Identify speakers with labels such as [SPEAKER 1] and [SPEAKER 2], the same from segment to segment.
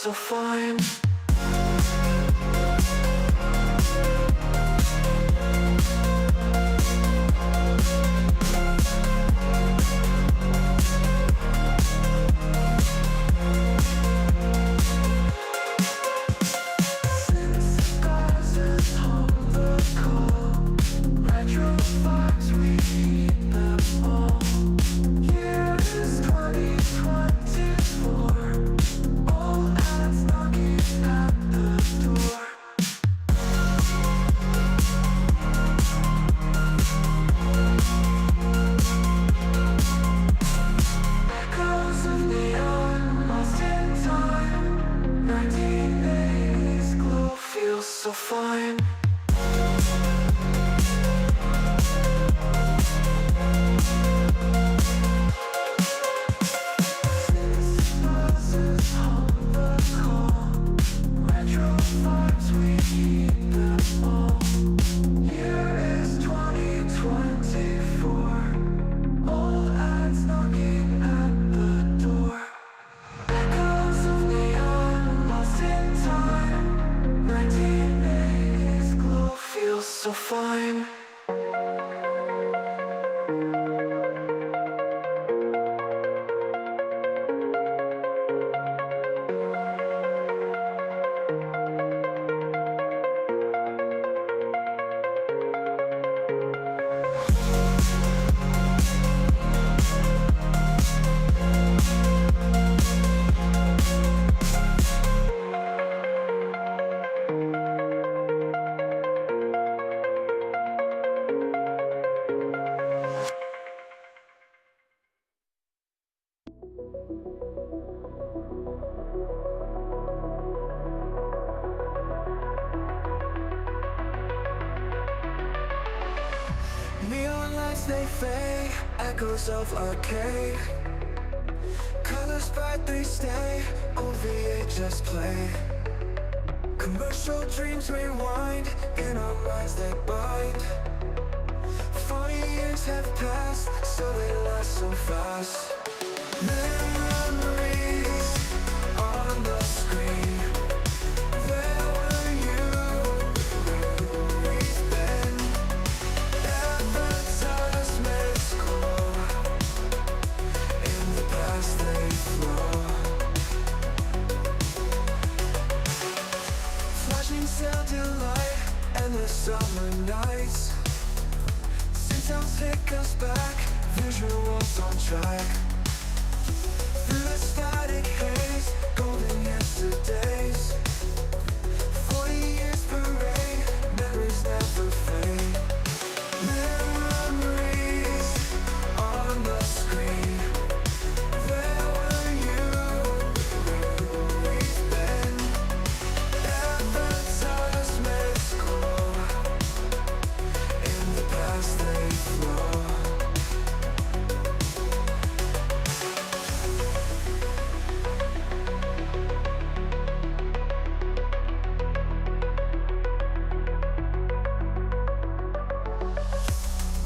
[SPEAKER 1] so fine. So fine. So fine. Neon lights, they fade, echoes of arcade. Colors bright, they stay, OVA just play. Commercial dreams rewind, in our minds they bind. 40 years have passed, so they last so fast. Memories on the screen. Where were you? Where we've been? Advertisements glow. In the past they flow. Flashing sound delight, endless summer nights. Sounds take us back, visuals on track. Through the static haze, golden yesterdays. 40 years parade, memories never fade. Memories on the screen. Where were you? Where we've been? Advertisements glow. In the past they flow.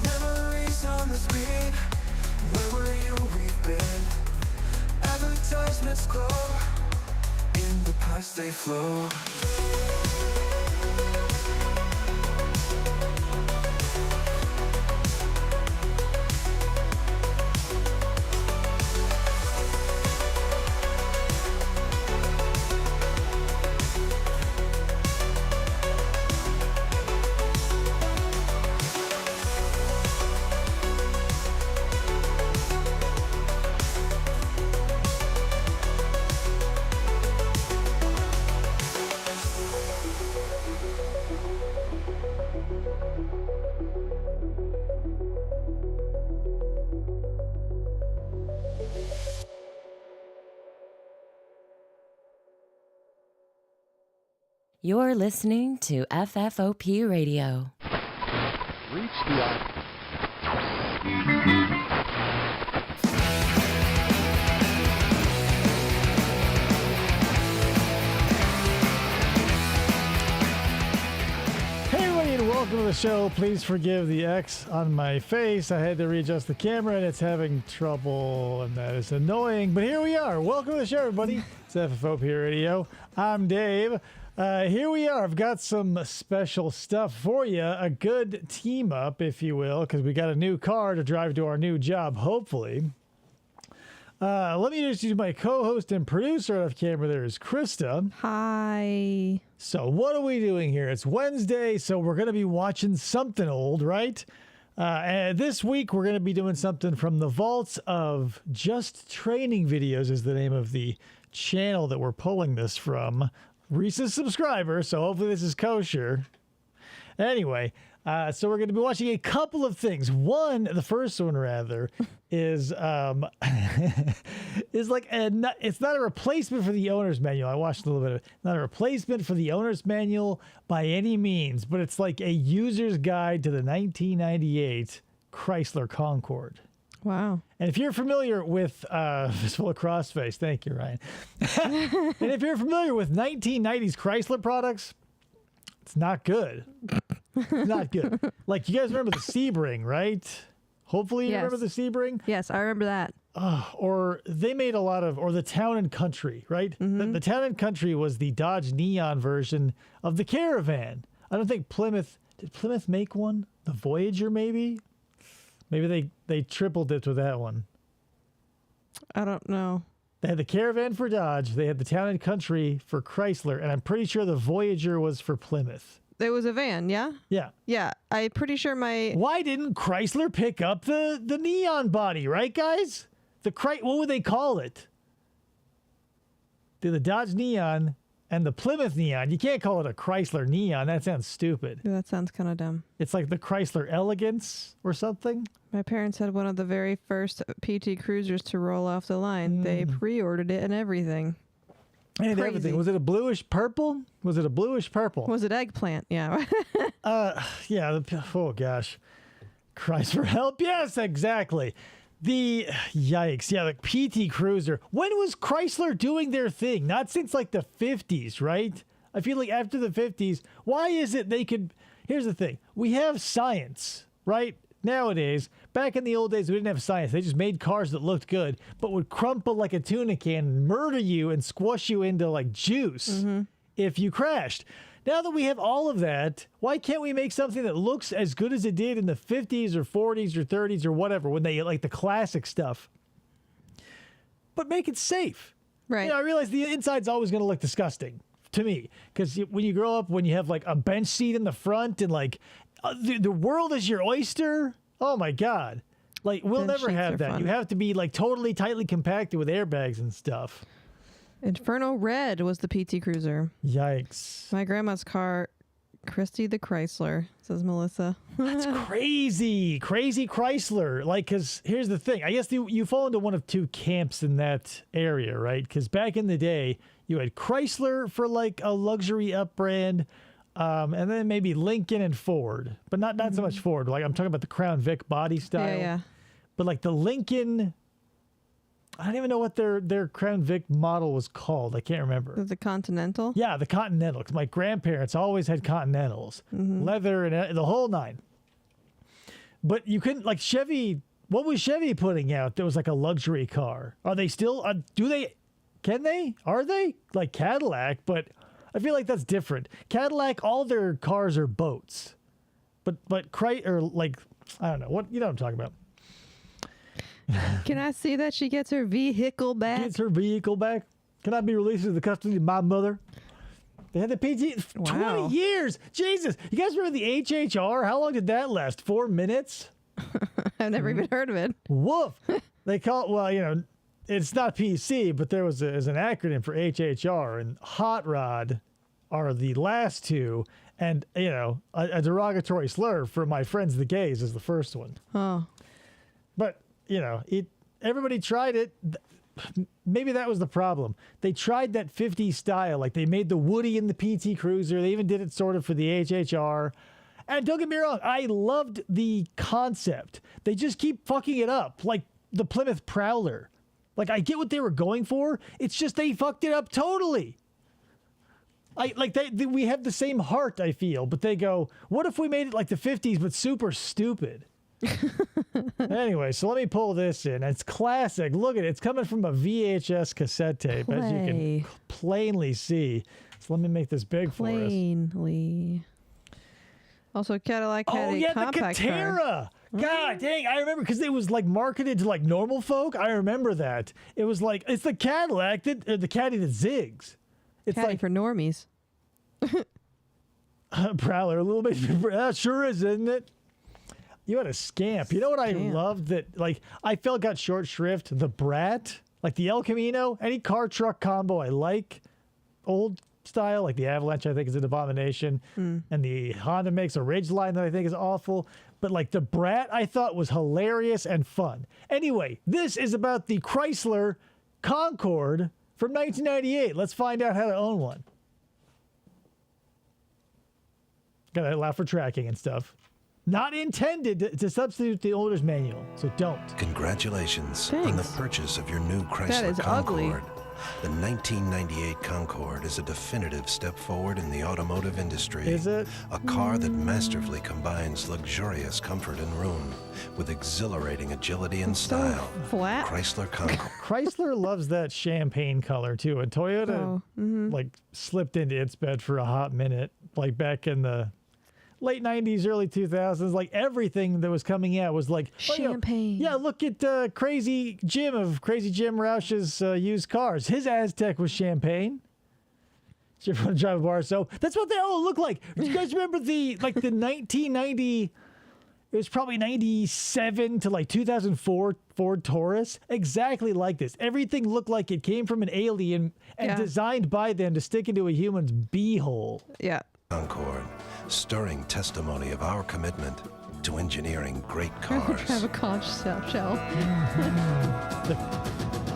[SPEAKER 1] Memories on the screen. Where were you? We've been. Advertisements glow. In the past they flow.
[SPEAKER 2] You're listening to FFOP Radio.
[SPEAKER 3] Reach the Hey everybody, and welcome to the
[SPEAKER 4] the show. Please forgive the X on my face. I had to readjust the camera and it's having trouble, and that is annoying. But here we are. Welcome to the show, everybody. It's FFOP Radio. I'm Dave. Here we are. I've got some special stuff for you. A good team up, if you will, because we got a new car to drive to our new job, hopefully. Let me introduce my co-host and producer off camera. There is Krista.
[SPEAKER 5] Hi.
[SPEAKER 4] So what are we doing here? It's Wednesday, so we're going to be watching something old, right? And this week, we're going to be doing something from the vaults of Just Training Videos is the name of the channel that we're pulling this from. Recent subscriber, so hopefully this is kosher. Anyway, so we're going to be watching a couple of things. The first one rather, is is like it's not a replacement for the owner's manual. I watched a little bit of it. Not a replacement for the owner's manual by any means, but it's like a user's guide to the 1998 Chrysler Concorde.
[SPEAKER 5] Wow.
[SPEAKER 4] And if you're familiar with Fistful of Crossface, thank you, Ryan. And if you're familiar with 1990s Chrysler products, it's not good. It's not good. Like, you guys remember the Sebring, right? Hopefully you remember the Sebring.
[SPEAKER 5] Yes, I remember that.
[SPEAKER 4] Or they made a lot of, or the Town and Country, right?
[SPEAKER 5] Mm-hmm.
[SPEAKER 4] The Town and Country was the Dodge Neon version of the Caravan. I don't think did Plymouth make one? The Voyager, maybe? Maybe they triple dipped with that one.
[SPEAKER 5] I don't know.
[SPEAKER 4] They had the Caravan for Dodge. They had the Town and Country for Chrysler. And I'm pretty sure the Voyager was for Plymouth.
[SPEAKER 5] It was a van, yeah?
[SPEAKER 4] Yeah.
[SPEAKER 5] Yeah, I'm pretty sure
[SPEAKER 4] Why didn't Chrysler pick up the Neon body, right, guys? What would they call it? The Dodge Neon and the Plymouth Neon. You can't call it a Chrysler Neon. That sounds stupid.
[SPEAKER 5] That sounds kind of dumb.
[SPEAKER 4] It's like the Chrysler Elegance or something.
[SPEAKER 5] My parents had one of the very first PT Cruisers to roll off the line. They pre-ordered it and everything.
[SPEAKER 4] And
[SPEAKER 5] Crazy.
[SPEAKER 4] everything. Was it a bluish purple? Was it a bluish purple?
[SPEAKER 5] Was it eggplant? Yeah.
[SPEAKER 4] Yeah. Oh, gosh. Cries for help. Yes, exactly. Yikes. Yeah, the PT Cruiser. When was Chrysler doing their thing? Not since like the 50s, right? I feel like after the 50s, why is it here's the thing. We have science, right? Nowadays, back in the old days, we didn't have science. They just made cars that looked good, but would crumple like a tuna can and murder you and squash you into like juice if you crashed. Now that we have all of that, why can't we make something that looks as good as it did in the 50s or 40s or 30s or whatever, when they like the classic stuff, but make it safe?
[SPEAKER 5] Right.
[SPEAKER 4] You know, I realize the inside's always going to look disgusting to me, because when you grow up, when you have like a bench seat in the front and like the world is your oyster. Oh my God. Like, we'll
[SPEAKER 5] Bench
[SPEAKER 4] never
[SPEAKER 5] seats
[SPEAKER 4] have
[SPEAKER 5] are
[SPEAKER 4] that.
[SPEAKER 5] fun.
[SPEAKER 4] You have to be like totally tightly compacted with airbags and stuff.
[SPEAKER 5] Inferno Red was the PT Cruiser.
[SPEAKER 4] Yikes.
[SPEAKER 5] My grandma's car, Christy the Chrysler, says Melissa.
[SPEAKER 4] That's crazy. Crazy Chrysler. Like, because here's the thing. I guess you fall into one of two camps in that area, right? Because back in the day, you had Chrysler for like a luxury up brand, and then maybe Lincoln and Ford. But not so much Ford. Like, I'm talking about the Crown Vic body style.
[SPEAKER 5] Yeah.
[SPEAKER 4] But like the Lincoln, I don't even know what their Crown Vic model was called. I can't remember.
[SPEAKER 5] The Continental?
[SPEAKER 4] Yeah, the Continental. 'Cause my grandparents always had Continentals, leather and the whole nine. But you couldn't, like, Chevy. What was Chevy putting out that was like a luxury car? Are they still? Are they like Cadillac? But I feel like that's different. Cadillac, all their cars are boats, but or like, I don't know what, you know what I'm talking about.
[SPEAKER 5] Can I see that she gets her vehicle back?
[SPEAKER 4] Gets her vehicle back. Can I be released to the custody of my mother? They had the PT.
[SPEAKER 5] Wow.
[SPEAKER 4] 20 years. Jesus. You guys remember the HHR? How long did that last? 4 minutes?
[SPEAKER 5] I've never even heard of it.
[SPEAKER 4] Woof. They call it, well, you know, it's not PC, but there was an acronym for HHR, and Hot Rod are the last two. And, you know, a derogatory slur for my friends the gays is the first one.
[SPEAKER 5] Oh.
[SPEAKER 4] But, you know, everybody tried it. Maybe that was the problem. They tried that 50s style. Like, they made the Woody in the PT Cruiser. They even did it sort of for the HHR. And don't get me wrong, I loved the concept. They just keep fucking it up. Like the Plymouth Prowler. Like, I get what they were going for. It's just they fucked it up totally. We have the same heart, I feel, but they go, what if we made it like the 50s but super stupid? Anyway, so let me pull this in. It's classic. Look at it. It's coming from a VHS cassette tape, as you can plainly see. So let me make this big for us.
[SPEAKER 5] Plainly. Also, Cadillac had a compact
[SPEAKER 4] the Catera.
[SPEAKER 5] car.
[SPEAKER 4] God dang, I remember because it was like marketed to like normal folk. I remember that. It was like, it's the Cadillac, the caddy that zigs. It's
[SPEAKER 5] Caddy
[SPEAKER 4] like
[SPEAKER 5] for normies.
[SPEAKER 4] Prowler, a little bit. That sure is, isn't it? You had a scamp. You know what I loved that, like, I felt got short shrift? The Brat, like the El Camino, any car truck combo I like. Old style, like the Avalanche, I think is an abomination. And the Honda makes a Ridgeline that I think is awful. But like the Brat, I thought was hilarious and fun. Anyway, this is about the Chrysler Concorde from 1998. Let's find out how to own one. Gotta allow for tracking and stuff. Not intended to substitute the owner's manual, so don't.
[SPEAKER 6] Congratulations on the purchase of your new Chrysler Concorde. The 1998 Concorde is a definitive step forward in the automotive industry.
[SPEAKER 4] Is it?
[SPEAKER 6] A car that masterfully combines luxurious comfort and room with exhilarating agility and style.
[SPEAKER 5] Flat.
[SPEAKER 6] Chrysler Concorde.
[SPEAKER 4] Chrysler loves that champagne color too, and Toyota like slipped into its bed for a hot minute, like back in the late 90s, early 2000s. Like everything that was coming out was like
[SPEAKER 5] champagne.
[SPEAKER 4] Look at Crazy Jim of Crazy Jim Roush's used cars. His Aztec was champagne. Did you ever want to drive a bar? So that's what they all look like. Do you guys remember the 1990? It was probably 97 to like 2004 Ford Taurus. Exactly like this. Everything looked like it came from an alien and designed by them to stick into a human's beehole.
[SPEAKER 5] Yeah.
[SPEAKER 6] Concorde, stirring testimony of our commitment to engineering great cars.
[SPEAKER 5] Have a conch shell.
[SPEAKER 4] The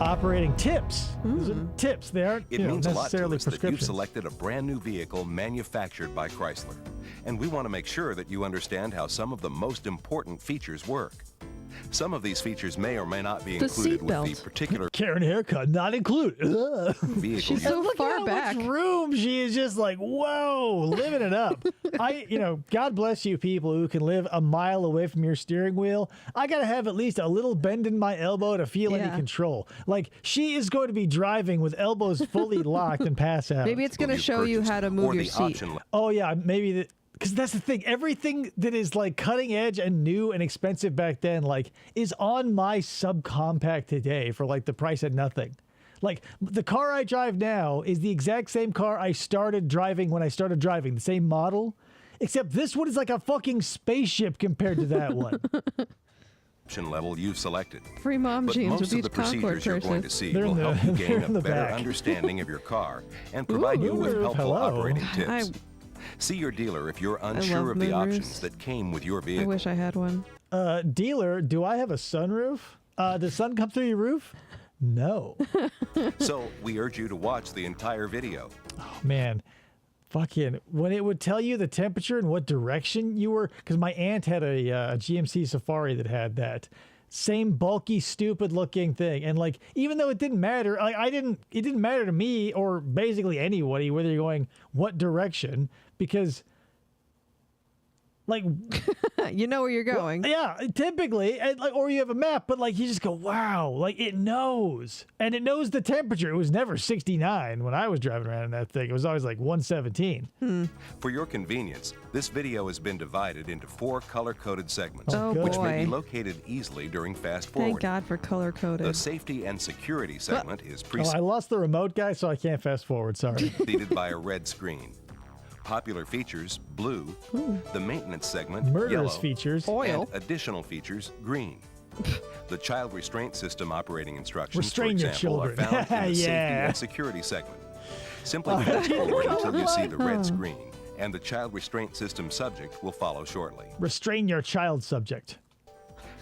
[SPEAKER 4] operating tips. Those are tips. They aren't
[SPEAKER 7] It means a lot to
[SPEAKER 4] necessarily
[SPEAKER 7] us that you've
[SPEAKER 4] prescriptions.
[SPEAKER 7] selected a brand new vehicle manufactured by Chrysler. And we want to make sure that you understand how some of the most important features work. Some of these features may or may not be
[SPEAKER 5] The
[SPEAKER 7] included with
[SPEAKER 5] seatbelt.
[SPEAKER 7] the particular
[SPEAKER 4] Karen haircut not included. Ugh.
[SPEAKER 7] vehicle
[SPEAKER 5] She's
[SPEAKER 7] you
[SPEAKER 5] so
[SPEAKER 4] Look
[SPEAKER 5] far
[SPEAKER 4] at how
[SPEAKER 5] back.
[SPEAKER 4] much room she is, just like, whoa, living it up. God bless you people who can live a mile away from your steering wheel. I got to have at least a little bend in my elbow to feel any control. Like, she is going to be driving with elbows fully locked and pass out.
[SPEAKER 5] Maybe it's going to
[SPEAKER 7] you've
[SPEAKER 5] show you
[SPEAKER 7] purchased,
[SPEAKER 5] how to
[SPEAKER 7] or
[SPEAKER 5] move your
[SPEAKER 7] the
[SPEAKER 5] seat.
[SPEAKER 7] option
[SPEAKER 4] Oh, yeah, maybe that. Because that's the thing. Everything that is like cutting edge and new and expensive back then, like, is on my subcompact today for like the price of nothing. Like, the car I drive now is the exact same car I started driving when I started driving, the same model, except this one is like a fucking spaceship compared to that one.
[SPEAKER 7] option level you've selected.
[SPEAKER 5] Free mom
[SPEAKER 7] But
[SPEAKER 5] jeans
[SPEAKER 7] most
[SPEAKER 5] with
[SPEAKER 7] of
[SPEAKER 5] each
[SPEAKER 7] the
[SPEAKER 5] Concorde
[SPEAKER 7] procedures you're going to
[SPEAKER 5] purchase.
[SPEAKER 7] see
[SPEAKER 4] They're
[SPEAKER 7] will
[SPEAKER 4] in the-
[SPEAKER 7] help you
[SPEAKER 4] they're
[SPEAKER 7] gain
[SPEAKER 4] in
[SPEAKER 7] a
[SPEAKER 4] the
[SPEAKER 7] better
[SPEAKER 4] back.
[SPEAKER 7] understanding of your car and provide you with helpful
[SPEAKER 4] hello.
[SPEAKER 7] operating tips.
[SPEAKER 5] I
[SPEAKER 7] See your dealer if you're
[SPEAKER 5] love
[SPEAKER 7] unsure of the
[SPEAKER 5] moonroofs.
[SPEAKER 7] options that came with your vehicle.
[SPEAKER 5] wish I had one.
[SPEAKER 4] Dealer, do I have a sunroof? Does sun come through your roof? No.
[SPEAKER 7] So we urge you to watch the entire video.
[SPEAKER 4] Oh, man. Fucking, when it would tell you the temperature and what direction you were, because my aunt had a GMC Safari that had that same bulky, stupid looking thing. And like, even though it didn't matter, it didn't matter to me or basically anybody whether you're going what direction, because like,
[SPEAKER 5] You know where you're going.
[SPEAKER 4] yeah, typically, and like, or you have a map, but like you just go, wow, like it knows, and it knows the temperature. It was never 69 when I was driving around in that thing. It was always like 117.
[SPEAKER 7] For your convenience, this video has been divided into 4 color-coded segments,
[SPEAKER 5] Oh,
[SPEAKER 7] which may be
[SPEAKER 5] boy.
[SPEAKER 7] located easily during fast
[SPEAKER 5] Thank
[SPEAKER 7] forward.
[SPEAKER 5] God for color
[SPEAKER 7] The
[SPEAKER 5] coded.
[SPEAKER 7] safety and security segment is
[SPEAKER 4] Oh, I lost the remote guy, so I can't fast forward. Sorry.
[SPEAKER 7] preceded by a red screen. Popular features, blue. The maintenance segment,
[SPEAKER 4] Murderous
[SPEAKER 7] yellow.
[SPEAKER 4] features.
[SPEAKER 5] Oil.
[SPEAKER 7] And additional features, green. The child restraint system operating instructions,
[SPEAKER 4] Restrain
[SPEAKER 7] for
[SPEAKER 4] your
[SPEAKER 7] example, are
[SPEAKER 4] children.
[SPEAKER 7] found in the safety
[SPEAKER 4] Yeah.
[SPEAKER 7] and security segment. Simply fast forward until you see the red screen, and the child restraint system subject will follow shortly.
[SPEAKER 4] Restrain your child subject.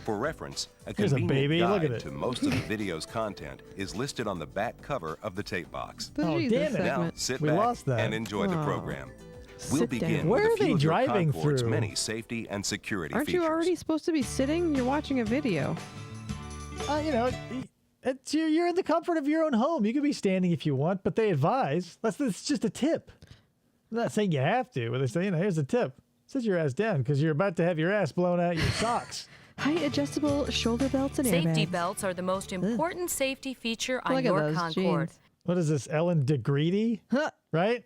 [SPEAKER 7] For reference, a
[SPEAKER 4] Here's a
[SPEAKER 7] convenient
[SPEAKER 4] baby, look at
[SPEAKER 7] guide
[SPEAKER 4] it.
[SPEAKER 7] to most of the video's content is listed on the back cover of the tape box.
[SPEAKER 5] The
[SPEAKER 4] Oh,
[SPEAKER 5] Jesus
[SPEAKER 4] damn it.
[SPEAKER 7] Now,
[SPEAKER 5] segment.
[SPEAKER 7] sit
[SPEAKER 4] We
[SPEAKER 7] back
[SPEAKER 4] lost that.
[SPEAKER 7] and enjoy the
[SPEAKER 5] Oh.
[SPEAKER 7] program. We'll
[SPEAKER 5] Sit
[SPEAKER 7] begin
[SPEAKER 5] down.
[SPEAKER 4] Where
[SPEAKER 7] with
[SPEAKER 4] are
[SPEAKER 7] a few
[SPEAKER 4] they
[SPEAKER 7] of your
[SPEAKER 4] driving
[SPEAKER 7] Concorde's
[SPEAKER 4] through?
[SPEAKER 7] many safety and security
[SPEAKER 5] Aren't
[SPEAKER 7] features.
[SPEAKER 5] you already supposed to be sitting? You're watching a video.
[SPEAKER 4] You're in the comfort of your own home. You could be standing if you want, but they advise. It's just a tip. I'm not saying you have to, but they're saying, here's a tip. Sit your ass down because you're about to have your ass blown out your socks.
[SPEAKER 5] Height adjustable shoulder belts and
[SPEAKER 8] Safety
[SPEAKER 5] airbags.
[SPEAKER 8] belts are the most important safety feature on
[SPEAKER 5] Look at
[SPEAKER 8] your
[SPEAKER 5] those
[SPEAKER 8] Concorde.
[SPEAKER 5] jeans.
[SPEAKER 4] What is this, Ellen DeGreedy? Right?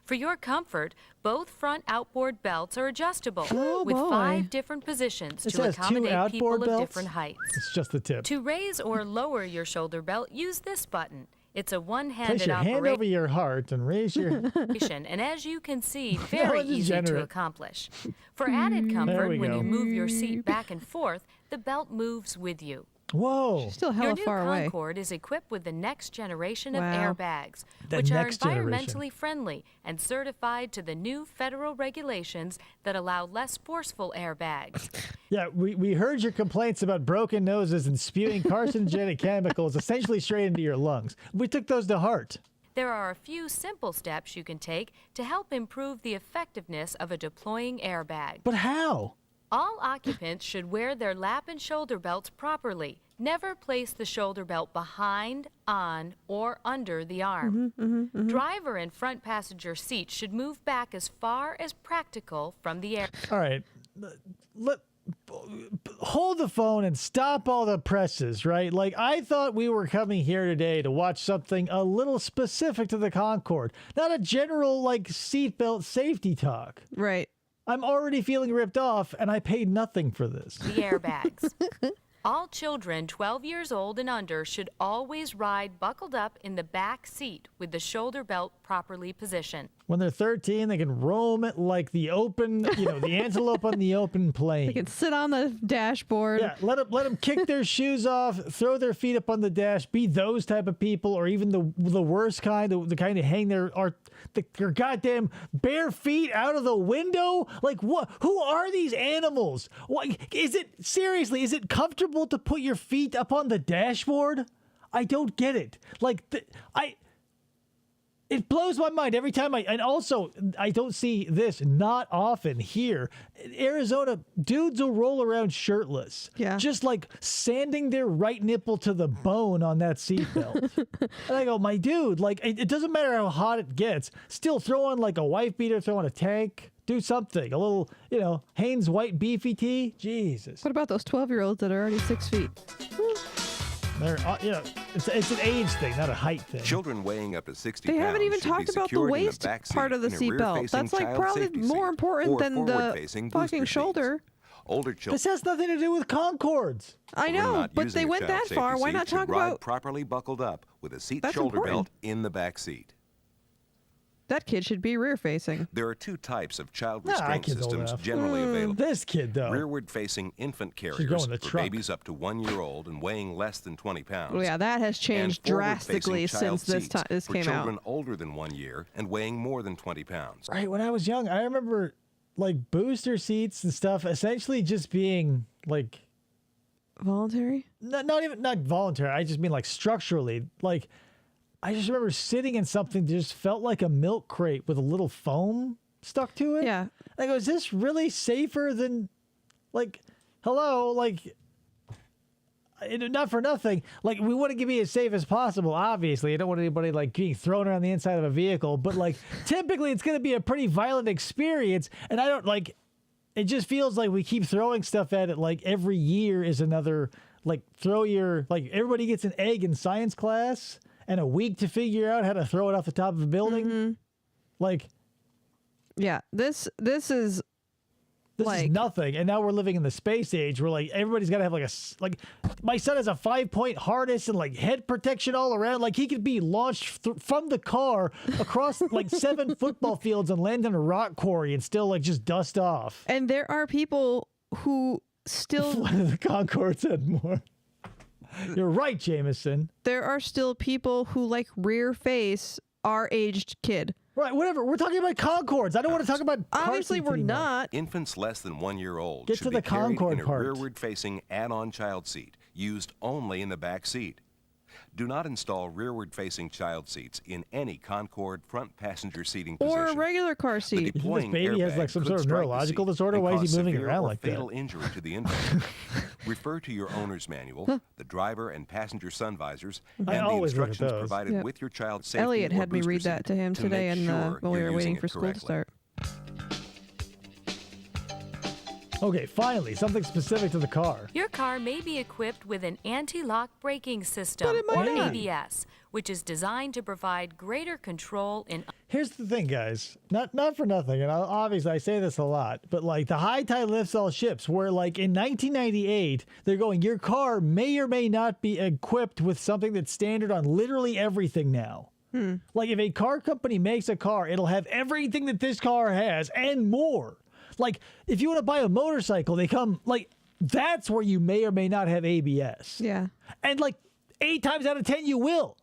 [SPEAKER 8] For your comfort, both front outboard belts are adjustable
[SPEAKER 5] Oh,
[SPEAKER 8] with
[SPEAKER 5] boy.
[SPEAKER 8] 5 different positions
[SPEAKER 4] It
[SPEAKER 8] to
[SPEAKER 4] says 2
[SPEAKER 8] accommodate people
[SPEAKER 4] outboard
[SPEAKER 8] of
[SPEAKER 4] belts?
[SPEAKER 8] different heights.
[SPEAKER 4] It's just the tip.
[SPEAKER 8] To raise or lower your shoulder belt, use this button. It's a
[SPEAKER 4] Place
[SPEAKER 8] one-handed
[SPEAKER 4] your hand over
[SPEAKER 8] operation,
[SPEAKER 4] your heart and raise your...
[SPEAKER 8] and as you can see, very
[SPEAKER 4] it's
[SPEAKER 8] easy to
[SPEAKER 4] degenerate.
[SPEAKER 8] accomplish. For added
[SPEAKER 4] There
[SPEAKER 8] comfort,
[SPEAKER 4] we
[SPEAKER 8] when
[SPEAKER 4] go.
[SPEAKER 8] you move your seat back and forth, the belt moves with you.
[SPEAKER 4] Whoa.
[SPEAKER 5] Still
[SPEAKER 8] Your
[SPEAKER 5] hella
[SPEAKER 8] new
[SPEAKER 5] far away.
[SPEAKER 8] Concorde is equipped with the next generation of
[SPEAKER 5] Wow.
[SPEAKER 8] airbags,
[SPEAKER 4] The
[SPEAKER 8] which are
[SPEAKER 4] next generation.
[SPEAKER 8] environmentally friendly and certified to the new federal regulations that allow less forceful airbags.
[SPEAKER 4] Yeah, we heard your complaints about broken noses and spewing carcinogenic chemicals essentially straight into your lungs. We took those to heart.
[SPEAKER 8] There are a few simple steps you can take to help improve the effectiveness of a deploying airbag.
[SPEAKER 4] But how?
[SPEAKER 8] All occupants should wear their lap and shoulder belts properly. Never place the shoulder belt behind, on, or under the arm. Driver and front passenger seats should move back as far as practical from the air.
[SPEAKER 4] All right. Hold the phone and stop all the presses, right? Like, I thought we were coming here today to watch something a little specific to the Concorde, not a general, like, seatbelt safety talk.
[SPEAKER 5] Right.
[SPEAKER 4] I'm already feeling ripped off, and I paid nothing for this.
[SPEAKER 8] The airbags. All children 12 years old and under should always ride buckled up in the back seat with the shoulder belt properly positioned.
[SPEAKER 4] When they're 13, they can roam it like the open, the antelope on the open plain.
[SPEAKER 5] They can sit on the dashboard.
[SPEAKER 4] Yeah, let them kick their shoes off, throw their feet up on the dash, be those type of people, or even the worst kind, the kind of hang their goddamn bare feet out of the window. Like, what? Who are these animals? What is it? Seriously, is it comfortable to put your feet up on the dashboard? I don't get it. Like, it blows my mind every time and also, I don't see this not often here. In Arizona, dudes will roll around shirtless.
[SPEAKER 5] Yeah.
[SPEAKER 4] Just like sanding their right nipple to the bone on that seatbelt. And I go, my dude, like, it doesn't matter how hot it gets. Still throw on like a wife beater, throw on a tank, do something. A little, Hanes white beefy tee. Jesus.
[SPEAKER 5] What about those 12-year-olds that are already 6 feet?
[SPEAKER 4] They're, it's an age thing, not a height thing.
[SPEAKER 7] Children weighing up to 60
[SPEAKER 5] They
[SPEAKER 7] pounds
[SPEAKER 5] haven't even
[SPEAKER 7] should be
[SPEAKER 5] talked about the
[SPEAKER 7] secured in
[SPEAKER 5] waist
[SPEAKER 7] back seat
[SPEAKER 5] part of the
[SPEAKER 7] in a
[SPEAKER 5] seatbelt.
[SPEAKER 7] rear-facing
[SPEAKER 5] That's like
[SPEAKER 7] child
[SPEAKER 5] probably
[SPEAKER 7] safety
[SPEAKER 5] more
[SPEAKER 7] seat
[SPEAKER 5] important
[SPEAKER 7] or
[SPEAKER 5] than the
[SPEAKER 7] forward-facing
[SPEAKER 5] fucking
[SPEAKER 7] booster
[SPEAKER 5] shoulder.
[SPEAKER 7] seats. Older children
[SPEAKER 4] This has nothing to do with Concords.
[SPEAKER 5] I know,
[SPEAKER 7] not
[SPEAKER 5] but
[SPEAKER 7] using
[SPEAKER 5] they
[SPEAKER 7] a
[SPEAKER 5] went
[SPEAKER 7] child
[SPEAKER 5] that
[SPEAKER 7] safety
[SPEAKER 5] far. Why
[SPEAKER 7] seat
[SPEAKER 5] not
[SPEAKER 7] should
[SPEAKER 5] talk
[SPEAKER 7] ride
[SPEAKER 5] about
[SPEAKER 7] properly buckled up with a seat
[SPEAKER 5] That's
[SPEAKER 7] shoulder
[SPEAKER 5] important.
[SPEAKER 7] belt in the back seat?
[SPEAKER 5] that kid should be rear facing?
[SPEAKER 7] There are 2 types of child
[SPEAKER 4] Nah,
[SPEAKER 7] restraint
[SPEAKER 4] kid's old
[SPEAKER 7] systems
[SPEAKER 4] enough.
[SPEAKER 7] generally available.
[SPEAKER 4] This kid, though.
[SPEAKER 7] Rearward-facing infant
[SPEAKER 4] go
[SPEAKER 7] carriers
[SPEAKER 4] in the
[SPEAKER 7] for
[SPEAKER 4] trunk.
[SPEAKER 7] babies up to 1 year old and weighing less than 20 pounds.
[SPEAKER 5] Well, yeah, that has
[SPEAKER 7] and
[SPEAKER 5] changed
[SPEAKER 7] forward-facing
[SPEAKER 5] drastically
[SPEAKER 7] child
[SPEAKER 5] since this
[SPEAKER 7] seats
[SPEAKER 5] this
[SPEAKER 7] for
[SPEAKER 5] came
[SPEAKER 7] children
[SPEAKER 5] out.
[SPEAKER 7] older than 1 year and weighing more than 20 pounds.
[SPEAKER 4] Right, when I was young, I remember like booster seats and stuff essentially just being like
[SPEAKER 5] Voluntary?
[SPEAKER 4] not voluntary. I just mean like structurally. Like, I just remember sitting in something that just felt like a milk crate with a little foam stuck to it.
[SPEAKER 5] Yeah.
[SPEAKER 4] I go, is this really safer than, like, hello, like, not for nothing. Like, we want to be as safe as possible, obviously. I don't want anybody, like, being thrown around the inside of a vehicle. But, like, typically it's going to be a pretty violent experience. And I don't, like, it just feels like we keep throwing stuff at it. Like, every year is another, like, everybody gets an egg in science class and a week to figure out how to throw it off the top of a building.
[SPEAKER 5] Mm-hmm.
[SPEAKER 4] Like,
[SPEAKER 5] Yeah, this is
[SPEAKER 4] this is nothing, and now we're living in the space age where like everybody's got to have like my son has a 5-point harness and like head protection all around. Like he could be launched from the car across like 7 football fields and land in a rock quarry and still like just dust off.
[SPEAKER 5] and there are people who still
[SPEAKER 4] The Concorde said more. You're right, Jameson.
[SPEAKER 5] there are still people who like rear face our aged kid.
[SPEAKER 4] Right, whatever. We're talking about Concords. I don't want to talk about car
[SPEAKER 5] Obviously,
[SPEAKER 4] seats
[SPEAKER 5] we're
[SPEAKER 4] anymore.
[SPEAKER 5] not.
[SPEAKER 7] Infants less than 1 year old
[SPEAKER 4] Get
[SPEAKER 7] should
[SPEAKER 4] to
[SPEAKER 7] be
[SPEAKER 4] the
[SPEAKER 7] carried
[SPEAKER 4] Concorde
[SPEAKER 7] in a
[SPEAKER 4] part.
[SPEAKER 7] rearward-facing add-on child seat, used only in the back seat. Do not install rearward-facing child seats in any Concorde front passenger seating
[SPEAKER 5] or
[SPEAKER 7] position.
[SPEAKER 5] a regular car
[SPEAKER 7] The
[SPEAKER 5] seat.
[SPEAKER 4] This
[SPEAKER 7] deploying
[SPEAKER 4] baby has
[SPEAKER 7] airbag
[SPEAKER 4] like some
[SPEAKER 7] could
[SPEAKER 4] sort of
[SPEAKER 7] strike the
[SPEAKER 4] neurological
[SPEAKER 7] seat
[SPEAKER 4] disorder.
[SPEAKER 7] and
[SPEAKER 4] Why is
[SPEAKER 7] cause
[SPEAKER 4] he moving
[SPEAKER 7] severe
[SPEAKER 4] around
[SPEAKER 7] or
[SPEAKER 4] like
[SPEAKER 7] fatal
[SPEAKER 4] that?
[SPEAKER 7] injury to the infant. Refer to your owner's manual, the driver and passenger sun visors, and the
[SPEAKER 4] always look at
[SPEAKER 7] instructions
[SPEAKER 4] those.
[SPEAKER 7] provided
[SPEAKER 5] Yep.
[SPEAKER 7] with your child's safety
[SPEAKER 5] Elliot
[SPEAKER 7] or
[SPEAKER 5] had me
[SPEAKER 7] booster
[SPEAKER 5] read that
[SPEAKER 7] seat
[SPEAKER 5] to him today
[SPEAKER 7] make sure
[SPEAKER 5] when we
[SPEAKER 7] you're
[SPEAKER 5] were waiting
[SPEAKER 7] using
[SPEAKER 5] for
[SPEAKER 7] it
[SPEAKER 5] school to
[SPEAKER 7] correctly.
[SPEAKER 5] start.
[SPEAKER 4] Okay, finally, something specific to the car.
[SPEAKER 8] Your car may be equipped with an anti-lock braking system,
[SPEAKER 5] But it might
[SPEAKER 8] or
[SPEAKER 5] not.
[SPEAKER 8] ABS, which is designed to provide greater control in
[SPEAKER 4] Here's the thing, guys. Not for nothing, and obviously I say this a lot, but like the high tide lifts all ships, where like in 1998, they're going, your car may or may not be equipped with something that's standard on literally everything now. Like if a car company makes a car, it'll have everything that this car has and more. Like if you want to buy a motorcycle, they come like that's where you may or may not have ABS.
[SPEAKER 5] Yeah.
[SPEAKER 4] And like 8 times out of 10 you will.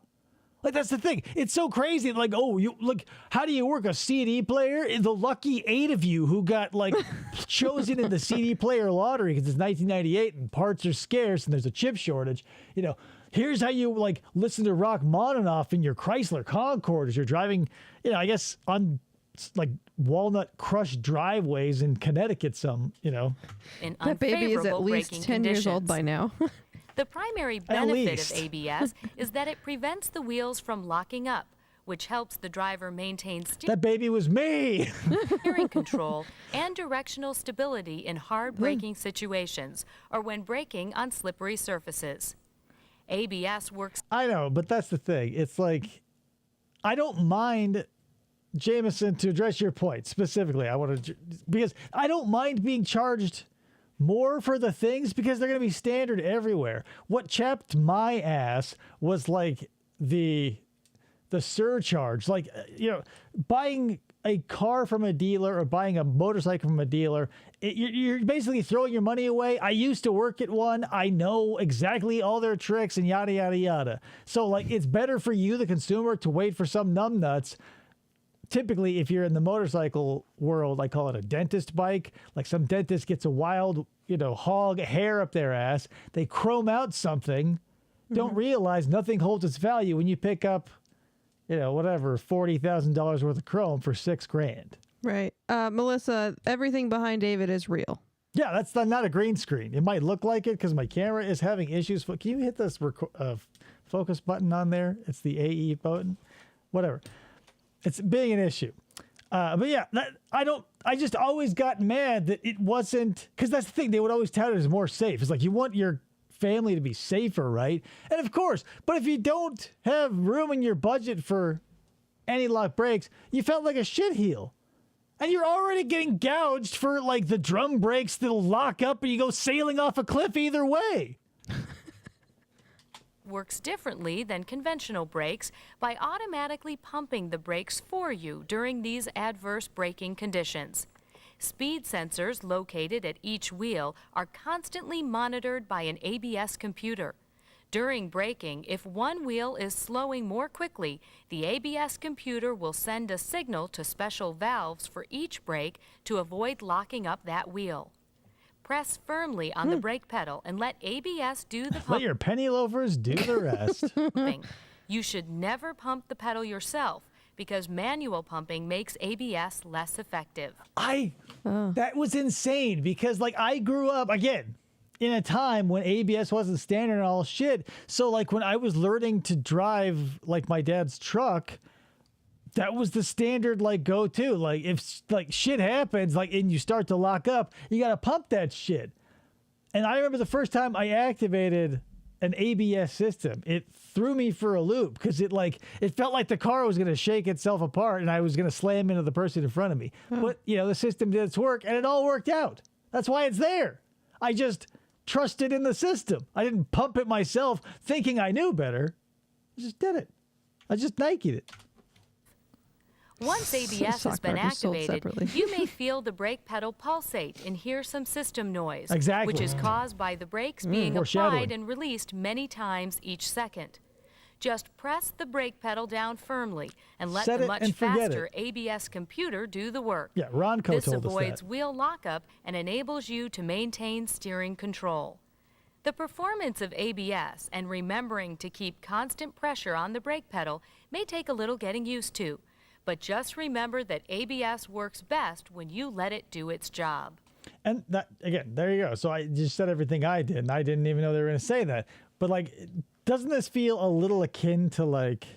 [SPEAKER 4] Like that's the thing. It's so crazy. Like, oh, you like how do you work a CD player? The lucky 8 of you who got like chosen in the CD player lottery because it's 1998 and parts are scarce and there's a chip shortage. You know, here's how you like listen to Rachmaninoff in your Chrysler Concorde as you're driving, you know, I guess on like walnut crushed driveways in Connecticut
[SPEAKER 8] in
[SPEAKER 5] That baby is at
[SPEAKER 8] unfavorable
[SPEAKER 5] least
[SPEAKER 8] braking
[SPEAKER 5] 10 years old
[SPEAKER 8] conditions.
[SPEAKER 5] by now.
[SPEAKER 8] The primary benefit
[SPEAKER 4] least.
[SPEAKER 8] of ABS is that it prevents the wheels from locking up, which helps the driver maintain
[SPEAKER 4] That baby was me.
[SPEAKER 8] steering control and directional stability in hard braking situations or when braking on slippery surfaces. ABS works
[SPEAKER 4] I know, but that's the thing. It's like I don't mind, Jameson, to address your point specifically. Because I don't mind being charged more for the things because they're going to be standard everywhere. What chapped my ass was like the surcharge. Like, you know, buying a car from a dealer or buying a motorcycle from a dealer, you're basically throwing your money away. I used to work at one. I know exactly all their tricks and yada, yada, yada. So, like, it's better for you, the consumer, to wait for some numbnuts. Typically, if you're in the motorcycle world, I call it a dentist bike. Like some dentist gets a wild, you know, hog hair up their ass. They chrome out something, don't realize nothing holds its value when you pick up, you know, whatever, $40,000 worth of chrome for $6,000.
[SPEAKER 5] Right. Melissa, everything behind David is real.
[SPEAKER 4] Yeah, that's not a green screen. It might look like it because my camera is having issues. Can you hit this focus button on there? It's the AE button. Whatever. It's being an issue. But yeah, I just always got mad that it wasn't, because that's the thing, they would always tout it as more safe. It's like you want your family to be safer, right? And of course, but if you don't have room in your budget for anti-lock brakes, you felt like a shitheel. And you're already getting gouged for like the drum brakes that'll lock up and you go sailing off a cliff either way.
[SPEAKER 8] works differently than conventional brakes by automatically pumping the brakes for you during these adverse braking conditions. Speed sensors located at each wheel are constantly monitored by an ABS computer. During braking, if one wheel is slowing more quickly, the ABS computer will send a signal to special valves for each brake to avoid locking up that wheel. Press firmly on the brake pedal and let ABS do the
[SPEAKER 4] Let
[SPEAKER 8] pumping.
[SPEAKER 4] your penny loafers do the rest.
[SPEAKER 8] You should never pump the pedal yourself because manual pumping makes ABS less effective.
[SPEAKER 4] That was insane because like I grew up again in a time when ABS wasn't standard and all shit. So like when I was learning to drive like my dad's truck, that was the standard like go-to. Like if like shit happens like and you start to lock up, you got to pump that shit. And I remember the first time I activated an ABS system, it threw me for a loop because it felt like the car was going to shake itself apart and I was going to slam into the person in front of me. But you know, the system did its work and it all worked out. That's why it's there. I just trusted in the system. I didn't pump it myself thinking I knew better. I just did it. I just Nike'd it.
[SPEAKER 8] Once ABS has been activated, you may feel the brake pedal pulsate and hear some system noise, which is caused by the brakes being applied and released many times each second. Just press the brake pedal down firmly and let the much faster ABS computer do the work.
[SPEAKER 4] Yeah, Ronco told us that.
[SPEAKER 8] This avoids wheel lockup and enables you to maintain steering control. The performance of ABS and remembering to keep constant pressure on the brake pedal may take a little getting used to, but just remember that ABS works best when you let it do its job.
[SPEAKER 4] And that, again, there you go. So I just said everything I did, and I didn't even know they were going to say that. But, like, doesn't this feel a little akin to, like,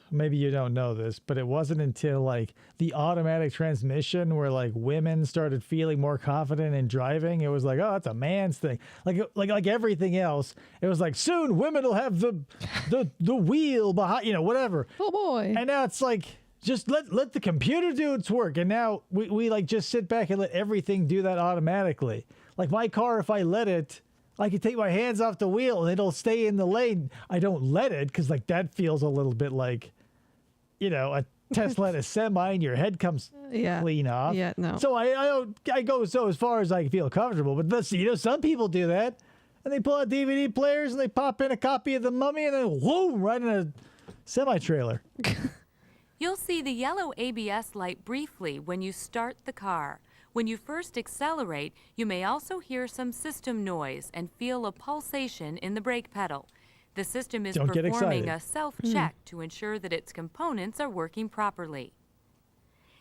[SPEAKER 4] maybe you don't know this, but it wasn't until, like, the automatic transmission where, like, women started feeling more confident in driving. It was like, oh, that's a man's thing. Like everything else, it was like, soon women will have the wheel behind, you know, whatever.
[SPEAKER 5] Oh, boy.
[SPEAKER 4] And now it's like, just let the computer do its work. And now we like just sit back and let everything do that automatically. Like my car, if I let it, I can take my hands off the wheel and it'll stay in the lane. I don't let it because like that feels a little bit like, you know, a Tesla and a semi and your head comes clean off.
[SPEAKER 5] Yeah, no.
[SPEAKER 4] So I go so as far as I feel comfortable. But this, you know, some people do that. And they pull out DVD players and they pop in a copy of The Mummy and then whoa, right in a semi-trailer.
[SPEAKER 8] You'll see the yellow ABS light briefly when you start the car. When you first accelerate, you may also hear some system noise and feel a pulsation in the brake pedal. The system is performing a self-check to ensure that its components are working properly.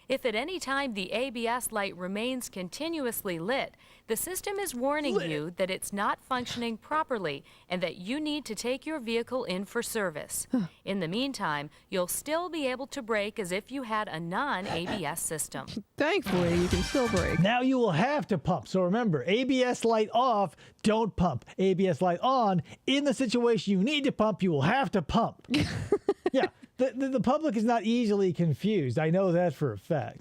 [SPEAKER 8] If at any time the ABS light remains continuously lit, the system is warning you that it's not functioning properly and that you need to take your vehicle in for service. In the meantime, you'll still be able to brake as if you had a non-ABS system.
[SPEAKER 5] Thankfully, you can still brake.
[SPEAKER 4] Now you will have to pump. So remember, ABS light off, don't pump. ABS light on, in the situation you need to pump, you will have to pump. Yeah. The public is not easily confused. I know that for a fact.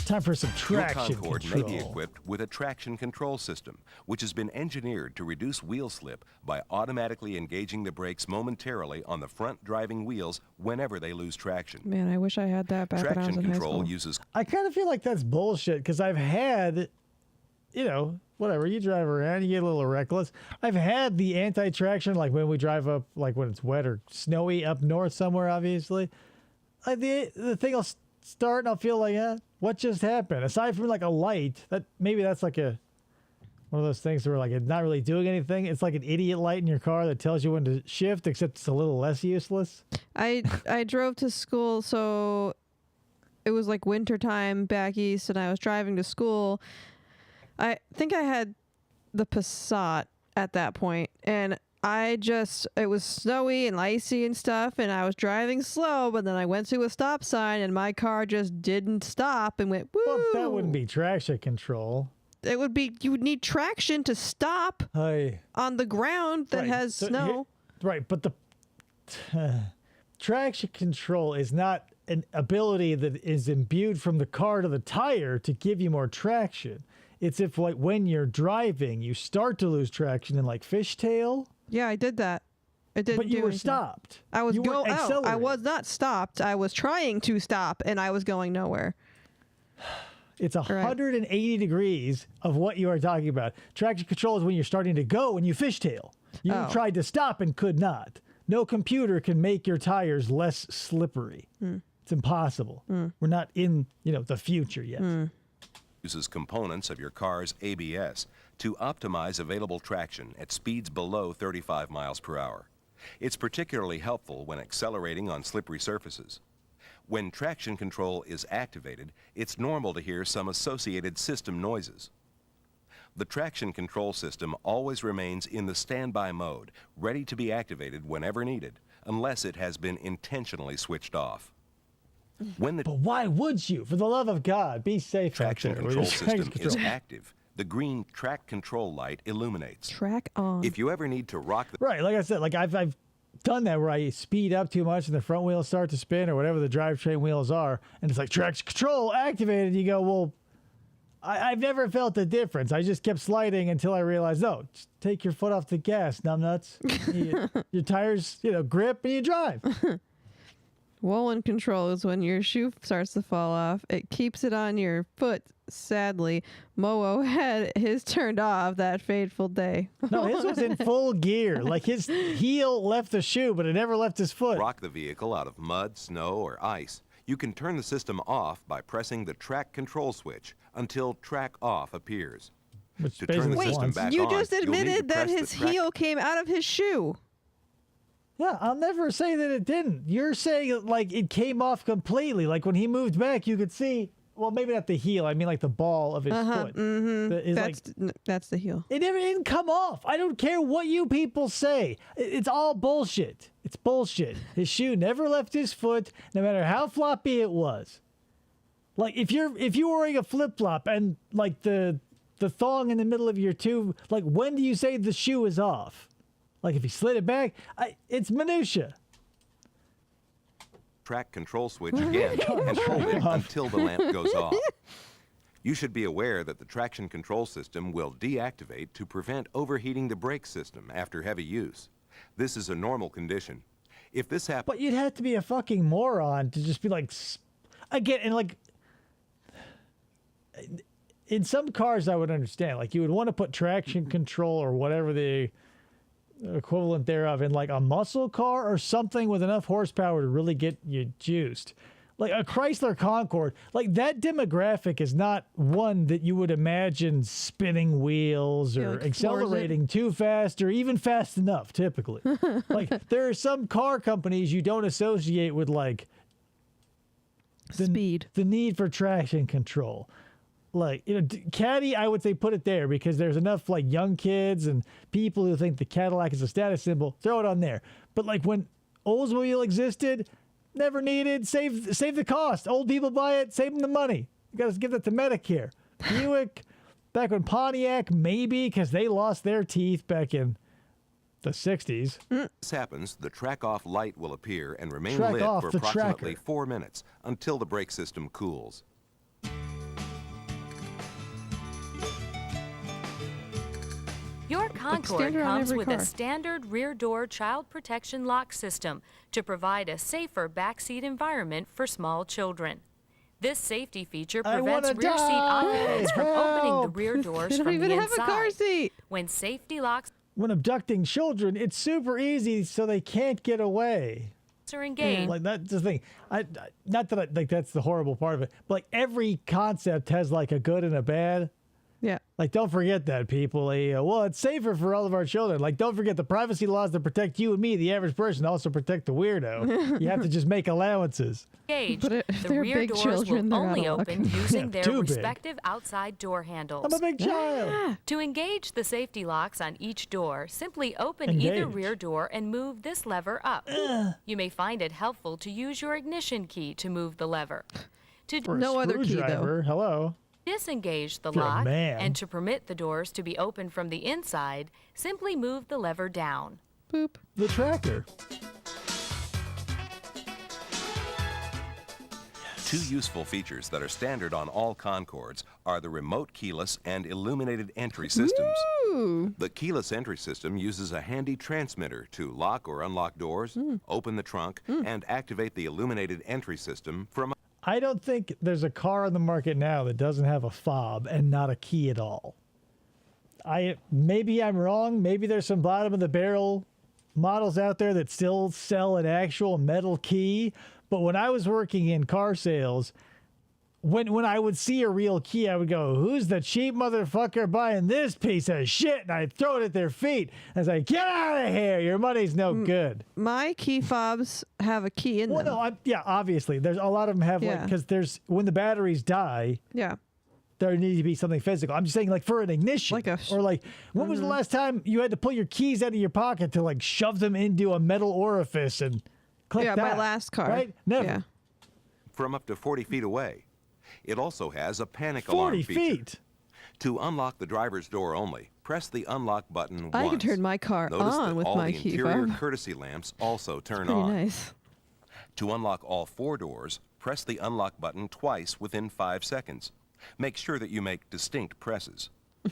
[SPEAKER 4] Time for some traction
[SPEAKER 7] Your Concorde
[SPEAKER 4] control.
[SPEAKER 7] may be equipped with a traction control system, which has been engineered to reduce wheel slip by automatically engaging the brakes momentarily on the front driving wheels whenever they lose traction.
[SPEAKER 5] Man, I wish I had that back when I was
[SPEAKER 7] Traction
[SPEAKER 5] in high
[SPEAKER 7] control
[SPEAKER 5] school.
[SPEAKER 7] uses
[SPEAKER 4] I kind of feel like that's bullshit because I've had, you know, whatever, you drive around, you get a little reckless. I've had the anti-traction, like when we drive up, like when it's wet or snowy up north somewhere, obviously. Like the thing will start and I'll feel like, what just happened? Aside from like a light, maybe that's like one of those things where like it's not really doing anything. It's like an idiot light in your car that tells you when to shift, except it's a little less useless.
[SPEAKER 5] I drove to school, so it was like wintertime back east, and I was driving to school. I think I had the Passat at that point, and it was snowy and icy and stuff, and I was driving slow, but then I went to a stop sign, and my car just didn't stop and went, woo!
[SPEAKER 4] Well, that wouldn't be traction control.
[SPEAKER 5] It would be, you would need traction to stop on the ground that has snow.
[SPEAKER 4] Right, but the traction control is not an ability that is imbued from the car to the tire to give you more traction. It's if, like, when you're driving, you start to lose traction in, like, fishtail.
[SPEAKER 5] Yeah, I did that. It didn't.
[SPEAKER 4] But you
[SPEAKER 5] do
[SPEAKER 4] were
[SPEAKER 5] anything.
[SPEAKER 4] stopped.
[SPEAKER 5] I was
[SPEAKER 4] going.
[SPEAKER 5] I was not stopped. I was trying to stop, and I was going nowhere.
[SPEAKER 4] It's 180 degrees of what you are talking about. Traction control is when you're starting to go and you fishtail. You tried to stop and could not. No computer can make your tires less slippery. It's impossible. We're not in, the future yet.
[SPEAKER 7] Uses components of your car's ABS to optimize available traction at speeds below 35 miles per hour. It's particularly helpful when accelerating on slippery surfaces. When traction control is activated, it's normal to hear some associated system noises. The traction control system always remains in the standby mode, ready to be activated whenever needed, unless it has been intentionally switched off.
[SPEAKER 4] But why would you? For the love of God, be safe.
[SPEAKER 7] Traction control system is active, the green track control light illuminates.
[SPEAKER 5] Track on.
[SPEAKER 7] If you ever need to rock the...
[SPEAKER 4] Right, like I said, like I've done that where I speed up too much and the front wheels start to spin or whatever the drivetrain wheels are, and it's like traction control activated. You go, well, I've never felt the difference. I just kept sliding until I realized, no, just take your foot off the gas, numbnuts. Your tires, grip, and you drive.
[SPEAKER 5] Woolen control is when your shoe starts to fall off. It keeps it on your foot. Sadly, Moo had his turned off that fateful day.
[SPEAKER 4] No, his was in full gear. Like his heel left the shoe, but it never left his foot.
[SPEAKER 7] Rock the vehicle out of mud, snow, or ice. You can turn the system off by pressing the track control switch until track off appears.
[SPEAKER 4] Which
[SPEAKER 7] To turn the
[SPEAKER 4] basically
[SPEAKER 7] system
[SPEAKER 4] wants.
[SPEAKER 7] back
[SPEAKER 5] You
[SPEAKER 7] on,
[SPEAKER 5] just
[SPEAKER 7] you'll need to
[SPEAKER 5] admitted that
[SPEAKER 7] press the
[SPEAKER 5] his
[SPEAKER 7] track-
[SPEAKER 5] heel came out of his shoe.
[SPEAKER 4] Yeah, I'll never say that it didn't. You're saying like it came off completely. Like when he moved back, you could see. Well, maybe not the heel. I mean, like the ball of his foot.
[SPEAKER 5] That's the heel.
[SPEAKER 4] It never didn't come off. I don't care what you people say. It's all bullshit. It's bullshit. His shoe never left his foot, no matter how floppy it was. Like if you're wearing a flip flop and like the thong in the middle of your tube, like when do you say the shoe is off? Like if he slid it back, it's minutia.
[SPEAKER 7] Track control switch again and hold it until the lamp goes off. You should be aware that the traction control system will deactivate to prevent overheating the brake system after heavy use. This is a normal condition. If this happens...
[SPEAKER 4] But you'd have to be a fucking moron to just be like... Again, and like... In some cars, I would understand. Like, you would want to put traction control or whatever the equivalent thereof in like a muscle car or something with enough horsepower to really get you juiced. Like a Chrysler Concorde, like that demographic is not one that you would imagine spinning wheels or
[SPEAKER 5] like
[SPEAKER 4] accelerating too fast or even fast enough, typically. Like there are some car companies you don't associate with like
[SPEAKER 5] Speed.
[SPEAKER 4] the need for traction control. Like, you know, Caddy, I would say put it there because there's enough like young kids and people who think the Cadillac is a status symbol. Throw it on there. But like when Oldsmobile existed, never needed, save the cost. Old people buy it, save them the money. You got to give that to Medicare. Buick, back when Pontiac, maybe because they lost their teeth back in the 60s.
[SPEAKER 7] This happens, the track off light will appear and remain
[SPEAKER 4] Track
[SPEAKER 7] lit
[SPEAKER 4] off
[SPEAKER 7] for
[SPEAKER 4] the
[SPEAKER 7] approximately
[SPEAKER 4] tracker.
[SPEAKER 7] 4 minutes until the brake system cools.
[SPEAKER 8] Your Concorde
[SPEAKER 5] standard on
[SPEAKER 8] comes
[SPEAKER 5] every
[SPEAKER 8] with
[SPEAKER 5] car.
[SPEAKER 8] a standard rear door child protection lock system to provide a safer backseat environment for small children. This safety feature
[SPEAKER 4] I
[SPEAKER 8] prevents
[SPEAKER 4] wanna
[SPEAKER 8] rear seat occupants from opening the
[SPEAKER 4] Help!
[SPEAKER 8] rear doors
[SPEAKER 5] They don't
[SPEAKER 8] from
[SPEAKER 5] even
[SPEAKER 8] the
[SPEAKER 5] have a car
[SPEAKER 8] inside.
[SPEAKER 5] seat.
[SPEAKER 8] When safety locks
[SPEAKER 4] When abducting children, it's super easy so they can't get away.
[SPEAKER 8] are engaged,
[SPEAKER 4] Like that's the thing. Not that I like that's the horrible part of it. But like every concept has like a good and a bad.
[SPEAKER 5] Yeah.
[SPEAKER 4] Like don't forget that, people. Well, it's safer for all of our children. Like don't forget the privacy laws that protect you and me, the average person, also protect the weirdo. You have to just make allowances.
[SPEAKER 8] engaged.
[SPEAKER 5] But if
[SPEAKER 8] the
[SPEAKER 5] they're
[SPEAKER 8] rear
[SPEAKER 5] big
[SPEAKER 8] doors
[SPEAKER 5] children,
[SPEAKER 8] will
[SPEAKER 5] they're
[SPEAKER 8] only
[SPEAKER 5] out of luck.
[SPEAKER 8] open using their
[SPEAKER 4] Too big.
[SPEAKER 8] respective outside door handles.
[SPEAKER 4] I'm a big child.
[SPEAKER 8] To engage the safety locks on each door, simply open either
[SPEAKER 4] Engage.
[SPEAKER 8] rear door and move this lever up. You may find it helpful to use your ignition key to move the lever. To
[SPEAKER 4] For a
[SPEAKER 5] No other key, though.
[SPEAKER 4] screwdriver, hello.
[SPEAKER 8] disengage the
[SPEAKER 4] You're a
[SPEAKER 8] lock
[SPEAKER 4] man.
[SPEAKER 8] and to permit the doors to be opened from the inside, simply move the lever down.
[SPEAKER 5] Boop.
[SPEAKER 4] The tracker.
[SPEAKER 7] Two useful features that are standard on all Concordes are the remote keyless and illuminated entry systems.
[SPEAKER 5] Ooh.
[SPEAKER 7] The keyless entry system uses a handy transmitter to lock or unlock doors, open the trunk, and activate the illuminated entry system from
[SPEAKER 4] I don't think there's a car on the market now that doesn't have a fob and not a key at all. Maybe I'm wrong. Maybe there's some bottom of the barrel models out there that still sell an actual metal key. But when I was working in car sales, when I would see a real key, I would go, "Who's the cheap motherfucker buying this piece of shit?" And I'd throw it at their feet. I was like, "Get out of here! Your money's no good."
[SPEAKER 5] My key fobs have a key in
[SPEAKER 4] Well,
[SPEAKER 5] them.
[SPEAKER 4] no, yeah, obviously, there's a lot of them have like
[SPEAKER 5] Yeah.
[SPEAKER 4] because there's when the batteries die.
[SPEAKER 5] Yeah.
[SPEAKER 4] There needs to be something physical. I'm just saying, like for an ignition,
[SPEAKER 5] Like a
[SPEAKER 4] or like when was the last time you had to pull your keys out of your pocket to like shove them into a metal orifice and click
[SPEAKER 5] Yeah,
[SPEAKER 4] that?
[SPEAKER 5] my last car.
[SPEAKER 4] Right? Never.
[SPEAKER 5] Yeah.
[SPEAKER 7] from up to 40 feet away. It also has a panic alarm
[SPEAKER 4] 40
[SPEAKER 7] feature.
[SPEAKER 4] feet.
[SPEAKER 7] To unlock the driver's door only, press the unlock button
[SPEAKER 5] I
[SPEAKER 7] once.
[SPEAKER 5] can turn my car
[SPEAKER 7] Notice
[SPEAKER 5] on
[SPEAKER 7] that
[SPEAKER 5] with
[SPEAKER 7] all
[SPEAKER 5] my
[SPEAKER 7] the
[SPEAKER 5] key
[SPEAKER 7] interior
[SPEAKER 5] fob.
[SPEAKER 7] courtesy lamps also turn
[SPEAKER 5] Pretty
[SPEAKER 7] on.
[SPEAKER 5] nice.
[SPEAKER 7] To unlock all 4 doors, press the unlock button twice within 5 seconds. Make sure that you make distinct presses.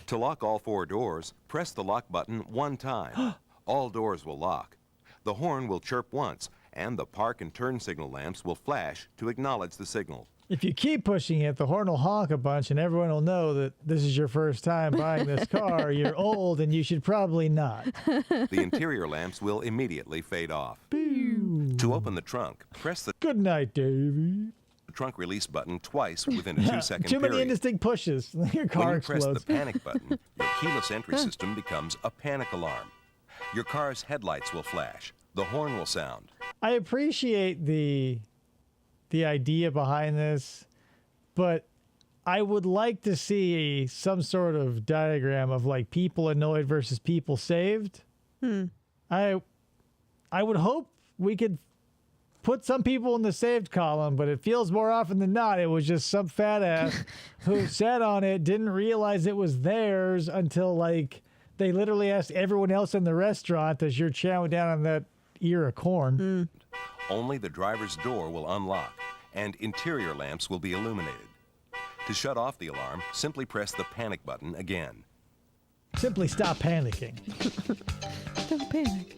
[SPEAKER 7] To lock all 4 doors, press the lock button 1 time. All doors will lock. The horn will chirp once, and the park and turn signal lamps will flash to acknowledge the signal.
[SPEAKER 4] If you keep pushing it, the horn will honk a bunch, and everyone will know that this is your first time buying this car. You're old, and you should probably not.
[SPEAKER 7] The interior lamps will immediately fade off. To open the trunk, press the
[SPEAKER 4] Good night, Davey.
[SPEAKER 7] the trunk release button twice within a 2-second
[SPEAKER 4] Too many
[SPEAKER 7] period.
[SPEAKER 4] indistinct pushes. Your car
[SPEAKER 7] When you
[SPEAKER 4] explodes.
[SPEAKER 7] press the panic button, your keyless entry system becomes a panic alarm. Your car's headlights will flash. The horn will sound.
[SPEAKER 4] I appreciate the idea behind this, but I would like to see some sort of diagram of like people annoyed versus people saved. I would hope we could put some people in the saved column, but it feels more often than not it was just some fat ass who sat on it, didn't realize it was theirs until like they literally asked everyone else in the restaurant as you're chowing down on that ear of corn.
[SPEAKER 7] Only the driver's door will unlock, and interior lamps will be illuminated. To shut off the alarm, simply press the panic button again.
[SPEAKER 4] Simply stop panicking.
[SPEAKER 5] Don't panic.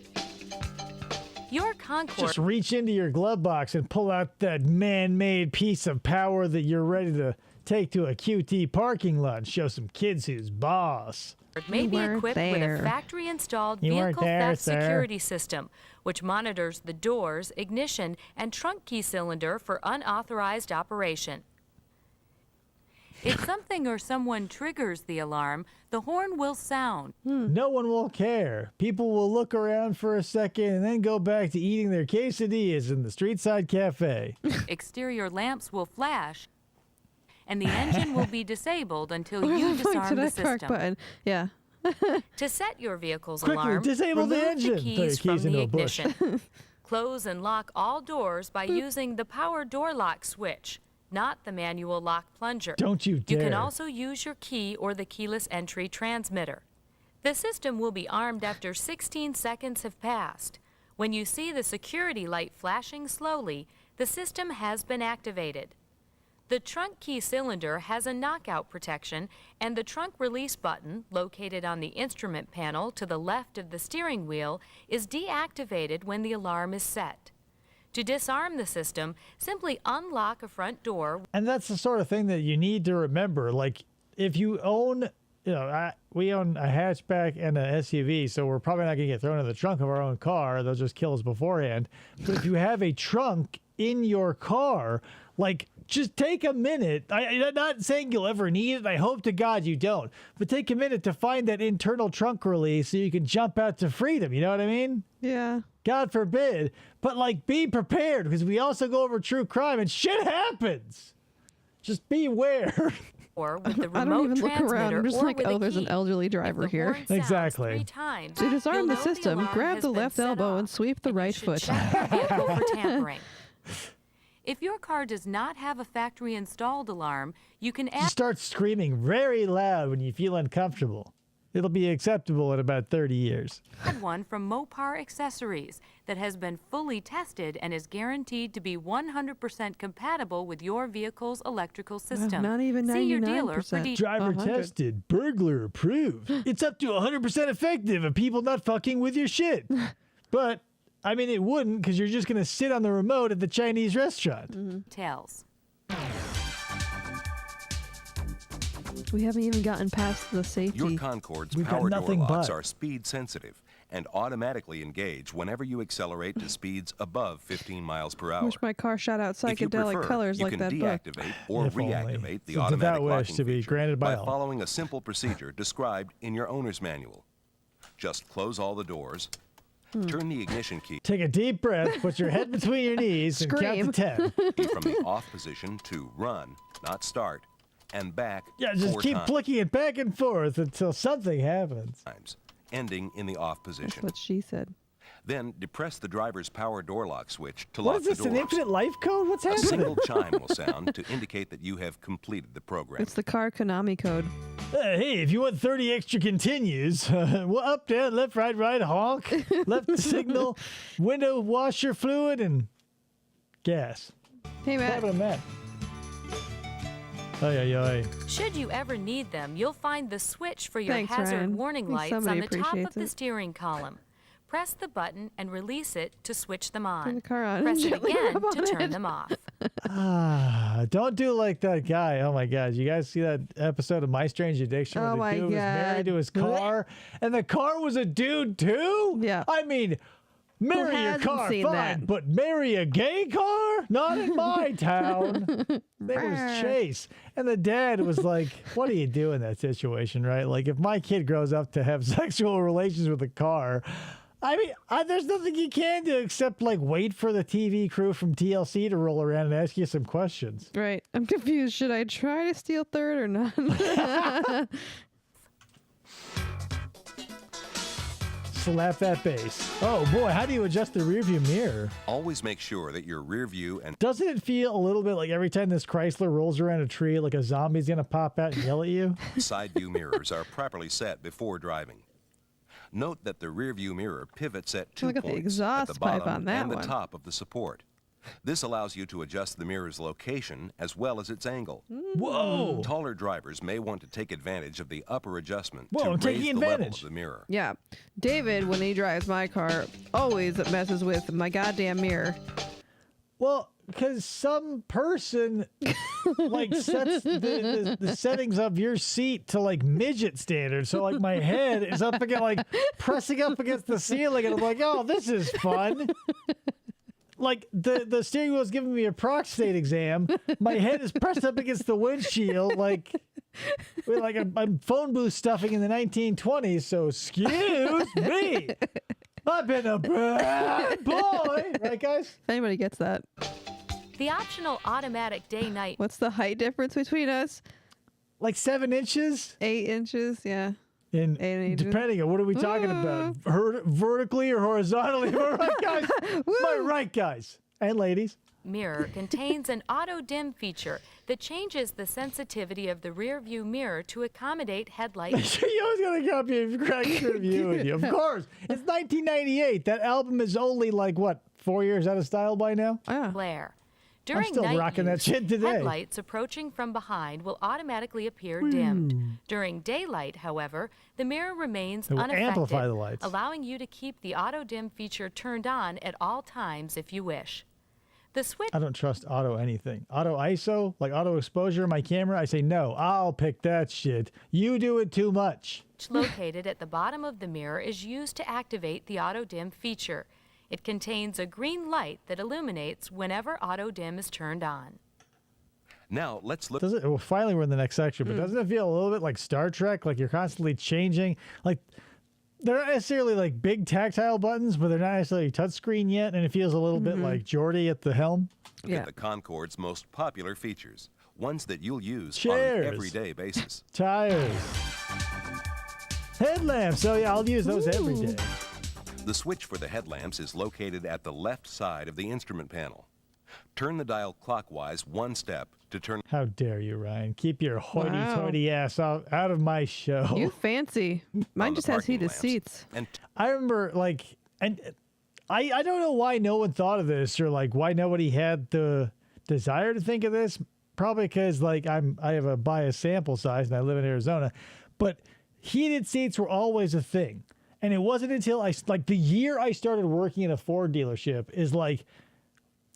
[SPEAKER 8] Your Concorde
[SPEAKER 4] Just reach into your glove box and pull out that man-made piece of power that you're ready to take to a QT parking lot. Show some kids who's boss.
[SPEAKER 8] may be
[SPEAKER 5] weren't
[SPEAKER 8] equipped with
[SPEAKER 5] there.
[SPEAKER 8] a factory-installed
[SPEAKER 4] You weren't
[SPEAKER 8] vehicle
[SPEAKER 4] there,
[SPEAKER 8] theft
[SPEAKER 4] sir.
[SPEAKER 8] security system, which monitors the doors, ignition, and trunk key cylinder for unauthorized operation. If something or someone triggers the alarm, the horn will sound.
[SPEAKER 4] No one will care. People will look around for a second and then go back to eating their quesadillas in the street side cafe.
[SPEAKER 8] Exterior lamps will flash, and the engine will be disabled until
[SPEAKER 5] Where
[SPEAKER 8] you
[SPEAKER 5] the fuck
[SPEAKER 8] disarm
[SPEAKER 5] did
[SPEAKER 8] the
[SPEAKER 5] I park
[SPEAKER 8] system.
[SPEAKER 5] button? Yeah.
[SPEAKER 8] To set your vehicle's
[SPEAKER 4] Quickly,
[SPEAKER 8] alarm,
[SPEAKER 4] disable the
[SPEAKER 8] remove
[SPEAKER 4] engine.
[SPEAKER 8] the
[SPEAKER 4] Throw your
[SPEAKER 8] keys
[SPEAKER 4] keys
[SPEAKER 8] from
[SPEAKER 4] into
[SPEAKER 8] the
[SPEAKER 4] a bush.
[SPEAKER 8] ignition. Close and lock all doors by using the power door lock switch, not the manual lock plunger.
[SPEAKER 4] Don't you
[SPEAKER 8] You can
[SPEAKER 4] dare.
[SPEAKER 8] also use your key or the keyless entry transmitter. The system will be armed after 16 seconds have passed. When you see the security light flashing slowly, the system has been activated. The trunk key cylinder has a knockout protection, and the trunk release button, located on the instrument panel to the left of the steering wheel, is deactivated when the alarm is set. To disarm the system, simply unlock a front door.
[SPEAKER 4] And that's the sort of thing that you need to remember. Like, if you own, we own a hatchback and an SUV, so we're probably not going to get thrown in the trunk of our own car. They'll just kill us beforehand. But if you have a trunk in your car, like, just take a minute. I'm not saying you'll ever need it. I hope to God you don't. But take a minute to find that internal trunk release so you can jump out to freedom. You know what I mean?
[SPEAKER 5] Yeah.
[SPEAKER 4] God forbid. But, like, be prepared, because we also go over true crime and shit happens. Just beware.
[SPEAKER 8] Or with the
[SPEAKER 5] I don't
[SPEAKER 8] remote
[SPEAKER 5] even look around.
[SPEAKER 8] transmitter
[SPEAKER 5] I'm just
[SPEAKER 8] or
[SPEAKER 5] like,
[SPEAKER 8] with a
[SPEAKER 5] oh, there's an
[SPEAKER 8] key.
[SPEAKER 5] elderly
[SPEAKER 8] If
[SPEAKER 5] driver
[SPEAKER 8] the
[SPEAKER 5] here.
[SPEAKER 8] horn sounds
[SPEAKER 4] Exactly.
[SPEAKER 8] 3 times,
[SPEAKER 5] To disarm
[SPEAKER 8] you'll
[SPEAKER 5] the
[SPEAKER 8] know
[SPEAKER 5] system,
[SPEAKER 8] alarm
[SPEAKER 5] grab
[SPEAKER 8] has
[SPEAKER 5] the
[SPEAKER 8] been
[SPEAKER 5] left
[SPEAKER 8] set
[SPEAKER 5] elbow
[SPEAKER 8] off,
[SPEAKER 5] and sweep the
[SPEAKER 8] and you
[SPEAKER 5] right
[SPEAKER 8] should
[SPEAKER 5] foot.
[SPEAKER 8] check your vehicle for tampering. If your car does not have a factory-installed alarm, you can
[SPEAKER 4] Just
[SPEAKER 8] add
[SPEAKER 4] start screaming very loud when you feel uncomfortable. It'll be acceptable in about 30 years.
[SPEAKER 8] one from Mopar Accessories that has been fully tested and is guaranteed to be 100% compatible with your vehicle's electrical system.
[SPEAKER 5] not even
[SPEAKER 8] See your dealer for
[SPEAKER 5] 99%.
[SPEAKER 8] details.
[SPEAKER 4] Driver
[SPEAKER 5] 100.
[SPEAKER 4] tested, burglar approved. It's up to 100% effective of people not fucking with your shit. But, I mean, it wouldn't, because you're just going to sit on the remote at the Chinese restaurant.
[SPEAKER 8] Details.
[SPEAKER 5] We haven't even gotten past the safety.
[SPEAKER 7] Your Concorde's
[SPEAKER 4] We've got
[SPEAKER 7] power door
[SPEAKER 4] nothing
[SPEAKER 7] locks
[SPEAKER 4] but.
[SPEAKER 7] are speed sensitive and automatically engage whenever you accelerate to speeds above 15 miles per hour.
[SPEAKER 5] Wish my car shot out
[SPEAKER 7] If you
[SPEAKER 5] psychedelic
[SPEAKER 7] prefer,
[SPEAKER 5] colors
[SPEAKER 7] you
[SPEAKER 5] like
[SPEAKER 7] can
[SPEAKER 5] that book.
[SPEAKER 7] deactivate or
[SPEAKER 4] If only.
[SPEAKER 7] reactivate
[SPEAKER 4] It's
[SPEAKER 7] the
[SPEAKER 4] a
[SPEAKER 7] automatic
[SPEAKER 4] devout wish
[SPEAKER 7] locking
[SPEAKER 4] to be
[SPEAKER 7] feature
[SPEAKER 4] granted by all.
[SPEAKER 7] following a simple procedure described in your owner's manual. Just close all the doors, turn the ignition key
[SPEAKER 4] Take a deep breath, put your head between your knees, and count to 10.
[SPEAKER 7] from the off position to run, not start, and back
[SPEAKER 4] Yeah, just
[SPEAKER 7] 4
[SPEAKER 4] keep
[SPEAKER 7] times,
[SPEAKER 4] flicking it back and forth until something happens.
[SPEAKER 7] ending in the off
[SPEAKER 5] That's
[SPEAKER 7] position.
[SPEAKER 5] what she said.
[SPEAKER 7] Then depress the driver's power door lock switch to
[SPEAKER 4] What
[SPEAKER 7] lock
[SPEAKER 4] is this,
[SPEAKER 7] the
[SPEAKER 4] an
[SPEAKER 7] doors.
[SPEAKER 4] infinite life code? What's
[SPEAKER 7] A
[SPEAKER 4] happening?
[SPEAKER 7] single chime will sound to indicate that you have completed the program.
[SPEAKER 5] It's the car Konami code.
[SPEAKER 4] Hey, if you want 30 extra continues, well, up, down, left, right, honk, left signal, window washer fluid, and gas.
[SPEAKER 5] Hey, Matt.
[SPEAKER 4] What a man. Ay, ay, ay.
[SPEAKER 8] Should you ever need them, you'll find the switch for your
[SPEAKER 5] Thanks,
[SPEAKER 8] hazard
[SPEAKER 5] Ryan.
[SPEAKER 8] warning
[SPEAKER 5] Think
[SPEAKER 8] lights on
[SPEAKER 5] somebody
[SPEAKER 8] the top of
[SPEAKER 5] appreciates
[SPEAKER 8] the
[SPEAKER 5] it.
[SPEAKER 8] steering column. Press the button and release it to switch them on.
[SPEAKER 5] Turn the car on
[SPEAKER 8] Press
[SPEAKER 5] and
[SPEAKER 8] it
[SPEAKER 5] gently
[SPEAKER 8] again
[SPEAKER 5] rub
[SPEAKER 8] to
[SPEAKER 5] on
[SPEAKER 8] turn
[SPEAKER 5] it.
[SPEAKER 8] them off.
[SPEAKER 4] Don't do like that guy. Oh my God. You guys see that episode of My Strange Addiction where
[SPEAKER 5] Oh
[SPEAKER 4] the
[SPEAKER 5] my
[SPEAKER 4] dude was married
[SPEAKER 5] God.
[SPEAKER 4] to his car and the car was a dude too?
[SPEAKER 5] Yeah.
[SPEAKER 4] I mean, Marry your car, fine,
[SPEAKER 5] that?
[SPEAKER 4] but marry a gay car? Not in my town. There was Chase. And the dad was like, what do you do in that situation, right? Like, if my kid grows up to have sexual relations with a car, I mean, there's nothing you can do except, like, wait for the TV crew from TLC to roll around and ask you some questions.
[SPEAKER 5] Right. I'm confused. Should I try to steal third or not?
[SPEAKER 4] Slap that bass. Oh boy, how do you adjust the rearview mirror?
[SPEAKER 7] Always make sure that your rear view and
[SPEAKER 4] Doesn't it feel a little bit like every time this Chrysler rolls around a tree, like a zombie's gonna pop out and yell at you?
[SPEAKER 7] side view mirrors are properly set before driving. Note that the rear view mirror pivots at 2
[SPEAKER 5] Look at the
[SPEAKER 7] points at
[SPEAKER 5] exhaust
[SPEAKER 7] the
[SPEAKER 5] pipe
[SPEAKER 7] bottom
[SPEAKER 5] on that
[SPEAKER 7] and the
[SPEAKER 5] one.
[SPEAKER 7] top of the support. This allows you to adjust the mirror's location as well as its angle.
[SPEAKER 4] Whoa!
[SPEAKER 7] Taller drivers may want to take advantage of the upper adjustment
[SPEAKER 4] Whoa,
[SPEAKER 7] to
[SPEAKER 4] I'm
[SPEAKER 7] raise
[SPEAKER 4] taking
[SPEAKER 7] the level
[SPEAKER 4] advantage.
[SPEAKER 7] of the mirror.
[SPEAKER 5] Yeah. David, when he drives my car, always messes with my goddamn mirror.
[SPEAKER 4] Well, because some person like sets the settings of your seat to like midget standards. So like my head is up against like pressing up against the ceiling, and I'm like, oh, this is fun. Like the steering wheel is giving me a prostate exam. My head is pressed up against the windshield, like I'm phone booth stuffing in the 1920s. So excuse me, I've been a bad boy, right, guys?
[SPEAKER 5] If anybody gets that.
[SPEAKER 8] The optional automatic day-night
[SPEAKER 5] What's the height difference between us?
[SPEAKER 4] Like 7 inches.
[SPEAKER 5] 8 inches, yeah.
[SPEAKER 4] And
[SPEAKER 5] 8 inches.
[SPEAKER 4] depending on what are we talking about, vertically or horizontally? Am I right, guys? Am I right, guys and ladies?
[SPEAKER 8] mirror contains an auto-dim feature that changes the sensitivity of the rear view mirror to accommodate headlight
[SPEAKER 4] You always got to copy a cracked review with you. Of course. It's 1998. That album is only like, what, 4 years out of style by now?
[SPEAKER 8] glare. During
[SPEAKER 4] still
[SPEAKER 8] night
[SPEAKER 4] rocking that
[SPEAKER 8] use,
[SPEAKER 4] shit today.
[SPEAKER 8] headlights approaching from behind will automatically appear dimmed. During daylight, however, the mirror remains
[SPEAKER 4] It will
[SPEAKER 8] unaffected,
[SPEAKER 4] amplify the lights.
[SPEAKER 8] allowing you to keep the auto-dim feature turned on at all times if you wish. The switch
[SPEAKER 4] I don't trust auto anything. Auto ISO, like auto exposure, my camera, I say, no, I'll pick that shit. You do it too much.
[SPEAKER 8] located at the bottom of the mirror is used to activate the auto-dim feature. It contains a green light that illuminates whenever auto-dim is turned on.
[SPEAKER 7] Now, let's look.
[SPEAKER 4] Doesn't well, finally we're in the next section, but doesn't it feel a little bit like Star Trek? Like you're constantly changing. Like they're not necessarily like big tactile buttons, but they're not necessarily touchscreen yet, and it feels a little bit like Jordy at the helm.
[SPEAKER 7] at the Concorde's most popular features, ones that you'll use
[SPEAKER 4] Chairs.
[SPEAKER 7] on an everyday basis.
[SPEAKER 4] Tires. Headlamps. So yeah, I'll use those every day.
[SPEAKER 7] The switch for the headlamps is located at the left side of the instrument panel. Turn the dial clockwise one step to turn.
[SPEAKER 4] How dare you, Ryan? Keep your hoity-toity ass out of my show.
[SPEAKER 5] You fancy. Mine
[SPEAKER 7] on the
[SPEAKER 5] just has
[SPEAKER 7] parking
[SPEAKER 5] heated
[SPEAKER 7] lamps.
[SPEAKER 5] seats.
[SPEAKER 7] And
[SPEAKER 4] I remember like, and I don't know why no one thought of this or like why nobody had the desire to think of this. Probably because like I have a biased sample size and I live in Arizona, but heated seats were always a thing. And it wasn't until the year I started working in a Ford dealership is like,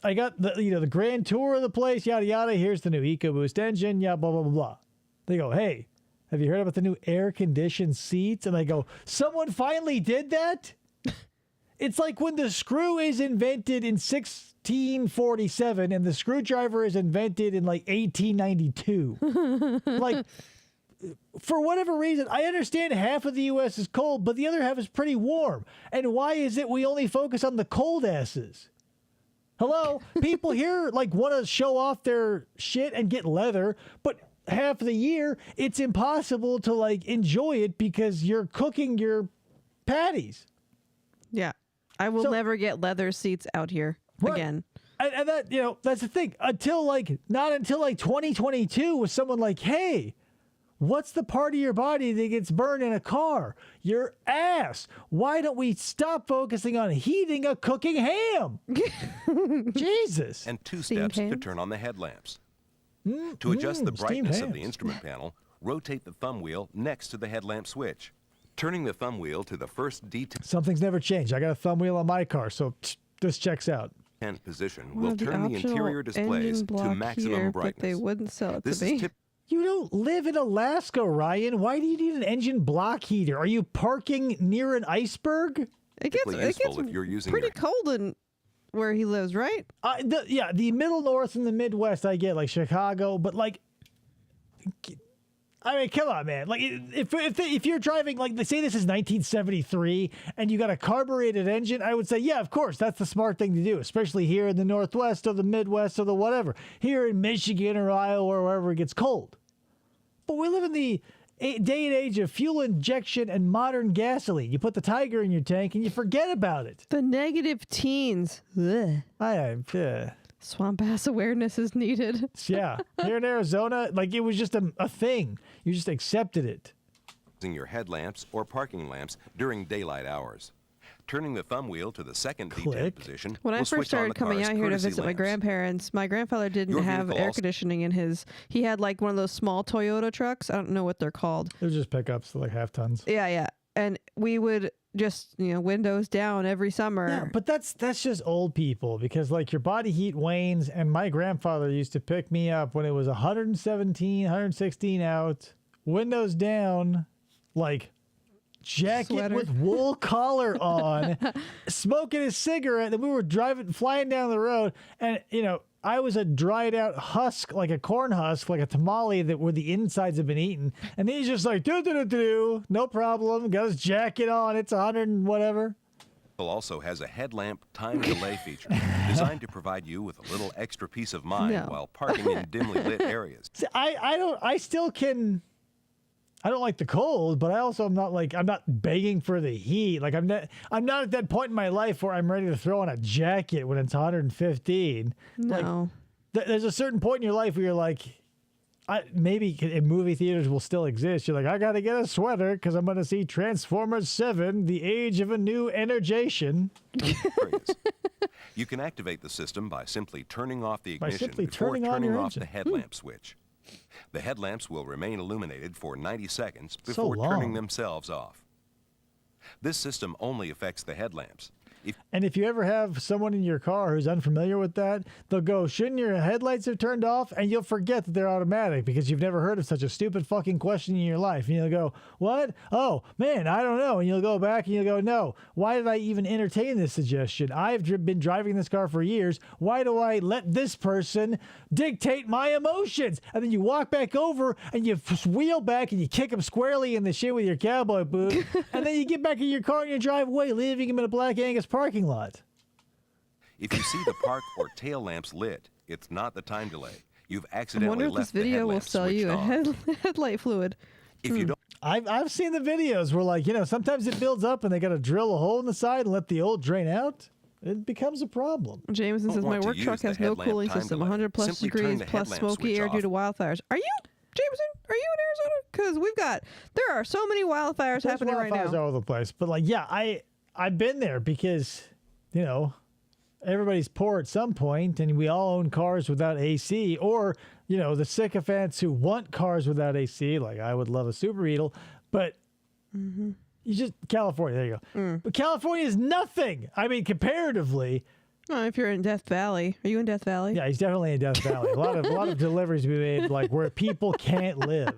[SPEAKER 4] I got the grand tour of the place, yada, yada. Here's the new EcoBoost engine, yeah, blah, blah, blah, blah. They go, hey, have you heard about the new air-conditioned seats? And I go, someone finally did that? It's like when the screw is invented in 1647 and the screwdriver is invented in like 1892. Like, for whatever reason, I understand half of the U.S. is cold, but the other half is pretty warm. And why is it we only focus on the cold asses? Hello? People here like want to show off their shit and get leather, but half of the year it's impossible to like enjoy it because you're cooking your patties.
[SPEAKER 5] Yeah. I will
[SPEAKER 4] So-
[SPEAKER 5] never get leather seats out here
[SPEAKER 4] Right.
[SPEAKER 5] again.
[SPEAKER 4] And that, that's the thing. Not until 2022 was someone like, hey, what's the part of your body that gets burned in a car? Your ass. Why don't we stop focusing on heating a cooking ham? Jesus.
[SPEAKER 7] and two
[SPEAKER 5] Steamed
[SPEAKER 7] steps to
[SPEAKER 5] hands?
[SPEAKER 7] turn on the headlamps. To adjust the
[SPEAKER 4] steamed
[SPEAKER 7] brightness of the
[SPEAKER 4] hands.
[SPEAKER 7] instrument panel, rotate the thumb wheel next to the headlamp switch. Turning the thumb wheel to the first D10
[SPEAKER 4] Something's never changed. I got a thumb wheel on my car, so this checks out.
[SPEAKER 7] position
[SPEAKER 5] Well,
[SPEAKER 7] will turn the
[SPEAKER 5] optional
[SPEAKER 7] interior displays
[SPEAKER 5] engine
[SPEAKER 7] to
[SPEAKER 5] block
[SPEAKER 7] maximum
[SPEAKER 5] here,
[SPEAKER 7] brightness.
[SPEAKER 5] But they wouldn't sell it
[SPEAKER 7] This
[SPEAKER 5] to
[SPEAKER 7] is
[SPEAKER 5] me.
[SPEAKER 4] You don't live in Alaska, Ryan. Why do you need an engine block heater? Are you parking near an iceberg?
[SPEAKER 5] It gets
[SPEAKER 7] useful if you're using
[SPEAKER 5] pretty
[SPEAKER 7] your
[SPEAKER 5] cold in where he lives, right?
[SPEAKER 4] The middle north and the Midwest, I get, like Chicago, but like, I mean, come on, man. Like, if you're driving, like, say this is 1973 and you got a carbureted engine, I would say, yeah, of course, that's the smart thing to do, especially here in the Northwest or the Midwest or the whatever. Here in Michigan or Iowa or wherever it gets cold. But we live in the day and age of fuel injection and modern gasoline. You put the Tiger in your tank and you forget about it.
[SPEAKER 5] The negative teens. Ugh. Swamp ass awareness is needed.
[SPEAKER 4] Yeah. Here in Arizona, like, it was just a thing. You just accepted it.
[SPEAKER 7] Using your headlamps or parking lamps during daylight hours. Turning the thumb wheel to the second D10 position.
[SPEAKER 5] When I first started coming out here to visit my grandparents, my grandfather didn't have air conditioning in his. He had like one of those small Toyota trucks. I don't know what they're called.
[SPEAKER 4] They're just pickups, like half tons.
[SPEAKER 5] Yeah. And we would just, windows down every summer.
[SPEAKER 4] Yeah, but that's just old people, because like your body heat wanes, and my grandfather used to pick me up when it was 117, 116 out, windows down, like jacket
[SPEAKER 5] Sweater.
[SPEAKER 4] with wool collar on, smoking a cigarette, and we were flying down the road, and I was a dried out husk, like a corn husk, like a tamale where the insides have been eaten. And he's just like, no problem. Got his jacket on. It's 100 and whatever.
[SPEAKER 7] Also has a headlamp time delay feature designed to provide you with a little extra peace of mind while parking in dimly lit areas.
[SPEAKER 4] See, I don't like the cold, but I'm not begging for the heat. Like I'm not at that point in my life where I'm ready to throw on a jacket when it's 115.
[SPEAKER 5] No.
[SPEAKER 4] Like, there's a certain point in your life where you're like, maybe in movie theaters will still exist. You're like, I got to get a sweater because I'm going to see Transformers 7, The Age of a New Energization.
[SPEAKER 7] You can activate the system by simply turning off the ignition before
[SPEAKER 4] turning
[SPEAKER 7] turning
[SPEAKER 4] on
[SPEAKER 7] off the headlamp switch. The headlamps will remain illuminated for 90 seconds before turning themselves off. This system only affects the headlamps.
[SPEAKER 4] And if you ever have someone in your car who's unfamiliar with that, they'll go, shouldn't your headlights have turned off? And you'll forget that they're automatic because you've never heard of such a stupid fucking question in your life. And you'll go, what? Oh, man, I don't know. And you'll go back and you'll go, no, why did I even entertain this suggestion? I've been driving this car for years. Why do I let this person dictate my emotions? And then you walk back over and you wheel back and you kick him squarely in the shin with your cowboy boot. And then you get back in your car and you drive away, leaving him in a Black Angus parking lot.
[SPEAKER 7] If you see the park or tail lamps lit, it's not the time delay. You've accidentally
[SPEAKER 5] I wonder if this
[SPEAKER 7] left the
[SPEAKER 5] video will
[SPEAKER 7] headlamps
[SPEAKER 5] sell you a
[SPEAKER 7] switched
[SPEAKER 5] headlight fluid.
[SPEAKER 7] If you don't,
[SPEAKER 4] I've seen the videos where, like, sometimes it builds up and they got to drill a hole in the side and let the oil drain out. It becomes a problem.
[SPEAKER 5] Jameson says, my work truck has no cooling system, 100 plus degrees plus smoky air due to wildfires. Are you, Jameson? Are you in Arizona? Because there are so many wildfires happening right now.
[SPEAKER 4] Wildfires all over the place. But, like, yeah, I've been there because, everybody's poor at some point, and we all own cars without AC, or, the sycophants who want cars without AC, like I would love a Super Beetle, but California, there you go. But California is nothing. I mean, comparatively.
[SPEAKER 5] Oh, if you're in Death Valley. Are you in Death Valley?
[SPEAKER 4] Yeah, he's definitely in Death Valley. A lot of deliveries we made, like, where people can't live.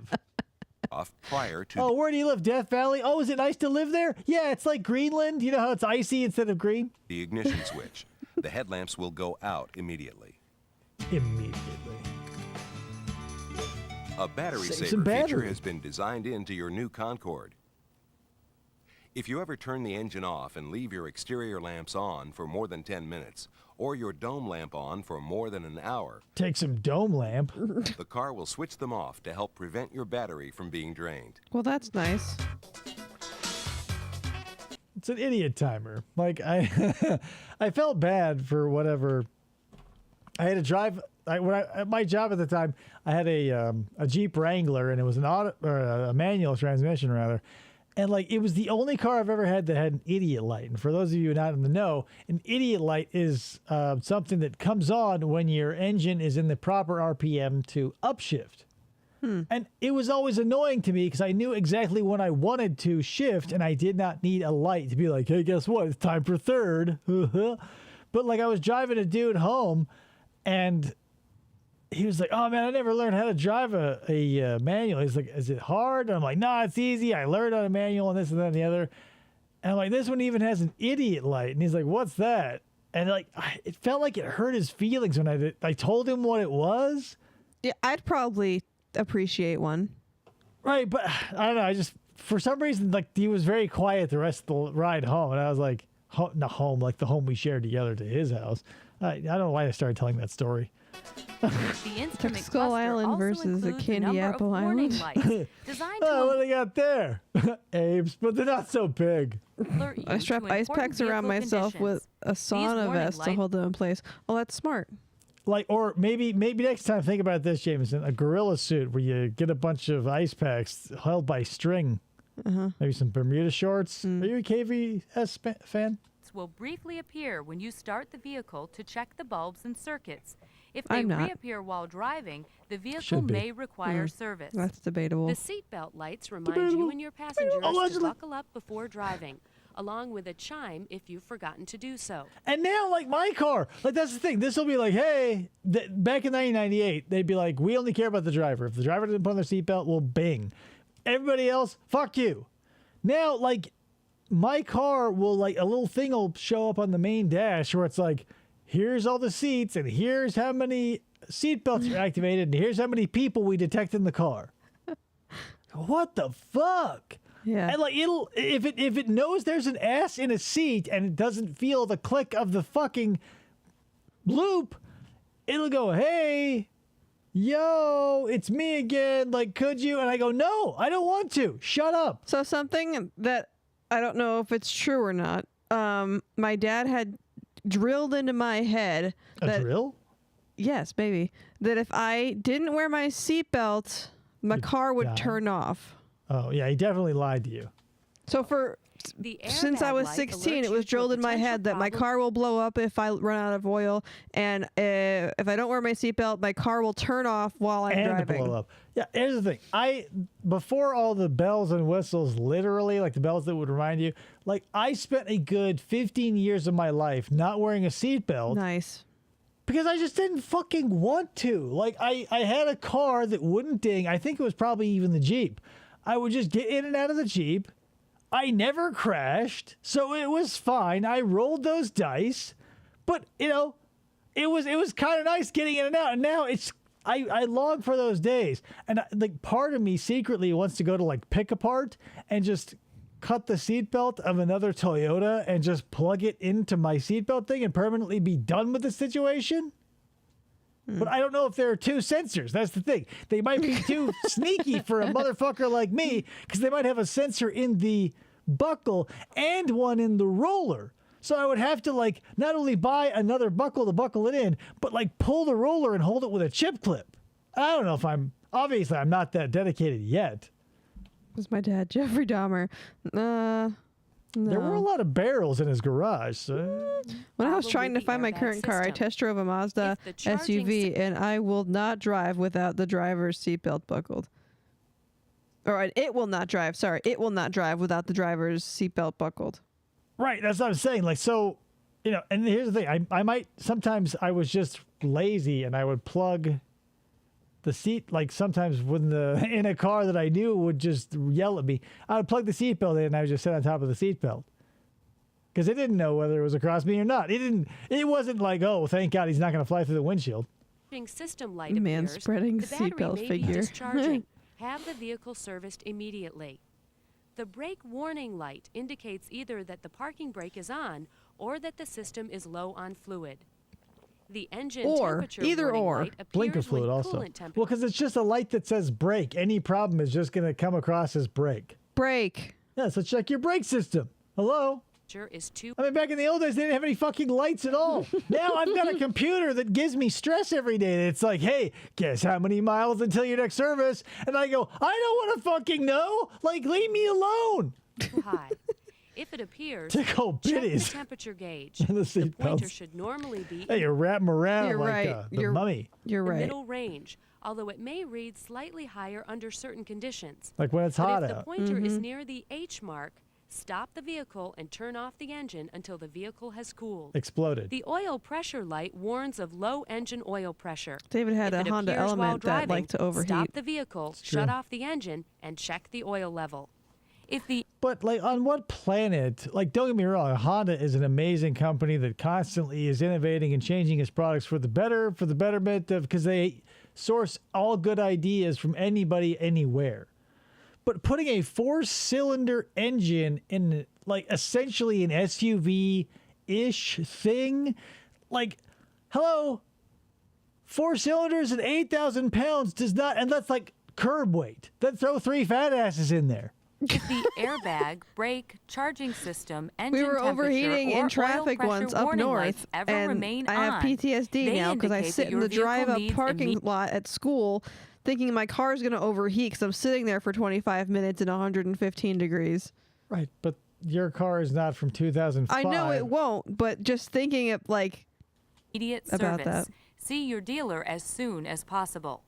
[SPEAKER 7] off prior to...
[SPEAKER 4] Oh, where do you live? Death Valley? Oh, is it nice to live there? Yeah, it's like Greenland. You know how it's icy instead of green?
[SPEAKER 7] the ignition switch. The headlamps will go out immediately. A battery saver feature has been designed into your new Concorde. If you ever turn the engine off and leave your exterior lamps on for more than 10 minutes, or your dome lamp on for more than an hour,
[SPEAKER 4] take some dome lamp.
[SPEAKER 7] The car will switch them off to help prevent your battery from being drained.
[SPEAKER 5] Well, that's nice.
[SPEAKER 4] It's an idiot timer. Like, I felt bad for whatever. I had to drive. At my job at the time, I had a Jeep Wrangler, and it was a manual transmission rather. And like, it was the only car I've ever had that had an idiot light. And for those of you not in the know, an idiot light is something that comes on when your engine is in the proper RPM to upshift. And it was always annoying to me because I knew exactly when I wanted to shift, and I did not need a light to be like, hey, guess what? It's time for third. But like, I was driving a dude home, and he was like, oh man, I never learned how to drive a manual. He's like, is it hard? And I'm like, no, it's easy. I learned on a manual and this and that and the other. And I'm like, this one even has an idiot light. And he's like, what's that? And like, it felt like it hurt his feelings when I told him what it was.
[SPEAKER 5] Yeah, I'd probably appreciate one.
[SPEAKER 4] Right, but I don't know. I just, for some reason, like he was very quiet the rest of the ride home. And I was like, not home, like the home we shared together to his house. I don't know why I started telling that story.
[SPEAKER 8] The instrument
[SPEAKER 5] Skull
[SPEAKER 8] cluster
[SPEAKER 5] Island
[SPEAKER 8] also
[SPEAKER 5] versus the
[SPEAKER 8] includes
[SPEAKER 5] Candy
[SPEAKER 8] number
[SPEAKER 5] Apple
[SPEAKER 8] of warning
[SPEAKER 5] Island.
[SPEAKER 8] lights designed to
[SPEAKER 4] Oh, what do they got there? Apes, but they're not so big.
[SPEAKER 8] alert you
[SPEAKER 5] I strap
[SPEAKER 8] to
[SPEAKER 5] ice
[SPEAKER 8] important
[SPEAKER 5] packs around
[SPEAKER 8] vehicle
[SPEAKER 5] myself
[SPEAKER 8] conditions.
[SPEAKER 5] with a sauna
[SPEAKER 8] warning
[SPEAKER 5] vest to
[SPEAKER 8] lights-
[SPEAKER 5] hold them in place. Oh, that's smart.
[SPEAKER 4] Like, or maybe next time, think about this, Jameson, a gorilla suit where you get a bunch of ice packs held by string. Maybe some Bermuda shorts. Are you a KVS fan?
[SPEAKER 8] Will briefly appear when you start the vehicle to check the bulbs and circuits. If they
[SPEAKER 5] I'm not.
[SPEAKER 8] reappear while driving, the vehicle
[SPEAKER 4] Should be.
[SPEAKER 8] may require service.
[SPEAKER 5] That's debatable.
[SPEAKER 8] The seatbelt lights remind you and your passengers to
[SPEAKER 4] Allegedly.
[SPEAKER 8] buckle up before driving, along with a chime if you've forgotten to do so.
[SPEAKER 4] And now, like my car, like that's the thing. This will be like, hey, back in 1998, they'd be like, we only care about the driver. If the driver doesn't put on their seatbelt, we'll bing. Everybody else, fuck you. Now, like, my car will, like, a little thing will show up on the main dash where it's like, here's all the seats and here's how many seatbelts are activated and here's how many people we detect in the car. What the fuck?
[SPEAKER 5] Yeah.
[SPEAKER 4] And like it'll if it knows there's an ass in a seat and it doesn't feel the click of the fucking loop, it'll go, hey, yo, it's me again. Like, could you? And I go, no, I don't want to. Shut up.
[SPEAKER 5] So something that I don't know if it's true or not. My dad had drilled into my head
[SPEAKER 4] A drill?
[SPEAKER 5] Yes, maybe. That if I didn't wear my seatbelt, my car would
[SPEAKER 4] die.
[SPEAKER 5] turn off.
[SPEAKER 4] Oh yeah, he definitely lied to you.
[SPEAKER 5] So
[SPEAKER 8] The
[SPEAKER 5] since I
[SPEAKER 8] airbag
[SPEAKER 5] was
[SPEAKER 8] light
[SPEAKER 5] 16,
[SPEAKER 8] alerts
[SPEAKER 5] it
[SPEAKER 8] you
[SPEAKER 5] was
[SPEAKER 8] to a
[SPEAKER 5] drilled in my
[SPEAKER 8] potential
[SPEAKER 5] head that my
[SPEAKER 8] problem.
[SPEAKER 5] car will blow up if I run out of oil, and if I don't wear my seatbelt, my car will turn off while I'm
[SPEAKER 4] And
[SPEAKER 5] driving.
[SPEAKER 4] blow up. Yeah, here's the thing. Before all the bells and whistles, literally, like the bells that would remind you, like I spent a good 15 years of my life not wearing a seatbelt.
[SPEAKER 5] Nice.
[SPEAKER 4] Because I just didn't fucking want to. Like, I had a car that wouldn't ding. I think it was probably even the Jeep. I would just get in and out of the Jeep. I never crashed, so it was fine. I rolled those dice. But, you know, it was kind of nice getting in and out. And now I long for those days. And, like, part of me secretly wants to go to, like, Pick Apart and just cut the seatbelt of another Toyota and just plug it into my seatbelt thing and permanently be done with the situation. But I don't know if there are two sensors. That's the thing. They might be too sneaky for a motherfucker like me because they might have a sensor in the buckle and one in the roller. So I would have to, like, not only buy another buckle to buckle it in, but, like, pull the roller and hold it with a chip clip. I don't know if obviously I'm not that dedicated yet.
[SPEAKER 5] Was my dad Jeffrey Dahmer? No.
[SPEAKER 4] There were a lot of barrels in his garage. So.
[SPEAKER 5] When I was
[SPEAKER 8] Probably
[SPEAKER 5] trying to
[SPEAKER 8] the
[SPEAKER 5] find my
[SPEAKER 8] airbag
[SPEAKER 5] current car, I
[SPEAKER 8] system.
[SPEAKER 5] test drove a Mazda
[SPEAKER 8] If the charging
[SPEAKER 5] SUV, and I will not drive without the driver's seatbelt buckled. Or it will not drive. Sorry, it will not drive without the driver's seatbelt buckled.
[SPEAKER 4] Right, that's what I'm saying. Like, so, you know, and here's the thing. I might, sometimes I was just lazy and I would plug the seat, like sometimes when in a car that I knew would just yell at me, I would plug the seatbelt in and I would just sit on top of the seatbelt. Because it didn't know whether it was across me or not. It wasn't like, oh, thank God he's not going to fly through the windshield.
[SPEAKER 8] System light
[SPEAKER 5] Man
[SPEAKER 8] appears,
[SPEAKER 5] spreading
[SPEAKER 8] the battery
[SPEAKER 5] seatbelt
[SPEAKER 8] may
[SPEAKER 5] figure.
[SPEAKER 8] be discharging. Have the vehicle serviced immediately. The brake warning light indicates either that the parking brake is on or that the system is low on fluid. The engine temperature
[SPEAKER 5] either
[SPEAKER 8] warning
[SPEAKER 5] or.
[SPEAKER 8] light appears
[SPEAKER 4] Blinker
[SPEAKER 8] when
[SPEAKER 4] fluid also.
[SPEAKER 8] coolant
[SPEAKER 4] Well,
[SPEAKER 8] temperature
[SPEAKER 4] because it's just a light that says brake. Any problem is just going to come across as brake.
[SPEAKER 5] Brake.
[SPEAKER 4] Yeah, so check your brake system. Hello?
[SPEAKER 8] is too.
[SPEAKER 4] I mean, back in the old days, they didn't have any fucking lights at all. Now I've got a computer that gives me stress every day. It's like, hey, guess how many miles until your next service? And I go, I don't want to fucking know. Like, leave me alone.
[SPEAKER 8] Too high. If it appears,
[SPEAKER 4] Tickle
[SPEAKER 8] check the
[SPEAKER 4] bitties.
[SPEAKER 8] temperature gauge.
[SPEAKER 4] And the
[SPEAKER 8] The
[SPEAKER 4] seat
[SPEAKER 8] pointer
[SPEAKER 4] belts.
[SPEAKER 8] should normally be
[SPEAKER 4] Hey, you wrap them around
[SPEAKER 5] You're
[SPEAKER 4] like
[SPEAKER 5] right.
[SPEAKER 4] the mummy.
[SPEAKER 5] You're
[SPEAKER 8] in the
[SPEAKER 5] right.
[SPEAKER 8] middle range, although it may read slightly higher under certain conditions.
[SPEAKER 4] Like when it's
[SPEAKER 8] But
[SPEAKER 4] hot
[SPEAKER 8] if the
[SPEAKER 4] out.
[SPEAKER 8] pointer is near the H mark, stop the vehicle and turn off the engine until the vehicle has cooled.
[SPEAKER 4] Exploded.
[SPEAKER 8] The oil pressure light warns of low engine oil pressure.
[SPEAKER 5] David had
[SPEAKER 8] If
[SPEAKER 5] a
[SPEAKER 8] it
[SPEAKER 5] Honda
[SPEAKER 8] appears while
[SPEAKER 5] Element that
[SPEAKER 8] driving,
[SPEAKER 5] liked to overheat.
[SPEAKER 8] Stop the vehicle, shut
[SPEAKER 4] true.
[SPEAKER 8] off the engine, and check the oil level.
[SPEAKER 4] But like, on what planet? Like, don't get me wrong, Honda is an amazing company that constantly is innovating and changing its products for the betterment of, because they source all good ideas from anybody, anywhere. But putting a 4-cylinder engine in, like, essentially an SUV-ish thing, like, hello, 4 cylinders and 8,000 pounds does not, and that's like curb weight. Then throw 3 fat asses in there.
[SPEAKER 8] If the airbag, brake, charging system, engine
[SPEAKER 5] we were
[SPEAKER 8] temperature,
[SPEAKER 5] overheating
[SPEAKER 8] or
[SPEAKER 5] in traffic
[SPEAKER 8] oil
[SPEAKER 5] once
[SPEAKER 8] pressure
[SPEAKER 5] up
[SPEAKER 8] warning
[SPEAKER 5] north,
[SPEAKER 8] lights ever
[SPEAKER 5] and
[SPEAKER 8] remain
[SPEAKER 5] I have
[SPEAKER 8] on,
[SPEAKER 5] PTSD
[SPEAKER 8] they
[SPEAKER 5] now because I
[SPEAKER 8] indicate
[SPEAKER 5] sit
[SPEAKER 8] that
[SPEAKER 5] in
[SPEAKER 8] your
[SPEAKER 5] the
[SPEAKER 8] vehicle
[SPEAKER 5] drive-up
[SPEAKER 8] needs
[SPEAKER 5] parking lot at school thinking my car's going to overheat because I'm sitting there for 25 minutes in 115 degrees.
[SPEAKER 4] Right, but your car is not from 2005.
[SPEAKER 5] I know it won't, but just thinking of, like,
[SPEAKER 8] immediate
[SPEAKER 5] about
[SPEAKER 8] service.
[SPEAKER 5] that.
[SPEAKER 8] See your dealer as soon as possible.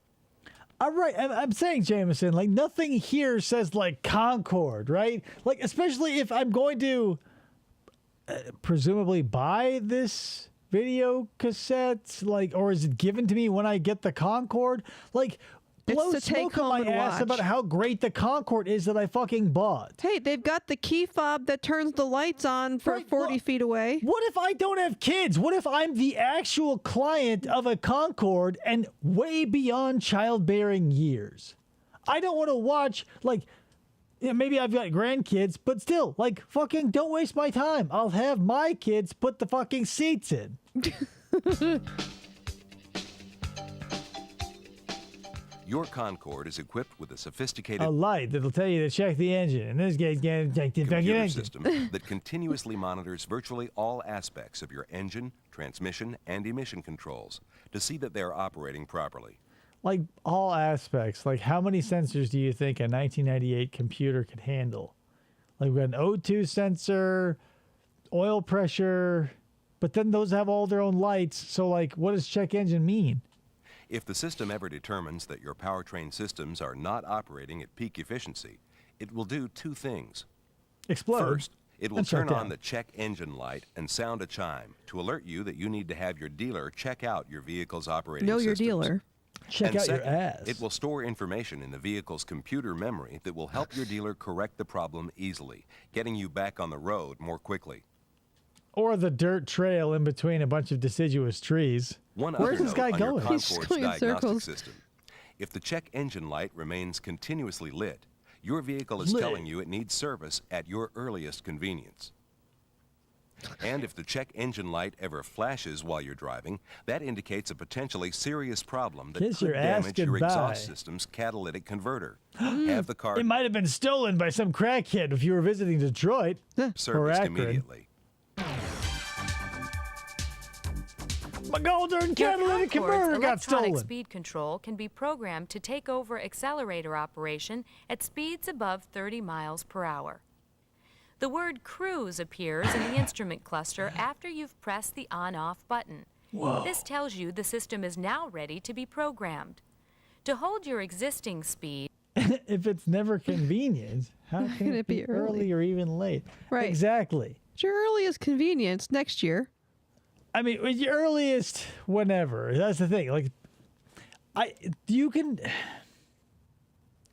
[SPEAKER 4] All right, I'm saying, Jameson, like, nothing here says, like, Concorde, right? Like, especially if I'm going to presumably buy this video cassette, like, or is it given to me when I get the Concorde? Like, blow
[SPEAKER 5] to take
[SPEAKER 4] smoke up
[SPEAKER 5] home
[SPEAKER 4] my
[SPEAKER 5] and
[SPEAKER 4] ass
[SPEAKER 5] watch.
[SPEAKER 4] about how great the Concorde is that I fucking bought.
[SPEAKER 5] Hey, they've got the key fob that turns the lights on for
[SPEAKER 4] Right,
[SPEAKER 5] 40
[SPEAKER 4] well,
[SPEAKER 5] feet away.
[SPEAKER 4] What if I don't have kids? What if I'm the actual client of a Concorde and way beyond childbearing years? I don't want to watch, like, maybe I've got grandkids, but still, like, fucking don't waste my time. I'll have my kids put the fucking seats in.
[SPEAKER 7] Your Concorde is equipped with a sophisticated
[SPEAKER 4] A light that'll tell you to check the engine. And this guy's going to check the fucking
[SPEAKER 7] computer
[SPEAKER 4] engine.
[SPEAKER 7] system that continuously monitors virtually all aspects of your engine, transmission, and emission controls to see that they are operating properly.
[SPEAKER 4] Like, all aspects. Like, how many sensors do you think a 1998 computer could handle? Like, we've got an O2 sensor, oil pressure, but then those have all their own lights. So, like, what does check engine mean?
[SPEAKER 7] If the system ever determines that your powertrain systems are not operating at peak efficiency, it will do 2 things.
[SPEAKER 4] Explode.
[SPEAKER 7] First, it will
[SPEAKER 4] and shut
[SPEAKER 7] turn
[SPEAKER 4] down.
[SPEAKER 7] on the check engine light and sound a chime to alert you that you need to have your dealer check out your vehicle's operating
[SPEAKER 5] Know your
[SPEAKER 7] systems.
[SPEAKER 5] dealer.
[SPEAKER 4] Check
[SPEAKER 7] And
[SPEAKER 4] out
[SPEAKER 7] second,
[SPEAKER 4] your ass.
[SPEAKER 7] it will store information in the vehicle's computer memory that will help your dealer correct the problem easily, getting you back on the road more quickly.
[SPEAKER 4] Or the dirt trail in between a bunch of deciduous trees.
[SPEAKER 7] One
[SPEAKER 4] Where's
[SPEAKER 7] other
[SPEAKER 4] this guy
[SPEAKER 7] note on your
[SPEAKER 4] going?
[SPEAKER 5] He's
[SPEAKER 7] Concorde's
[SPEAKER 5] going in
[SPEAKER 7] diagnostic
[SPEAKER 5] circles.
[SPEAKER 7] system. If the check engine light remains continuously lit, your vehicle is
[SPEAKER 4] Lit.
[SPEAKER 7] telling you it needs service at your earliest convenience. And if the check engine light ever flashes while you're driving, that indicates a potentially serious problem that
[SPEAKER 4] Kiss
[SPEAKER 7] could
[SPEAKER 4] your ass
[SPEAKER 7] damage your
[SPEAKER 4] goodbye.
[SPEAKER 7] exhaust system's catalytic converter. Have the car
[SPEAKER 4] It might have been stolen by some crackhead if you were visiting Detroit. or
[SPEAKER 7] serviced
[SPEAKER 4] Akron.
[SPEAKER 7] immediately.
[SPEAKER 4] My golden
[SPEAKER 8] Your
[SPEAKER 4] catalytic
[SPEAKER 8] Concorde's
[SPEAKER 4] converter got
[SPEAKER 8] electronic
[SPEAKER 4] stolen.
[SPEAKER 8] speed control can be programmed to take over accelerator operation at speeds above 30 miles per hour. The word cruise appears in the instrument cluster after you've pressed the on-off button.
[SPEAKER 4] Whoa.
[SPEAKER 8] This tells you the system is now ready to be programmed. To hold your existing speed,
[SPEAKER 4] If it's never convenient, how can it be early or even late?
[SPEAKER 5] Right.
[SPEAKER 4] Exactly.
[SPEAKER 5] It's your earliest convenience next year.
[SPEAKER 4] I mean, with your earliest whenever. That's the thing. Like,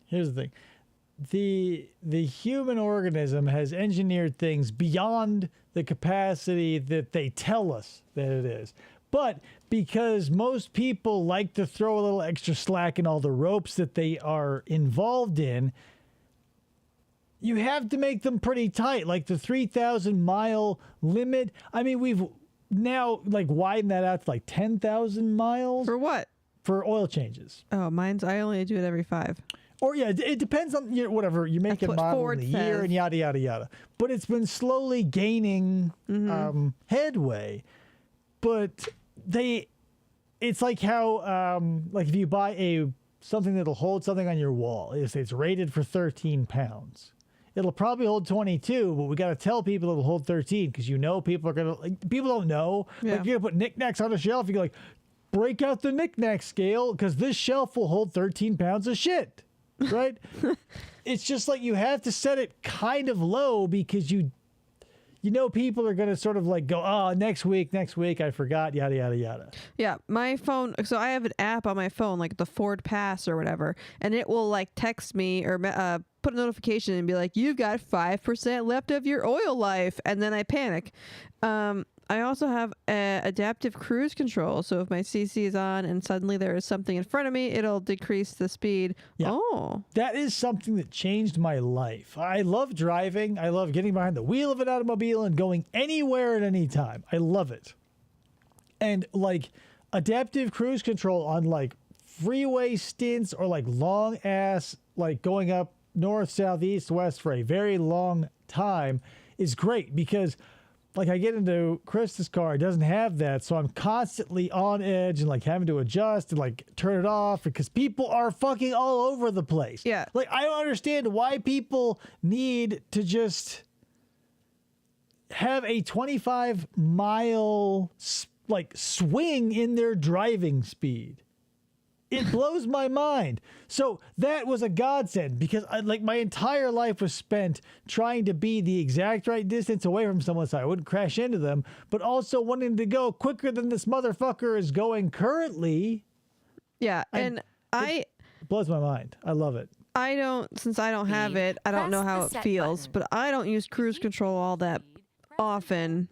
[SPEAKER 4] here's the thing. The human organism has engineered things beyond the capacity that they tell us that it is. But because most people like to throw a little extra slack in all the ropes that they are involved in, you have to make them pretty tight. Like the 3,000 mile limit. I mean, we've now like widened that out to like 10,000 miles
[SPEAKER 5] For what?
[SPEAKER 4] for oil changes.
[SPEAKER 5] Oh, I only do it every 5.
[SPEAKER 4] Or yeah, it depends on whatever you make
[SPEAKER 5] That's
[SPEAKER 4] a
[SPEAKER 5] what
[SPEAKER 4] model
[SPEAKER 5] Ford
[SPEAKER 4] in the year
[SPEAKER 5] says.
[SPEAKER 4] and yada yada yada. But it's been slowly gaining headway. But it's like how like if you buy something that'll hold something on your wall, it's rated for 13 pounds. It'll probably hold 22, but we got to tell people it'll hold 13 because people are gonna people don't know.
[SPEAKER 5] Yeah.
[SPEAKER 4] Like you're gonna put knickknacks on a shelf, you go like break out the knickknack scale because this shelf will hold 13 pounds of shit. Right? It's just like you have to set it kind of low because you you know people are going to sort of like go, oh, next week, I forgot, yada, yada, yada.
[SPEAKER 5] Yeah, my phone, so I have an app on my phone, like the Ford Pass or whatever, and it will like text me or put a notification and be like, you've got 5% left of your oil life, and then I panic. I also have adaptive cruise control, so if my CC is on and suddenly there is something in front of me, it'll decrease the speed.
[SPEAKER 4] Yeah.
[SPEAKER 5] Oh.
[SPEAKER 4] That is something that changed my life. I love driving. I love getting behind the wheel of an automobile and going anywhere at any time. I love it. And like adaptive cruise control on like freeway stints or like long ass, like going up north, south, east, west for a very long time is great because like I get into Krista's car, it doesn't have that, so I'm constantly on edge and like having to adjust and like turn it off because people are fucking all over the place.
[SPEAKER 5] Yeah.
[SPEAKER 4] Like I don't understand why people need to just have a 25-mile like swing in their driving speed. It blows my mind. So that was a godsend because my entire life was spent trying to be the exact right distance away from someone so I wouldn't crash into them, but also wanting to go quicker than this motherfucker is going currently.
[SPEAKER 5] Yeah, and
[SPEAKER 4] it blows my mind. I love it.
[SPEAKER 5] Since I don't have it, I don't know how it feels, but I don't use cruise control all that often.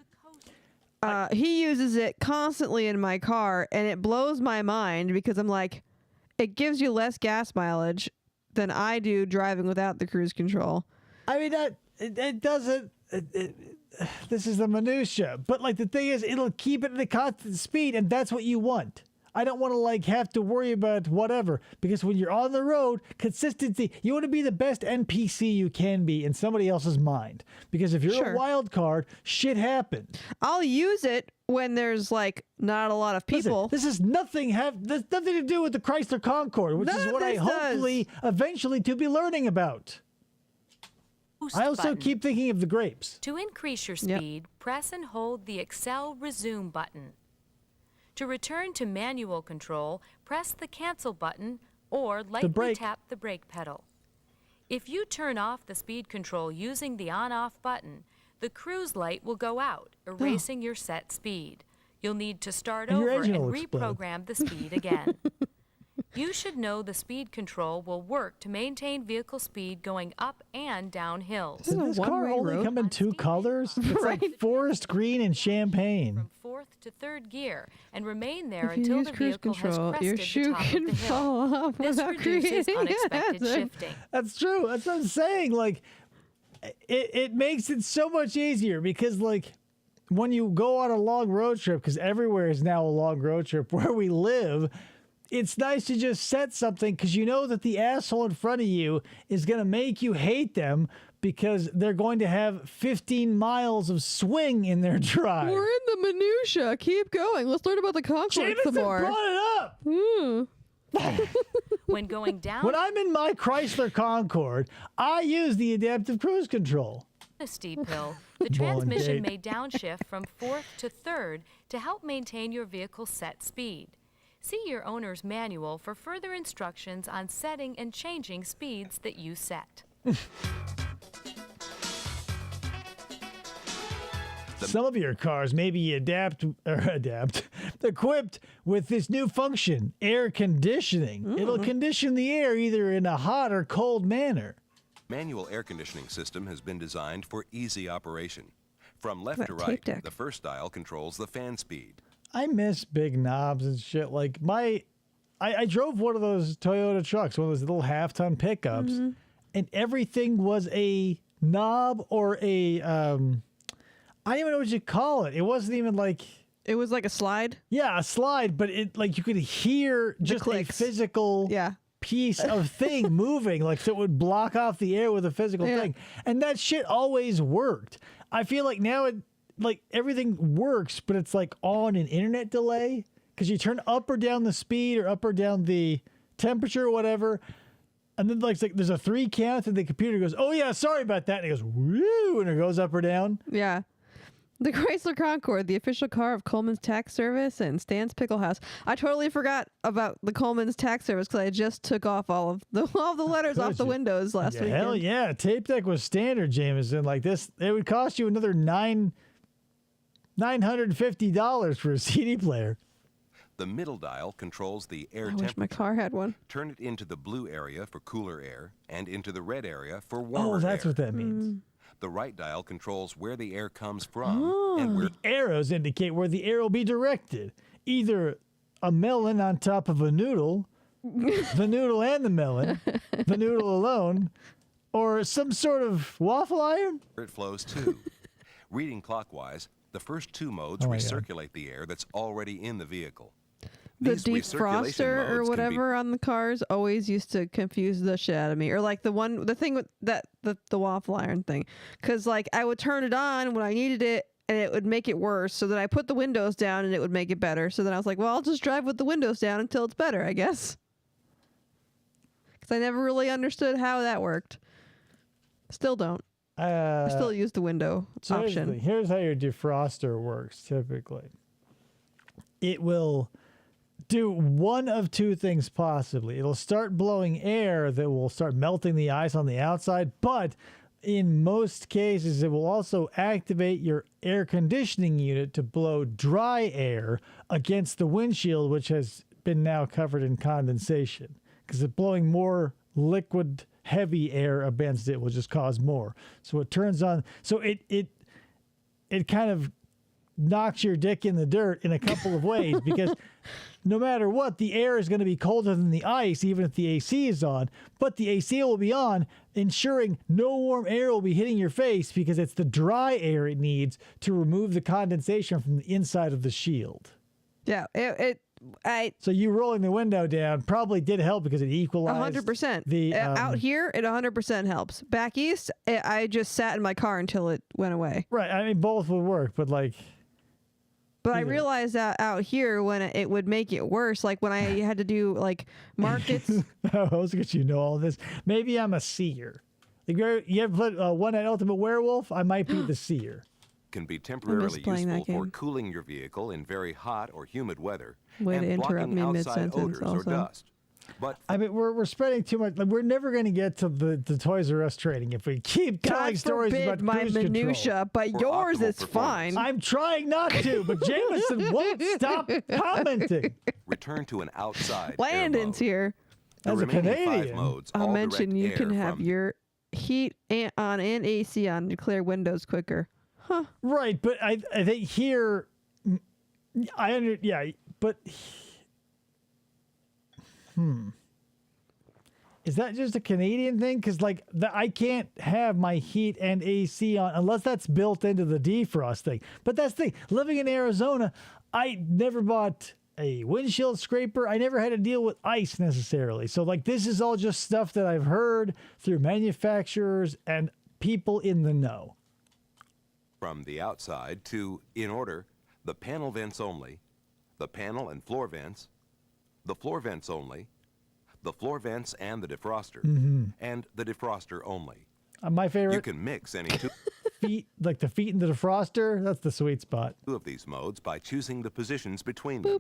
[SPEAKER 5] He uses it constantly in my car, and it blows my mind because I'm like, it gives you less gas mileage than I do driving without the cruise control.
[SPEAKER 4] I mean, it doesn't. This is the minutia, but like the thing is, it'll keep it at a constant speed, and that's what you want. I don't want to like have to worry about whatever because when you're on the road, consistency. You want to be the best NPC you can be in somebody else's mind because if you're a wild card, shit happens.
[SPEAKER 5] I'll use it when there's like not a lot of people.
[SPEAKER 4] Listen, this nothing to do with the Chrysler Concorde, which is what I hopefully eventually to be learning about. I also keep thinking of the grapes.
[SPEAKER 8] To increase your speed, press and hold the Excel Resume button. To return to manual control, press the Cancel button or lightly tap the brake pedal. If you turn off the speed control using the on-off button, the cruise light will go out, erasing your set speed. You'll need to start over and reprogram the speed again. You should know the speed control will work to maintain vehicle speed going up and down hills.
[SPEAKER 4] Does this car only come in two colors? It's like forest green and champagne.
[SPEAKER 8] From fourth to third gear and remain there until the vehicle has crested
[SPEAKER 5] your
[SPEAKER 8] the
[SPEAKER 5] shoe
[SPEAKER 8] top
[SPEAKER 5] can
[SPEAKER 8] of the hill.
[SPEAKER 5] fall off
[SPEAKER 8] This
[SPEAKER 5] without
[SPEAKER 8] reduces
[SPEAKER 5] creating
[SPEAKER 8] unexpected
[SPEAKER 5] hazard.
[SPEAKER 8] shifting.
[SPEAKER 4] That's true. That's what I'm saying. Like, it makes it so much easier because, like, when you go on a long road trip, because everywhere is now a long road trip where we live, it's nice to just set something because you know that the asshole in front of you is going to make you hate them because they're going to have 15 miles of swing in their drive.
[SPEAKER 5] We're in the minutia. Keep going. Let's learn about the Concorde some more.
[SPEAKER 4] Brought it up.
[SPEAKER 8] When going down
[SPEAKER 4] When I'm in my Chrysler Concorde, I use the adaptive cruise control.
[SPEAKER 8] a steep hill, the transmission may downshift from fourth to third to help maintain your vehicle's set speed. See your owner's manual for further instructions on setting and changing speeds that you set.
[SPEAKER 4] Some of your cars may be equipped with this new function, air conditioning. It'll condition the air either in a hot or cold manner.
[SPEAKER 7] Manual air conditioning system has been designed for easy operation. From left to right, the first dial controls the fan speed.
[SPEAKER 4] I miss big knobs and shit. Like I drove one of those Toyota trucks, one of those little half-ton pickups, and everything was a knob or a I don't even know what you call it. It wasn't even like
[SPEAKER 5] it was like a slide.
[SPEAKER 4] Yeah, a slide, but it like you could hear just a physical piece of thing moving, like so it would block off the air with a physical thing, and that shit always worked. I feel like now like everything works, but it's like on an internet delay because you turn up or down the speed or up or down the temperature or whatever. And then like there's a 3 count and the computer goes, oh yeah, sorry about that. And it goes, woo, and it goes up or down.
[SPEAKER 5] Yeah. The Chrysler Concorde, the official car of Coleman's Tax Service and Stan's Pickle House. I totally forgot about the Coleman's Tax Service because I just took off all the letters off the windows last weekend.
[SPEAKER 4] Hell yeah. Tape deck was standard, Jameson. Like this, it would cost you another $950 for a CD player.
[SPEAKER 7] The middle dial controls the air
[SPEAKER 5] I
[SPEAKER 7] temperature.
[SPEAKER 5] wish my car had one.
[SPEAKER 7] Turn it into the blue area for cooler air and into the red area for warmer air.
[SPEAKER 4] Oh, that's what that means.
[SPEAKER 7] The right dial controls where the air comes from and where
[SPEAKER 4] Arrows indicate where the air will be directed. Either a melon on top of a noodle, the noodle and the melon, the noodle alone, or some sort of waffle iron.
[SPEAKER 7] it flows to. Reading clockwise, the first two modes
[SPEAKER 4] Oh my
[SPEAKER 7] recirculate the air that's already in the vehicle.
[SPEAKER 5] The
[SPEAKER 7] These recirculation
[SPEAKER 5] defroster or
[SPEAKER 7] modes can be
[SPEAKER 5] whatever on the cars always used to confuse the shit out of me. Or like the thing with the waffle iron thing. Because like I would turn it on when I needed it and it would make it worse. So then I put the windows down and it would make it better. So then I was like, well, I'll just drive with the windows down until it's better, I guess. Because I never really understood how that worked. Still don't. I still use the window option.
[SPEAKER 4] Here's how your defroster works typically. It will do one of two things possibly. It'll start blowing air that will start melting the ice on the outside, but in most cases, it will also activate your air conditioning unit to blow dry air against the windshield, which has been now covered in condensation. Because blowing more liquid, heavy air against it will just cause more. So it turns on. So it kind of knocks your dick in the dirt in a couple of ways because no matter what, the air is going to be colder than the ice, even if the AC is on. But the AC will be on, ensuring no warm air will be hitting your face because it's the dry air it needs to remove the condensation from the inside of the shield.
[SPEAKER 5] Yeah,
[SPEAKER 4] So you rolling the window down probably did help because it equalized
[SPEAKER 5] 100%.
[SPEAKER 4] the
[SPEAKER 5] out here, it 100% helps. Back east, I just sat in my car until it went away.
[SPEAKER 4] Right. I mean, both would work, but like.
[SPEAKER 5] But I realized that out here when it would make it worse, like when I had to do like markets.
[SPEAKER 4] I was going to know all this. Maybe I'm a seer. Like you ever put One Night Ultimate Werewolf? I might be the seer.
[SPEAKER 7] Can be temporarily useful for cooling your vehicle in very hot or humid weather
[SPEAKER 5] Way
[SPEAKER 7] and
[SPEAKER 5] to interrupt
[SPEAKER 7] blocking
[SPEAKER 5] me
[SPEAKER 7] outside
[SPEAKER 5] mid-sentence
[SPEAKER 7] odors or
[SPEAKER 5] also.
[SPEAKER 7] dust. But
[SPEAKER 4] I mean, we're spending too much. Like, we're never going to get to the Toys R Us training if we keep telling
[SPEAKER 5] God
[SPEAKER 4] stories
[SPEAKER 5] forbid
[SPEAKER 4] about
[SPEAKER 5] my
[SPEAKER 4] cruise
[SPEAKER 5] minutia, but
[SPEAKER 7] For
[SPEAKER 5] yours
[SPEAKER 7] optimal
[SPEAKER 5] is fine.
[SPEAKER 7] performance.
[SPEAKER 4] I'm trying not to, but Jameson won't stop commenting.
[SPEAKER 7] return to an outside air
[SPEAKER 5] Landon's
[SPEAKER 7] mode.
[SPEAKER 5] here.
[SPEAKER 7] The
[SPEAKER 4] As a
[SPEAKER 7] remaining
[SPEAKER 4] Canadian,
[SPEAKER 7] 5 modes
[SPEAKER 5] I'll
[SPEAKER 7] all
[SPEAKER 5] mention
[SPEAKER 7] direct
[SPEAKER 5] you can
[SPEAKER 7] air
[SPEAKER 5] have
[SPEAKER 7] from
[SPEAKER 5] your heat on and AC on to clear windows quicker.
[SPEAKER 4] Right, but I think here, but is that just a Canadian thing? Because like I can't have my heat and AC on unless that's built into the defrost thing. But that's the thing. Living in Arizona, I never bought a windshield scraper. I never had to deal with ice necessarily. So like this is all just stuff that I've heard through manufacturers and people in the know.
[SPEAKER 7] From the outside to, in order, the panel vents only, the panel and floor vents, the floor vents only, the floor vents and the defroster, and the defroster only.
[SPEAKER 4] My
[SPEAKER 7] You
[SPEAKER 4] favorite
[SPEAKER 7] can mix any two
[SPEAKER 4] feet, like the feet in the defroster. That's the sweet spot.
[SPEAKER 7] of these modes by choosing the positions between them.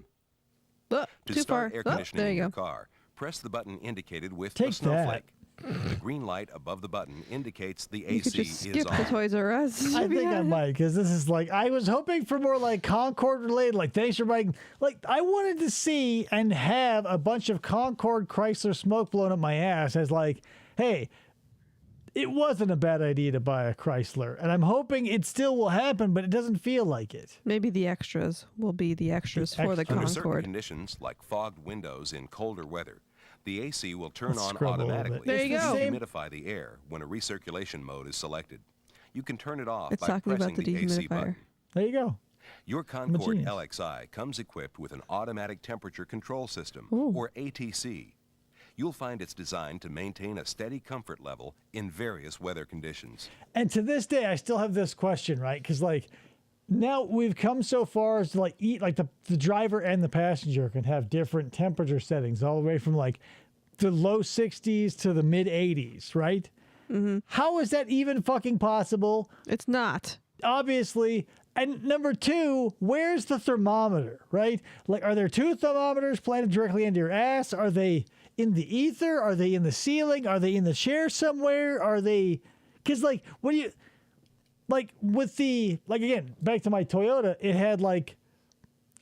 [SPEAKER 5] Oh,
[SPEAKER 7] To
[SPEAKER 5] too
[SPEAKER 7] start
[SPEAKER 5] far.
[SPEAKER 7] air
[SPEAKER 5] Oh,
[SPEAKER 7] conditioning
[SPEAKER 5] there
[SPEAKER 7] in
[SPEAKER 5] you
[SPEAKER 7] your
[SPEAKER 5] go.
[SPEAKER 7] car, press the button indicated with
[SPEAKER 4] Take
[SPEAKER 7] a
[SPEAKER 4] that.
[SPEAKER 7] snowflake. The green light above the button indicates the
[SPEAKER 5] You could
[SPEAKER 7] AC
[SPEAKER 5] just
[SPEAKER 7] is
[SPEAKER 5] skip the
[SPEAKER 7] on.
[SPEAKER 5] Toys R Us.
[SPEAKER 4] I think I might, because this is like, I was hoping for more like Concorde related, like thanks for buying, like I wanted to see and have a bunch of Concorde Chrysler smoke blown up my ass as like, hey, it wasn't a bad idea to buy a Chrysler. And I'm hoping it still will happen, but it doesn't feel like it.
[SPEAKER 5] Maybe the extras will be the extras for the
[SPEAKER 7] Under certain
[SPEAKER 5] Concorde.
[SPEAKER 7] conditions, like fogged windows in colder weather, the AC will turn
[SPEAKER 4] Let's
[SPEAKER 7] on
[SPEAKER 4] scrub a little bit.
[SPEAKER 7] automatically
[SPEAKER 5] There you
[SPEAKER 7] to
[SPEAKER 5] go.
[SPEAKER 7] humidify the air when a recirculation mode is selected. You can turn it off
[SPEAKER 5] It's
[SPEAKER 7] by
[SPEAKER 5] talking
[SPEAKER 7] pressing
[SPEAKER 5] about the
[SPEAKER 7] the AC
[SPEAKER 5] dehumidifier.
[SPEAKER 7] button.
[SPEAKER 4] There you go.
[SPEAKER 7] Your Concorde
[SPEAKER 4] genius.
[SPEAKER 7] LXI comes equipped with an automatic temperature control system,
[SPEAKER 5] Ooh.
[SPEAKER 7] or ATC. You'll find it's designed to maintain a steady comfort level in various weather conditions.
[SPEAKER 4] And to this day, I still have this question, right? Because like now we've come so far as to like eat, like the driver and the passenger can have different temperature settings all the way from like the low 60s to the mid 80s, right? How is that even fucking possible?
[SPEAKER 5] It's not.
[SPEAKER 4] Obviously, And number two, where's the thermometer, right? Like, are there two thermometers planted directly into your ass? Are they in the ether? Are they in the ceiling? Are they in the chair somewhere? Are they... Because, like, what do you... Like, with the... Like, again, back to my Toyota, it had, like,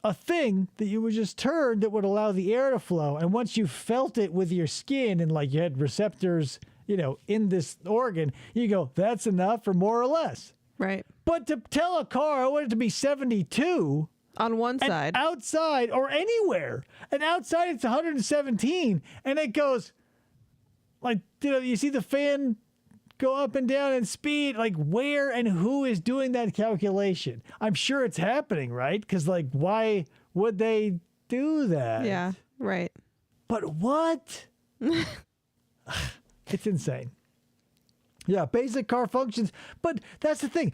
[SPEAKER 4] a thing that you would just turn that would allow the air to flow. And once you felt it with your skin and, like, you had receptors, you know, in this organ, you go, that's enough or more or less.
[SPEAKER 5] Right.
[SPEAKER 4] But to tell a car I want it to be 72
[SPEAKER 5] on one side,
[SPEAKER 4] outside or anywhere, and outside it's 117, and it goes like, you know, you see the fan go up and down in speed. Like, where and who is doing that calculation? I'm sure it's happening, right? Because, like, why would they do that?
[SPEAKER 5] Yeah, right.
[SPEAKER 4] But what? It's insane. Yeah, basic car functions. But that's the thing.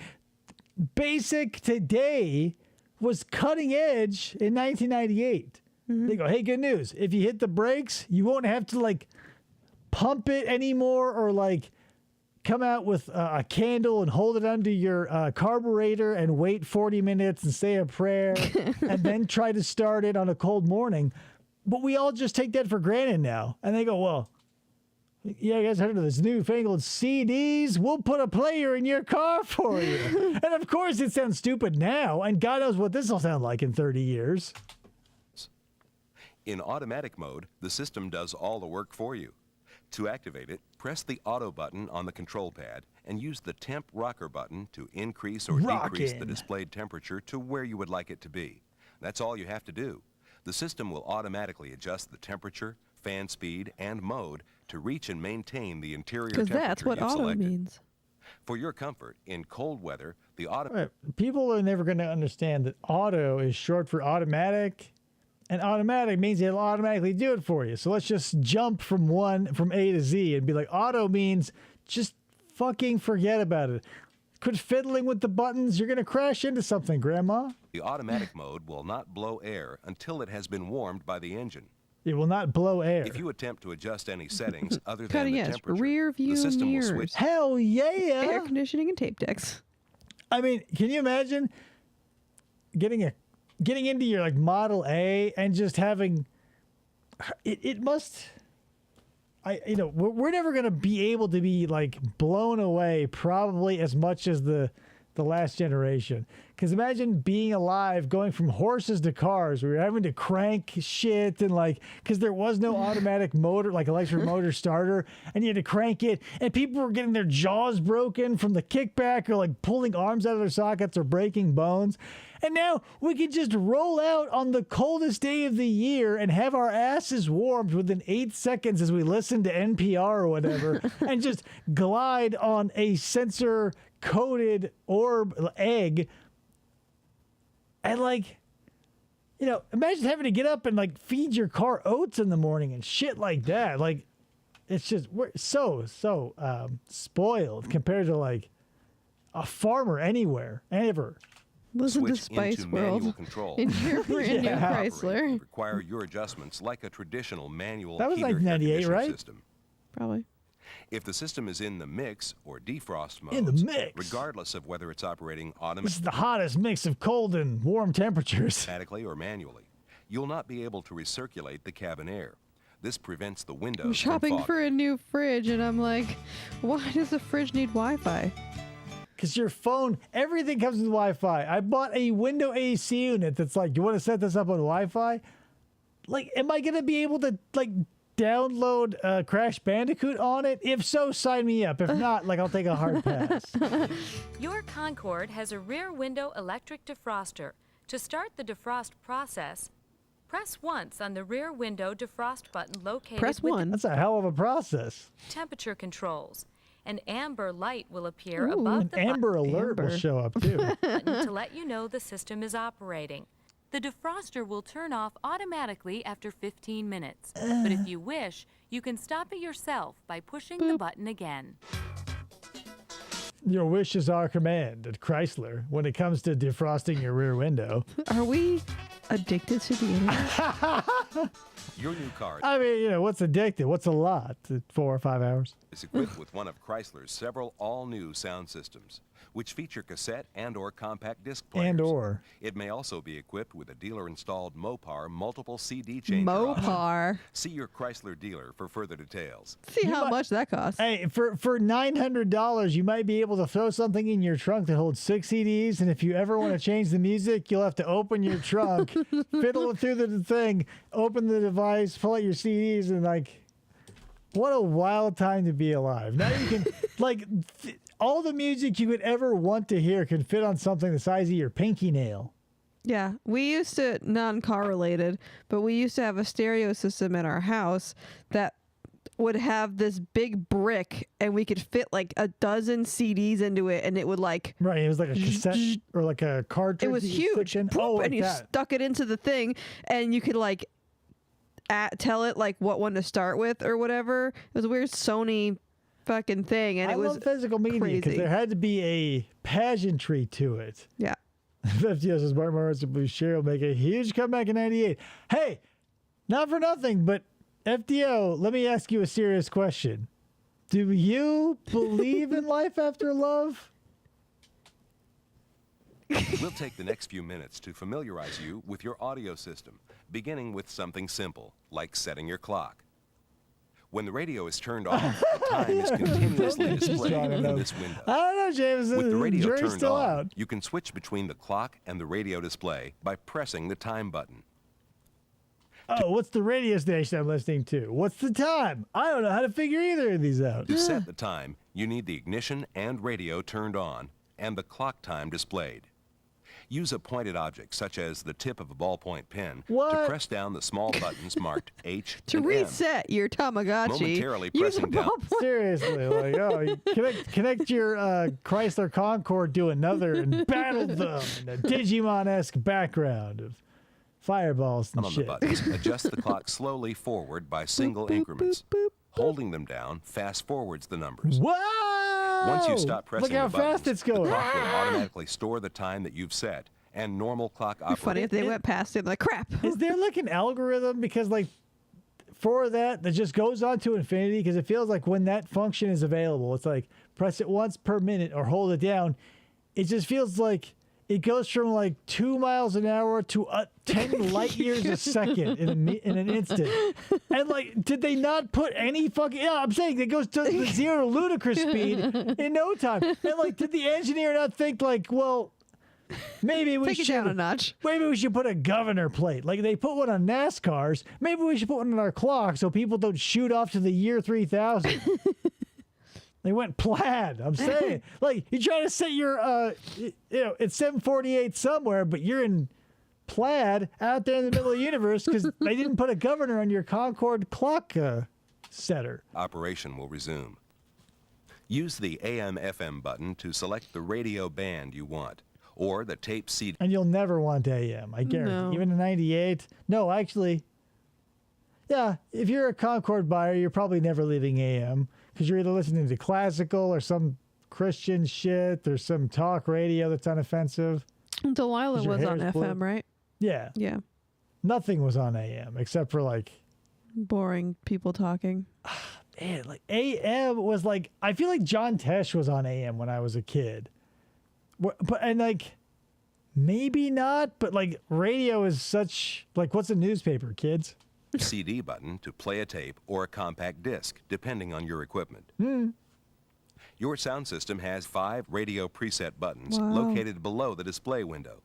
[SPEAKER 4] Basic today was cutting edge in 1998. They go, hey, good news. If you hit the brakes, you won't have to, like, pump it anymore or, like, come out with a candle and hold it under your carburetor and wait 40 minutes and say a prayer and then try to start it on a cold morning. But we all just take that for granted now. And they go, well, yeah, you guys heard of this newfangled CDs? We'll put a player in your car for you. And of course it sounds stupid now, and God knows what this will sound like in 30 years.
[SPEAKER 7] In automatic mode, the system does all the work for you. To activate it, press the auto button on the control pad and use the temp rocker button to increase or decrease the displayed temperature to where you would like it to be. That's all you have to do. The system will automatically adjust the temperature, fan speed, and mode to reach and maintain the interior temperature
[SPEAKER 5] because that's what
[SPEAKER 7] you've
[SPEAKER 5] auto
[SPEAKER 7] selected.
[SPEAKER 5] means.
[SPEAKER 7] For your comfort, in cold weather, the auto...
[SPEAKER 4] Right. People are never going to understand that auto is short for automatic, and automatic means it'll automatically do it for you. So let's just jump from A to Z and be like, auto means just fucking forget about it. Quit fiddling with the buttons. You're going to crash into something, Grandma.
[SPEAKER 7] The automatic mode will not blow air until it has been warmed by the engine.
[SPEAKER 4] It will not blow air.
[SPEAKER 7] If you attempt to adjust any settings other than
[SPEAKER 5] Cutting
[SPEAKER 7] the
[SPEAKER 5] edge,
[SPEAKER 7] temperature,
[SPEAKER 5] rear view
[SPEAKER 7] the system will
[SPEAKER 5] mirrors,
[SPEAKER 7] switch.
[SPEAKER 4] Hell yeah!
[SPEAKER 5] air conditioning, and tape decks.
[SPEAKER 4] I mean, can you imagine getting into your, like, Model A and just having it must... we're never going to be able to be, like, blown away probably as much as the last generation. Because imagine being alive, going from horses to cars, where you're having to crank shit and, like, because there was no automatic motor, like electric motor starter, and you had to crank it, and people were getting their jaws broken from the kickback or, like, pulling arms out of their sockets or breaking bones. And now we can just roll out on the coldest day of the year and have our asses warmed within 8 seconds as we listen to NPR or whatever, and just glide on a sensor-coated orb egg. And, like, imagine having to get up and, like, feed your car oats in the morning and shit like that. Like, it's just, we're so spoiled compared to, like, a farmer anywhere, ever.
[SPEAKER 5] Listen to
[SPEAKER 7] Switch
[SPEAKER 5] Spice
[SPEAKER 7] into
[SPEAKER 5] World
[SPEAKER 7] manual control.
[SPEAKER 5] in your brand new Chrysler.
[SPEAKER 7] Require your adjustments like a traditional manual
[SPEAKER 4] That was
[SPEAKER 7] heater
[SPEAKER 4] like 98,
[SPEAKER 7] air conditioner
[SPEAKER 4] right?
[SPEAKER 7] system.
[SPEAKER 5] Probably.
[SPEAKER 7] If the system is in the mix or defrost modes,
[SPEAKER 4] In the mix.
[SPEAKER 7] regardless of whether it's operating
[SPEAKER 4] This is the hottest mix of cold and warm temperatures.
[SPEAKER 7] automatically or manually, you'll not be able to recirculate the cabin air. This prevents the windows
[SPEAKER 5] I'm
[SPEAKER 7] from
[SPEAKER 5] shopping
[SPEAKER 7] fogging.
[SPEAKER 5] for a new fridge, and I'm like, why does the fridge need Wi-Fi?
[SPEAKER 4] Because your phone, everything comes with Wi-Fi. I bought a window AC unit that's like, you want to set this up on Wi-Fi? Like, am I going to be able to, like, download Crash Bandicoot on it? If so, sign me up. If not, like, I'll take a hard pass.
[SPEAKER 8] Your Concorde has a rear window electric defroster. To start the defrost process, press once on the rear window defrost button located
[SPEAKER 5] Press
[SPEAKER 8] with
[SPEAKER 5] one.
[SPEAKER 4] That's a hell of a process.
[SPEAKER 8] the temperature controls. An amber light will appear
[SPEAKER 5] Ooh,
[SPEAKER 8] above
[SPEAKER 4] An
[SPEAKER 8] the
[SPEAKER 4] Amber Alert will
[SPEAKER 5] Amber.
[SPEAKER 4] show up, too.
[SPEAKER 8] button to let you know the system is operating. The defroster will turn off automatically after 15 minutes. But if you wish, you can stop it yourself by pushing the button again.
[SPEAKER 4] Your wish is our command at Chrysler when it comes to defrosting your rear window.
[SPEAKER 5] Are we addicted to the internet?
[SPEAKER 7] Your new car
[SPEAKER 4] I mean, what's addictive? What's a lot? 4 or 5 hours?
[SPEAKER 7] is equipped with one of Chrysler's several all-new sound systems, which feature cassette and/or compact disc players.
[SPEAKER 4] And/or.
[SPEAKER 7] It may also be equipped with a dealer-installed Mopar multiple CD changer option.
[SPEAKER 5] Mopar.
[SPEAKER 7] See your Chrysler dealer for further details.
[SPEAKER 5] See how much that costs.
[SPEAKER 4] Hey, for $900, you might be able to throw something in your trunk that holds 6 CDs, and if you ever want to change the music, you'll have to open your trunk, fiddle it through the thing, open the device, pull out your CDs, and what a wild time to be alive. Now you can, all the music you could ever want to hear can fit on something the size of your pinky nail.
[SPEAKER 5] Yeah, we used to, non-car related, but we used to have a stereo system in our house that would have this big brick, and we could fit like a dozen CDs into it, and it would
[SPEAKER 4] Right, it was like a cassette or like a cartridge.
[SPEAKER 5] It was huge. And you stuck it into the thing, and you could tell it what one to start with or whatever. It was a weird Sony fucking thing, and
[SPEAKER 4] I
[SPEAKER 5] it was
[SPEAKER 4] love physical media because
[SPEAKER 5] crazy.
[SPEAKER 4] there had to be a pageantry to it.
[SPEAKER 5] Yeah.
[SPEAKER 4] 50 years of Smart Mars and Blue Share will make a huge comeback in 98. Hey, not for nothing, but FDO, let me ask you a serious question. Do you believe in life after love?
[SPEAKER 7] We'll take the next few minutes to familiarize you with your audio system, beginning with something simple, like setting your clock. When the radio is turned off, the time is continuously displayed in this window.
[SPEAKER 4] I don't know, James.
[SPEAKER 7] With the radio
[SPEAKER 4] jury's
[SPEAKER 7] turned
[SPEAKER 4] still
[SPEAKER 7] on,
[SPEAKER 4] out.
[SPEAKER 7] you can switch between the clock and the radio display by pressing the time button.
[SPEAKER 4] Oh, what's the radio station I'm listening to? What's the time? I don't know how to figure either of these out.
[SPEAKER 7] To set the time, you need the ignition and radio turned on and the clock time displayed. Use a pointed object, such as the tip of a ballpoint pen, to press down the small buttons marked H
[SPEAKER 5] to
[SPEAKER 7] and
[SPEAKER 5] reset your Tamagotchi.
[SPEAKER 7] Momentarily
[SPEAKER 5] use a
[SPEAKER 7] pressing down.
[SPEAKER 5] ballpoint.
[SPEAKER 4] Seriously, you connect your Chrysler Concorde to another and battle them in a Digimon-esque background of fireballs and
[SPEAKER 7] On
[SPEAKER 4] shit.
[SPEAKER 7] the buttons, adjust the clock slowly forward by single increments. Holding them down fast forwards the numbers.
[SPEAKER 4] Whoa!
[SPEAKER 7] Once you stop pressing
[SPEAKER 4] Look how
[SPEAKER 7] the buttons,
[SPEAKER 4] fast it's
[SPEAKER 7] the
[SPEAKER 4] going.
[SPEAKER 7] clock will automatically store the time that you've set, and normal clock
[SPEAKER 5] Funny if they went past it, crap.
[SPEAKER 4] Is there an algorithm? Because for that just goes on to infinity, because it feels like when that function is available, it's press it once per minute or hold it down. It just feels like it goes from 2 miles an hour to 10 light years a second in an instant. And did they not put any fucking? Yeah, I'm saying it goes to the 0 to ludicrous speed in no time. And did the engineer not think well, maybe we
[SPEAKER 5] Take it down a notch.
[SPEAKER 4] Maybe we should put a governor plate. They put one on NASCARs. Maybe we should put one on our clock so people don't shoot off to the year 3000. They went plaid. I'm saying, you try to set your, it's 748 somewhere, but you're in plaid out there in the middle of the universe because they didn't put a governor on your Concorde clock setter.
[SPEAKER 7] Operation will resume. Use the AM/FM button to select the radio band you want, or the tape CD.
[SPEAKER 4] And you'll never want AM, I guarantee.
[SPEAKER 5] No.
[SPEAKER 4] Even in 98. No, actually, yeah, if you're a Concorde buyer, you're probably never leaving AM. Because you're either listening to classical or some Christian shit or some talk radio that's unoffensive.
[SPEAKER 5] Delilah
[SPEAKER 4] your
[SPEAKER 5] was on
[SPEAKER 4] hair's
[SPEAKER 5] FM,
[SPEAKER 4] blue.
[SPEAKER 5] right?
[SPEAKER 4] Yeah.
[SPEAKER 5] Yeah.
[SPEAKER 4] Nothing was on AM except for
[SPEAKER 5] Boring people talking.
[SPEAKER 4] man, AM was I feel like John Tesh was on AM when I was a kid. But maybe not, but radio is such what's a newspaper, kids?
[SPEAKER 7] CD button to play a tape or a compact disc, depending on your equipment. Your sound system has 5 radio preset buttons located below the display window.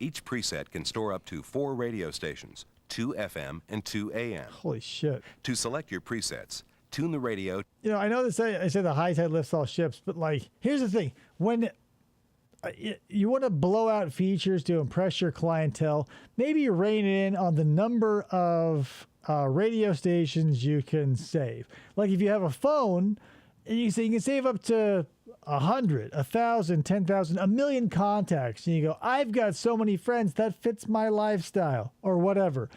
[SPEAKER 7] Each preset can store up to 4 radio stations, 2 FM and 2 AM.
[SPEAKER 4] Holy shit.
[SPEAKER 7] To select your presets, tune the radio.
[SPEAKER 4] I know I say the high tide lifts all ships, but here's the thing. When you want to blow out features to impress your clientele, maybe you rein it in on the number of radio stations you can save. If you have a phone, and you can save up to 100, 1,000, 10,000, 1,000,000 contacts, and you go, I've got so many friends that fits my lifestyle or whatever.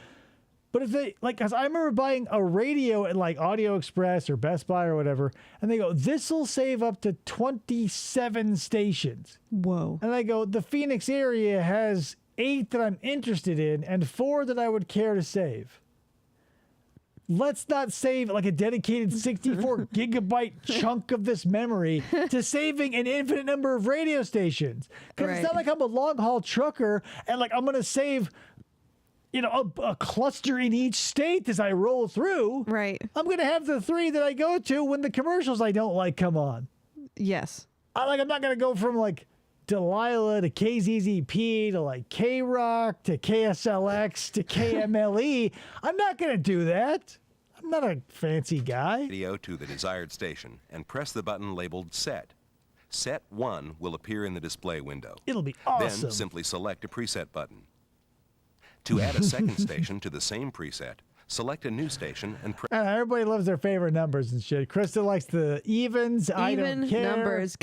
[SPEAKER 4] But if they because I remember buying a radio at Audio Express or Best Buy or whatever, and they go, this will save up to 27 stations.
[SPEAKER 5] Whoa.
[SPEAKER 4] And I go, the Phoenix area has 8 that I'm interested in and 4 that I would care to save. let's not save like a dedicated 64 gigabyte chunk of this memory to saving an infinite number of radio stations. Because it's not like I'm a long haul trucker and like I'm going to save, a cluster in each state as I roll through.
[SPEAKER 5] Right.
[SPEAKER 4] I'm going to have the 3 that I go to when the commercials I don't like come on.
[SPEAKER 5] Yes.
[SPEAKER 4] I'm not going to go from like Delilah to KZZP to like K-Rock to KSLX to KMLE. I'm not going to do that. I'm not a fancy guy.
[SPEAKER 7] Radio to the desired station and press the button labeled Set. Set 1 will appear in the display window.
[SPEAKER 4] It'll be awesome.
[SPEAKER 7] Then simply select a preset button. To add a second station to the same preset, select a new station and press.
[SPEAKER 4] Everybody loves their favorite numbers and shit. Krista likes the evens. I don't care.
[SPEAKER 5] Numbers.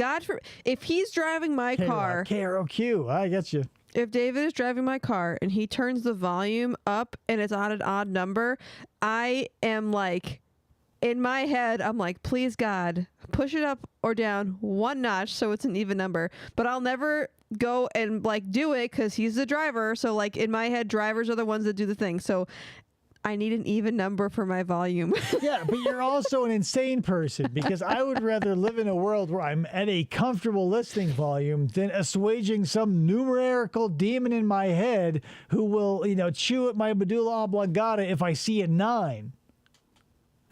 [SPEAKER 5] If he's driving my car.
[SPEAKER 4] KROQ. I get you.
[SPEAKER 5] If David is driving my car and he turns the volume up and it's on an odd number, I am like, in my head, I'm like, please God, push it up or down 1 notch so it's an even number. But I'll never go and like do it because he's the driver. So like in my head, drivers are the ones that do the thing. So I need an even number for my volume.
[SPEAKER 4] Yeah, but you're also an insane person because I would rather live in a world where I'm at a comfortable listening volume than assuaging some numerical demon in my head who will, chew at my medulla oblongata if I see a 9.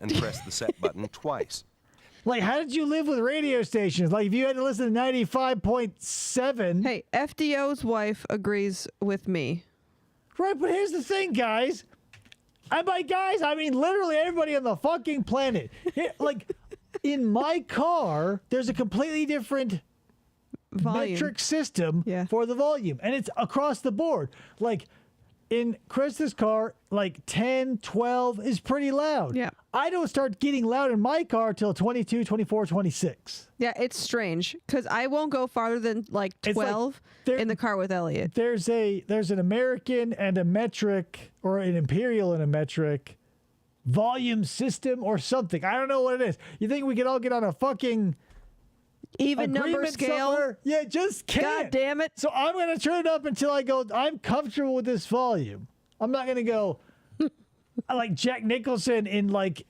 [SPEAKER 7] And press the Set button twice.
[SPEAKER 4] Like, how did you live with radio stations? Like, if you had to listen to 95.7.
[SPEAKER 5] Hey, FDO's wife agrees with me.
[SPEAKER 4] Right, but here's the thing, guys. And by guys, I mean literally everybody on the fucking planet. Like, in my car, there's a completely different metric system for the volume. And it's across the board. Like, in Krista's car, like 10, 12 is pretty loud.
[SPEAKER 5] Yeah.
[SPEAKER 4] I don't start getting loud in my car till 22, 24, 26.
[SPEAKER 5] Yeah, it's strange because I won't go farther than like 12 in the car with Elliot.
[SPEAKER 4] There's an American and a metric, or an imperial and a metric volume system or something. I don't know what it is. You think we could all get on a fucking
[SPEAKER 5] even number scale?
[SPEAKER 4] Somewhere? Yeah, just can't.
[SPEAKER 5] God damn it.
[SPEAKER 4] So I'm going to turn it up until I go, I'm comfortable with this volume. I'm not going to go like Jack Nicholson in like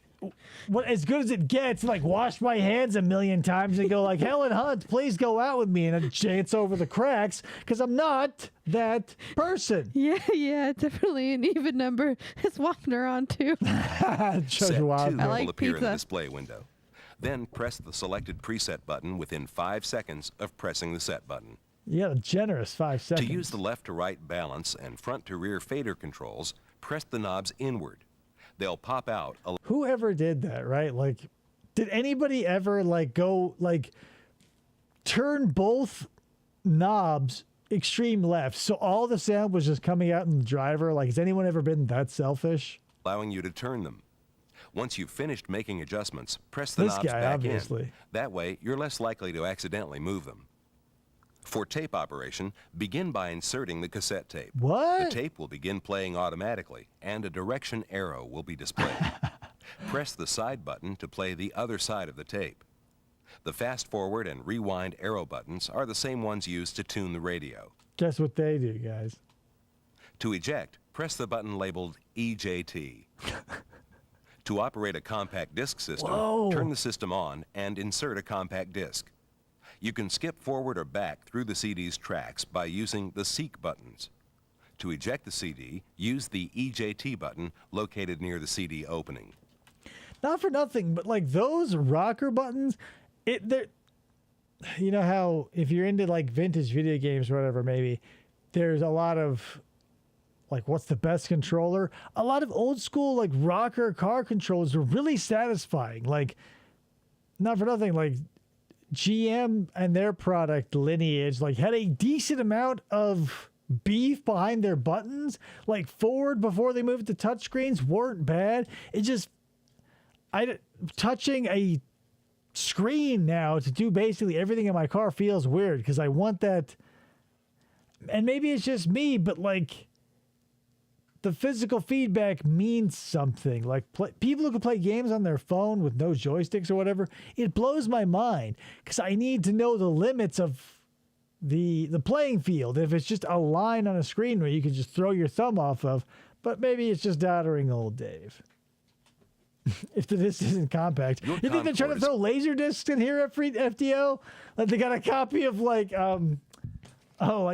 [SPEAKER 4] what as good as it gets, like wash my hands a million times and go like, Helen Hunt, please go out with me, and I dance over the cracks because I'm not that person.
[SPEAKER 5] Yeah, definitely an even number. It's Wapner on too.
[SPEAKER 7] Set 2
[SPEAKER 5] like
[SPEAKER 7] will appear
[SPEAKER 5] pizza.
[SPEAKER 7] in the display window. Then press the selected preset button within 5 seconds of pressing the Set button.
[SPEAKER 4] Yeah, generous 5 seconds.
[SPEAKER 7] To use the left to right balance and front to rear fader controls, press the knobs inward. They'll pop out.
[SPEAKER 4] Whoever did that, right? Like, did anybody ever like go like turn both knobs extreme left so all the sound was just coming out in the driver? Like, has anyone ever been that selfish?
[SPEAKER 7] Allowing you to turn them. Once you've finished making adjustments, press the
[SPEAKER 4] This
[SPEAKER 7] knobs
[SPEAKER 4] guy,
[SPEAKER 7] back
[SPEAKER 4] obviously.
[SPEAKER 7] in. That way, you're less likely to accidentally move them. For tape operation, begin by inserting the cassette tape.
[SPEAKER 4] What?
[SPEAKER 7] The tape will begin playing automatically, and a direction arrow will be displayed. Press the side button to play the other side of the tape. The fast forward and rewind arrow buttons are the same ones used to tune the radio.
[SPEAKER 4] Guess what they do, guys?
[SPEAKER 7] To eject, press the button labeled EJT. To operate a compact disc system, turn the system on and insert a compact disc. You can skip forward or back through the CD's tracks by using the Seek buttons. To eject the CD, use the EJT button located near the CD opening.
[SPEAKER 4] Not for nothing, but like those rocker buttons, they're, you know how if you're into like vintage video games or whatever, maybe there's a lot of like, what's the best controller? A lot of old school like rocker car controls are really satisfying. Like, not for nothing, like GM and their product lineage like had a decent amount of beef behind their buttons. Like forward before they moved to touchscreens weren't bad. It just touching a screen now to do basically everything in my car feels weird because I want that. And maybe it's just me, but like the physical feedback means something. Like people who can play games on their phone with no joysticks or whatever, it blows my mind because I need to know the limits of the playing field. If it's just a line on a screen where you can just throw your thumb off of, but maybe it's just doddering old Dave. if the disc isn't compact.
[SPEAKER 7] Your
[SPEAKER 4] You think they're trying to
[SPEAKER 7] Concorde
[SPEAKER 4] throw laser discs in here at FDO? Like they got a copy of like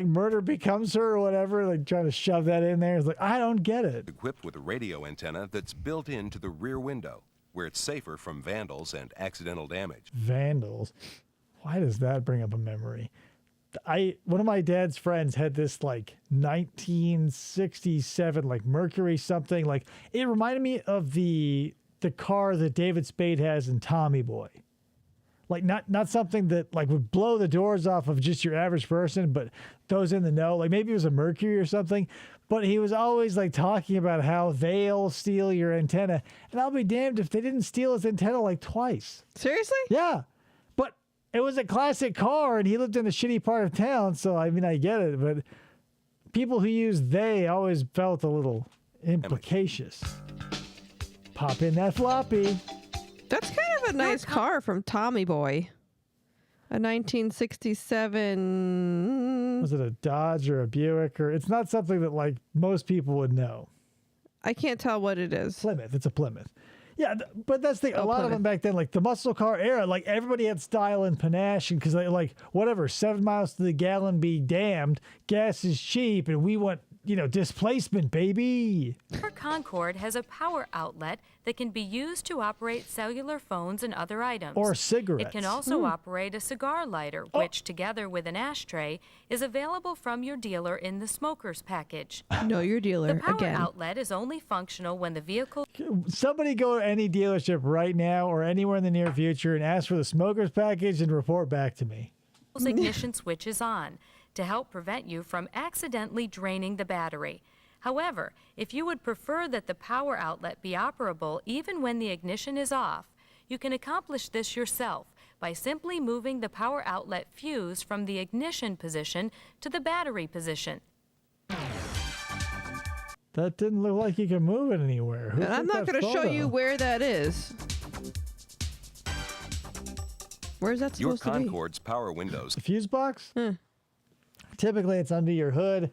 [SPEAKER 4] Murder Becomes Her or whatever, like trying to shove that in there. It's like, I don't get it.
[SPEAKER 7] Equipped with a radio antenna that's built into the rear window, where it's safer from vandals and accidental damage.
[SPEAKER 4] Vandals. Why does that bring up a memory? One of my dad's friends had this like 1967 like Mercury something. Like it reminded me of the car that David Spade has in Tommy Boy. Like not something that like would blow the doors off of just your average person, but those in the know, like maybe it was a Mercury or something. But he was always like talking about how they'll steal your antenna, and I'll be damned if they didn't steal his antenna like twice.
[SPEAKER 5] Seriously?
[SPEAKER 4] Yeah, but it was a classic car, and he lived in a shitty part of town, so I mean I get it. But people who use they always felt a little implicacious. Pop in that floppy.
[SPEAKER 5] That's kind of a nice car from Tommy Boy. A 1967.
[SPEAKER 4] Was it a Dodge or a Buick? Or it's not something that like most people would know.
[SPEAKER 5] I can't tell what it is.
[SPEAKER 4] Plymouth. It's a Plymouth. Yeah, but that's the a lot of them back then, like the muscle car era, like everybody had style and panache, and because they like whatever, 7 miles to the gallon be damned, gas is cheap, and we want displacement, baby.
[SPEAKER 8] Our Concorde has a power outlet that can be used to operate cellular phones and other items.
[SPEAKER 4] Or cigarettes.
[SPEAKER 8] It can also operate a cigar lighter, which, together with an ashtray, is available from your dealer in the smoker's package.
[SPEAKER 5] Know your dealer
[SPEAKER 8] The power
[SPEAKER 5] again.
[SPEAKER 8] outlet is only functional when the vehicle
[SPEAKER 4] Somebody go to any dealership right now or anywhere in the near future and ask for the smoker's package and report back to me.
[SPEAKER 8] ignition switch is on, to help prevent you from accidentally draining the battery. However, if you would prefer that the power outlet be operable even when the ignition is off, you can accomplish this yourself by simply moving the power outlet fuse from the ignition position to the battery position.
[SPEAKER 4] That didn't look like you could move it anywhere. Who
[SPEAKER 5] And I'm
[SPEAKER 4] took
[SPEAKER 5] not
[SPEAKER 4] that
[SPEAKER 5] going to show
[SPEAKER 4] photo?
[SPEAKER 5] you where that is. Where's that
[SPEAKER 7] Your
[SPEAKER 5] supposed to be?
[SPEAKER 7] Concorde's power windows
[SPEAKER 4] The fuse box? Typically, it's under your hood.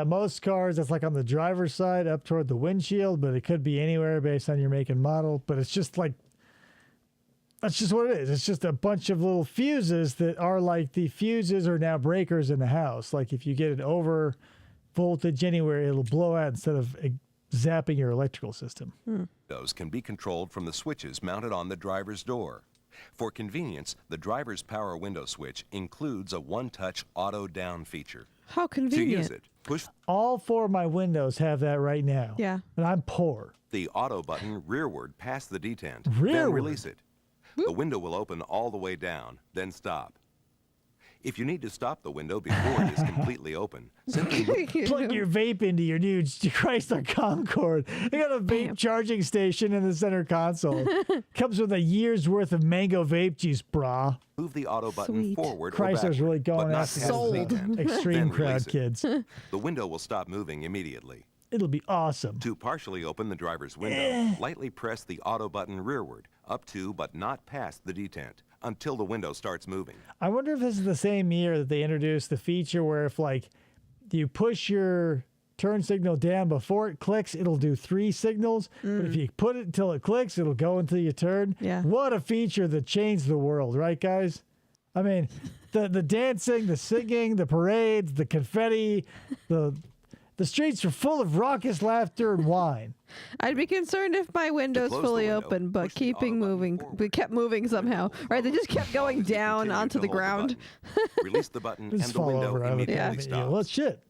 [SPEAKER 4] Most cars, it's like on the driver's side up toward the windshield, but it could be anywhere based on your make and model. But it's just like, that's just what it is. It's just a bunch of little fuses that are like the fuses are now breakers in the house. Like if you get an over voltage anywhere, it'll blow out instead of zapping your electrical system.
[SPEAKER 7] windows can be controlled from the switches mounted on the driver's door. For convenience, the driver's power window switch includes a one-touch auto down feature.
[SPEAKER 5] How
[SPEAKER 7] To
[SPEAKER 5] convenient.
[SPEAKER 7] use it, push
[SPEAKER 4] All 4 of my windows have that right now.
[SPEAKER 5] Yeah.
[SPEAKER 4] And I'm poor.
[SPEAKER 7] the auto button rearward past the detent, then
[SPEAKER 4] Rearward?
[SPEAKER 7] release it. The window will open all the way down, then stop. If you need to stop the window before it is completely open, simply
[SPEAKER 4] Plug your vape into your new Chrysler Concorde. They got a vape charging station in the center console. Comes with a year's worth of mango vape juice, brah.
[SPEAKER 7] move the auto button
[SPEAKER 5] Sweet.
[SPEAKER 7] forward or
[SPEAKER 4] Chrysler's
[SPEAKER 7] backward,
[SPEAKER 4] really going
[SPEAKER 7] but not
[SPEAKER 4] after
[SPEAKER 7] past the
[SPEAKER 5] Sold.
[SPEAKER 7] detent,
[SPEAKER 4] Extreme
[SPEAKER 7] then
[SPEAKER 4] crowd
[SPEAKER 7] release it.
[SPEAKER 4] kids.
[SPEAKER 7] The window will stop moving immediately.
[SPEAKER 4] It'll be awesome.
[SPEAKER 7] To partially open the driver's window, lightly press the auto button rearward, up to but not past the detent, until the window starts moving.
[SPEAKER 4] I wonder if this is the same year that they introduced the feature where if like you push your turn signal down before it clicks, it'll do 3 signals. But if you put it until it clicks, it'll go until you turn.
[SPEAKER 5] Yeah.
[SPEAKER 4] What a feature that changed the world, right, guys? I mean, the dancing, the singing, the parades, the confetti, the streets are full of raucous laughter and wine.
[SPEAKER 5] I'd be concerned if my window's
[SPEAKER 7] close the
[SPEAKER 5] fully
[SPEAKER 7] window,
[SPEAKER 5] open, but
[SPEAKER 7] push the
[SPEAKER 5] keeping
[SPEAKER 7] auto button
[SPEAKER 5] moving.
[SPEAKER 7] forward.
[SPEAKER 5] We kept moving somehow. Right? They just kept going
[SPEAKER 7] As you
[SPEAKER 5] down
[SPEAKER 7] continue
[SPEAKER 5] onto
[SPEAKER 7] to
[SPEAKER 5] the
[SPEAKER 7] hold
[SPEAKER 5] ground.
[SPEAKER 7] button, release the button and
[SPEAKER 4] Just
[SPEAKER 7] the
[SPEAKER 4] fall
[SPEAKER 7] window
[SPEAKER 4] over out of the
[SPEAKER 7] immediately
[SPEAKER 4] yeah.
[SPEAKER 7] stops.
[SPEAKER 4] Well, shit.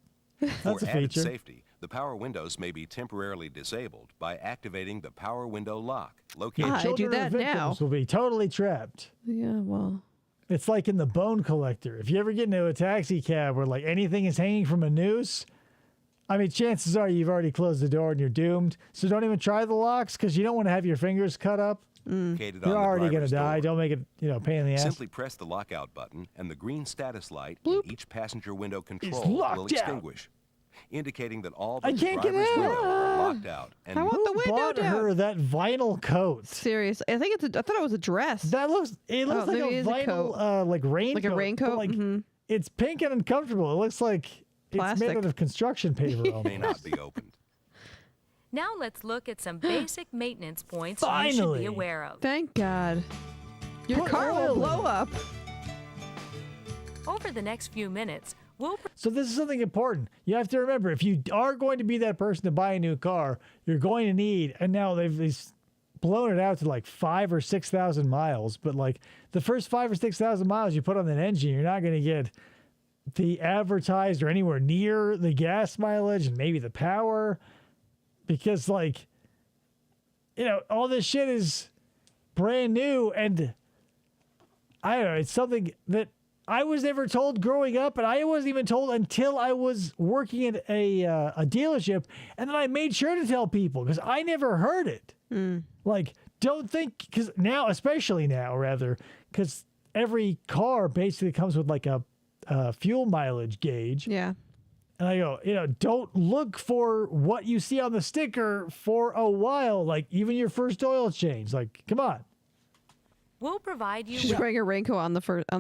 [SPEAKER 4] That's
[SPEAKER 7] For
[SPEAKER 4] a
[SPEAKER 7] added
[SPEAKER 4] feature.
[SPEAKER 7] safety, the power windows may be temporarily disabled by activating the power window lock located
[SPEAKER 5] I do
[SPEAKER 4] Children of
[SPEAKER 5] that
[SPEAKER 4] victims
[SPEAKER 5] now.
[SPEAKER 4] will be totally trapped.
[SPEAKER 5] Yeah, well.
[SPEAKER 4] It's like in the Bone Collector. If you ever get into a taxi cab where like anything is hanging from a noose, I mean, chances are you've already closed the door and you're doomed. So don't even try the locks because you don't want to have your fingers cut up.
[SPEAKER 7] located
[SPEAKER 4] You're
[SPEAKER 7] on the
[SPEAKER 4] already going to
[SPEAKER 7] driver's
[SPEAKER 4] die.
[SPEAKER 7] door.
[SPEAKER 4] Don't make it, pain in the ass.
[SPEAKER 7] Simply press the lockout button and the green status light in each passenger window control
[SPEAKER 4] locked
[SPEAKER 7] will
[SPEAKER 4] out.
[SPEAKER 7] extinguish, indicating that all
[SPEAKER 4] I
[SPEAKER 7] but the
[SPEAKER 4] can't get
[SPEAKER 7] driver's
[SPEAKER 4] out.
[SPEAKER 7] window are locked out. And
[SPEAKER 5] I want the
[SPEAKER 4] Who
[SPEAKER 5] window
[SPEAKER 4] bought
[SPEAKER 5] down.
[SPEAKER 4] her that vinyl coat?
[SPEAKER 5] Serious. I think I thought it was a dress.
[SPEAKER 4] It looks like
[SPEAKER 5] maybe it
[SPEAKER 4] a
[SPEAKER 5] is a
[SPEAKER 4] vinyl, like raincoat.
[SPEAKER 5] Like a raincoat?
[SPEAKER 4] But, like,
[SPEAKER 5] Mhm.
[SPEAKER 4] it's pink and uncomfortable. It looks like it's
[SPEAKER 5] Plastic.
[SPEAKER 4] made out of construction paper
[SPEAKER 7] may
[SPEAKER 4] almost.
[SPEAKER 7] not be opened.
[SPEAKER 8] Now let's look at some basic maintenance points you should
[SPEAKER 4] Finally.
[SPEAKER 8] be aware of.
[SPEAKER 5] Thank God. Your
[SPEAKER 4] Put
[SPEAKER 5] car
[SPEAKER 4] oil
[SPEAKER 5] will
[SPEAKER 4] in
[SPEAKER 5] blow
[SPEAKER 4] it.
[SPEAKER 5] up.
[SPEAKER 8] Over the next few minutes, we'll
[SPEAKER 4] So this is something important. You have to remember, if you are going to be that person to buy a new car, you're going to need, and now they've blown it out to like 5,000 or 6,000 miles, but like the first 5,000 or 6,000 miles you put on that engine, you're not going to get the advertised or anywhere near the gas mileage and maybe the power, because like, you know, all this shit is brand new, and I don't know, it's something that I was never told growing up, and I wasn't even told until I was working at a dealership, and then I made sure to tell people because I never heard it. Like, don't think, because now, especially now, rather, because every car basically comes with like a fuel mileage gauge.
[SPEAKER 5] Yeah.
[SPEAKER 4] And I go, you know, don't look for what you see on the sticker for a while. Like, even your first oil change. Like, come on.
[SPEAKER 8] We'll provide you
[SPEAKER 5] She's
[SPEAKER 8] with
[SPEAKER 5] wearing a raincoat on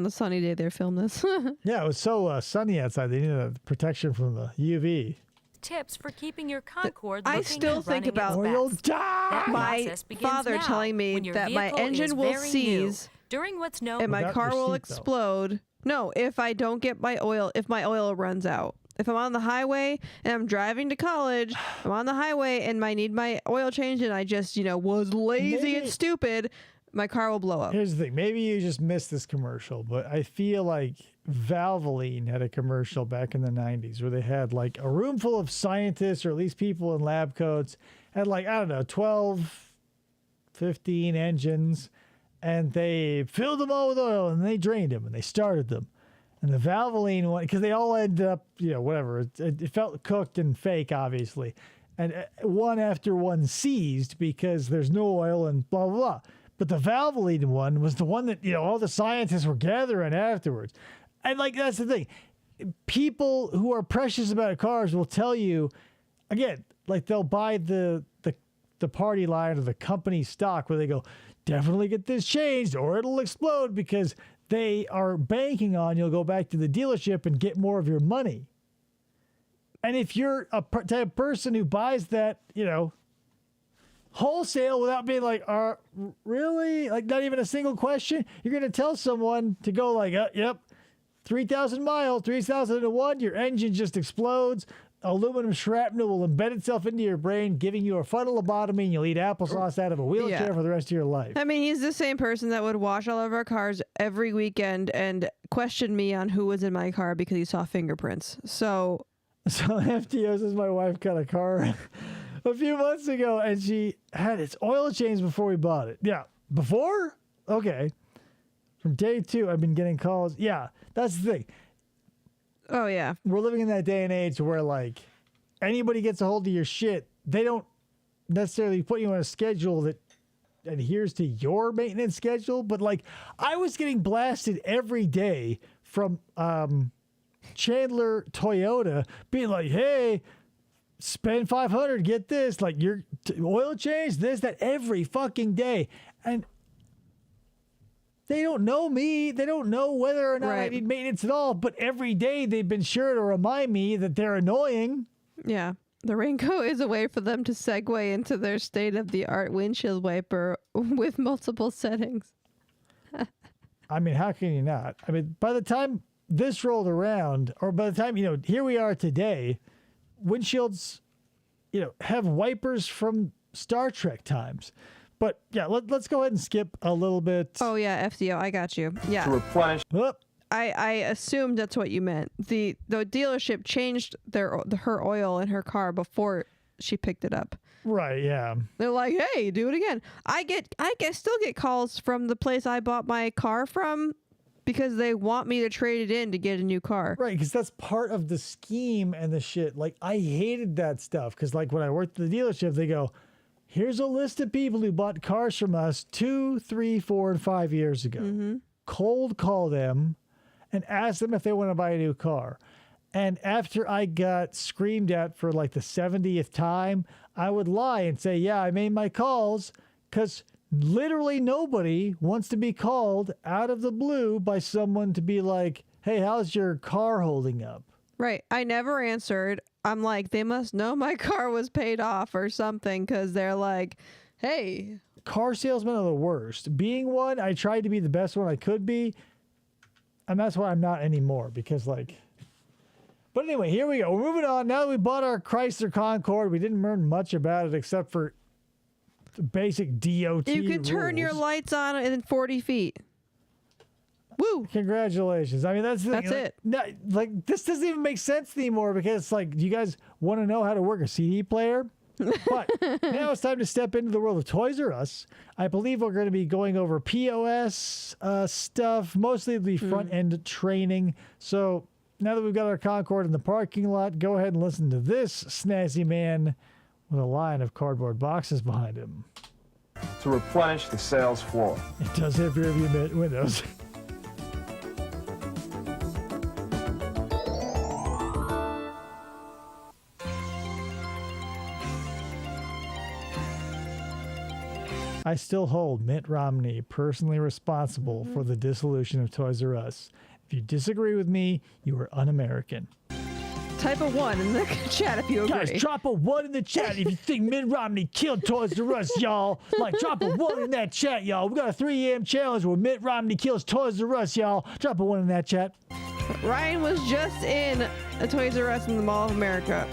[SPEAKER 5] the sunny day they filmed this.
[SPEAKER 4] Yeah, it was so sunny outside. They needed a protection from the UV.
[SPEAKER 8] tips for keeping your Concorde
[SPEAKER 5] I
[SPEAKER 8] looking
[SPEAKER 5] still
[SPEAKER 8] and
[SPEAKER 5] think
[SPEAKER 8] running
[SPEAKER 5] about-
[SPEAKER 8] its
[SPEAKER 4] Or you'll
[SPEAKER 8] best.
[SPEAKER 4] die.
[SPEAKER 8] That
[SPEAKER 5] My
[SPEAKER 8] process begins
[SPEAKER 5] father
[SPEAKER 8] now,
[SPEAKER 5] telling me
[SPEAKER 8] when your
[SPEAKER 5] that my
[SPEAKER 8] vehicle
[SPEAKER 5] engine
[SPEAKER 8] is
[SPEAKER 5] will
[SPEAKER 8] very new,
[SPEAKER 5] seize
[SPEAKER 8] during what's known
[SPEAKER 5] and my
[SPEAKER 4] Without
[SPEAKER 5] car
[SPEAKER 4] your
[SPEAKER 5] will
[SPEAKER 4] seatbelt.
[SPEAKER 5] explode. No, if I don't get my oil, if my oil runs out. If I'm on the highway and I'm driving to college, I'm on the highway and I need my oil changed and I just, was lazy
[SPEAKER 4] Maybe-
[SPEAKER 5] and stupid, my car will blow up.
[SPEAKER 4] Here's the thing. Maybe you just missed this commercial, but I feel like Valvoline had a commercial back in the 90s where they had like a room full of scientists or at least people in lab coats, had like, I don't know, 12, 15 engines, and they filled them all with oil and they drained them and they started them. And the Valvoline one, because they all ended up, whatever. It felt cooked and fake, obviously. And one after one seized because there's no oil and blah, blah, blah. But the Valvoline one was the one that, all the scientists were gathering afterwards. And, like, that's the thing. People who are precious about cars will tell you, again, like they'll buy the party line or the company stock where they go, definitely get this changed or it'll explode, because they are banking on you'll go back to the dealership and get more of your money. And if you're a type of person who buys that, wholesale without being like, really? Like, not even a single question? You're going to tell someone to go like, yep, 3,000 miles, 3,001, your engine just explodes. Aluminum shrapnel will embed itself into your brain, giving you a frontal lobotomy, and you'll eat applesauce out of a wheelchair
[SPEAKER 5] Yeah.
[SPEAKER 4] for the rest of your life.
[SPEAKER 5] I mean, he's the same person that would wash all of our cars every weekend and question me on who was in my car because he saw fingerprints. So,
[SPEAKER 4] FTO says my wife got a car a few months ago, and she had its oil changed before we bought it. Yeah. Before? Okay. From day 2, I've been getting calls. Yeah, that's the thing.
[SPEAKER 5] oh yeah.
[SPEAKER 4] We're living in that day and age where, like, anybody gets a hold of your shit, they don't necessarily put you on a schedule that adheres to your maintenance schedule. But, like, I was getting blasted every day from Chandler Toyota being like, hey, spend $500, get this, like, your oil change, this, that, every fucking day. And they don't know me. They don't know whether or not I
[SPEAKER 5] Right.
[SPEAKER 4] need maintenance at all. But every day they've been sure to remind me that they're annoying.
[SPEAKER 5] Yeah. The raincoat is a way for them to segue into their state-of-the-art windshield wiper with multiple settings.
[SPEAKER 4] I mean, how can you not? I mean, by the time this rolled around, or by the time, here we are today, windshields, have wipers from Star Trek times. But yeah, let's go ahead and skip a little bit.
[SPEAKER 5] Oh yeah, FDO, I got you. Yeah.
[SPEAKER 4] Whoop.
[SPEAKER 5] I assumed that's what you meant. The dealership changed her oil in her car before she picked it up.
[SPEAKER 4] Right, yeah.
[SPEAKER 5] They're like, "Hey, do it again." I still get calls from the place I bought my car from because they want me to trade it in to get a new car.
[SPEAKER 4] Right, because that's part of the scheme and the shit. Like, I hated that stuff because, like, when I worked at the dealership, they go, here's a list of people who bought cars from us 2, 3, 4, and 5 years ago.
[SPEAKER 5] Mm-hmm.
[SPEAKER 4] Cold call them and ask them if they want to buy a new car. And after I got screamed at for like the 70th time, I would lie and say, yeah, I made my calls, because literally nobody wants to be called out of the blue by someone to be like, hey, how's your car holding up?
[SPEAKER 5] Right. I never answered. I'm like, they must know my car was paid off or something because they're like, hey.
[SPEAKER 4] Car salesmen are the worst. Being one, I tried to be the best one I could be. And that's why I'm not anymore because like... But anyway, here we go. We're moving on. Now that we bought our Chrysler Concorde, we didn't learn much about it except for the basic DOT
[SPEAKER 5] You can turn your
[SPEAKER 4] rules.
[SPEAKER 5] lights on in 40 feet. Woo!
[SPEAKER 4] Congratulations. I mean, that's the thing.
[SPEAKER 5] That's it.
[SPEAKER 4] No, like, this doesn't even make sense anymore because, like, do you guys want to know how to work a CD player? But now it's time to step into the world of Toys R Us. I believe we're going to be going over POS stuff, mostly the front-end training. So now that we've got our Concorde in the parking lot, go ahead and listen to this snazzy man with a line of cardboard boxes behind him.
[SPEAKER 9] To replenish the sales floor.
[SPEAKER 4] It does have rear view windows. I still hold Mitt Romney personally responsible for the dissolution of Toys R Us. If you disagree with me, you are un-American.
[SPEAKER 5] Type a 1 in the chat if you agree.
[SPEAKER 4] Guys, drop a 1 in the chat if you think Mitt Romney killed Toys R Us, y'all. Like, drop a 1 in that chat, y'all. We got a 3 a.m. challenge where Mitt Romney kills Toys R Us, y'all. Drop a 1 in that chat.
[SPEAKER 5] Ryan was just in a Toys R Us in the Mall of America.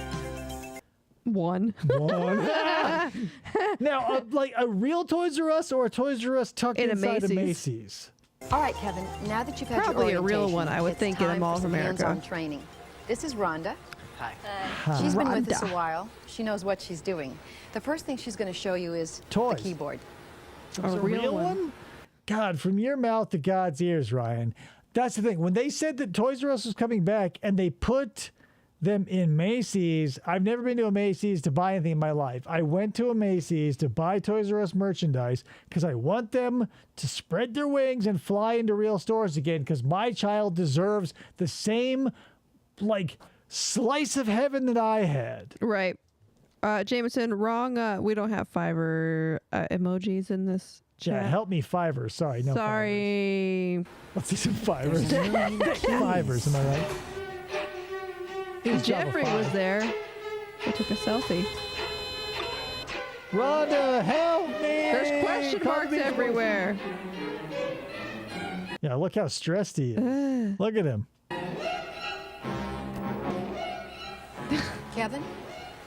[SPEAKER 5] 1.
[SPEAKER 4] Now, like a real Toys R Us or a Toys R Us tucked
[SPEAKER 5] In a
[SPEAKER 4] inside of
[SPEAKER 5] Macy's.
[SPEAKER 4] Macy's?
[SPEAKER 10] All right, Kevin, now that you've had
[SPEAKER 5] Probably
[SPEAKER 10] your
[SPEAKER 5] a real
[SPEAKER 10] orientation,
[SPEAKER 5] one, I would
[SPEAKER 10] it's
[SPEAKER 5] think, in a
[SPEAKER 10] time
[SPEAKER 5] Mall
[SPEAKER 10] for
[SPEAKER 5] of
[SPEAKER 10] some
[SPEAKER 5] America.
[SPEAKER 10] hands-on training. This is Rhonda.
[SPEAKER 9] Hi.
[SPEAKER 10] She's been with us a
[SPEAKER 5] Rhonda.
[SPEAKER 10] while. She knows what she's doing. The first thing she's going to show you is
[SPEAKER 4] Toys.
[SPEAKER 10] the keyboard.
[SPEAKER 4] It's
[SPEAKER 5] A real one?
[SPEAKER 4] God, from your mouth to God's ears, Ryan. That's the thing. When they said that Toys R Us was coming back and they put them in Macy's, I've never been to a Macy's to buy anything in my life. I went to a Macy's to buy Toys R Us merchandise because I want them to spread their wings and fly into real stores again because my child deserves the same, like, slice of heaven that I had.
[SPEAKER 5] Right. Jameson, wrong. We don't have Fiverr emojis in this
[SPEAKER 4] Yeah,
[SPEAKER 5] chat.
[SPEAKER 4] help me, Fiverr. Sorry, no Fivers.
[SPEAKER 5] Sorry.
[SPEAKER 4] Let's see some Fivers. Fivers, am I right? Please drop a
[SPEAKER 5] Jeffrey
[SPEAKER 4] five.
[SPEAKER 5] was there. I took a selfie.
[SPEAKER 4] Rhonda, help me!
[SPEAKER 5] There's question
[SPEAKER 4] Call
[SPEAKER 5] marks
[SPEAKER 4] me.
[SPEAKER 5] everywhere.
[SPEAKER 4] Yeah, look how stressed he is. Look at him.
[SPEAKER 10] Kevin?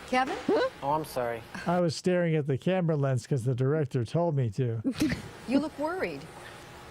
[SPEAKER 10] Kevin?
[SPEAKER 11] Oh, I'm sorry.
[SPEAKER 4] I was staring at the camera lens because the director told me to.
[SPEAKER 10] You look worried.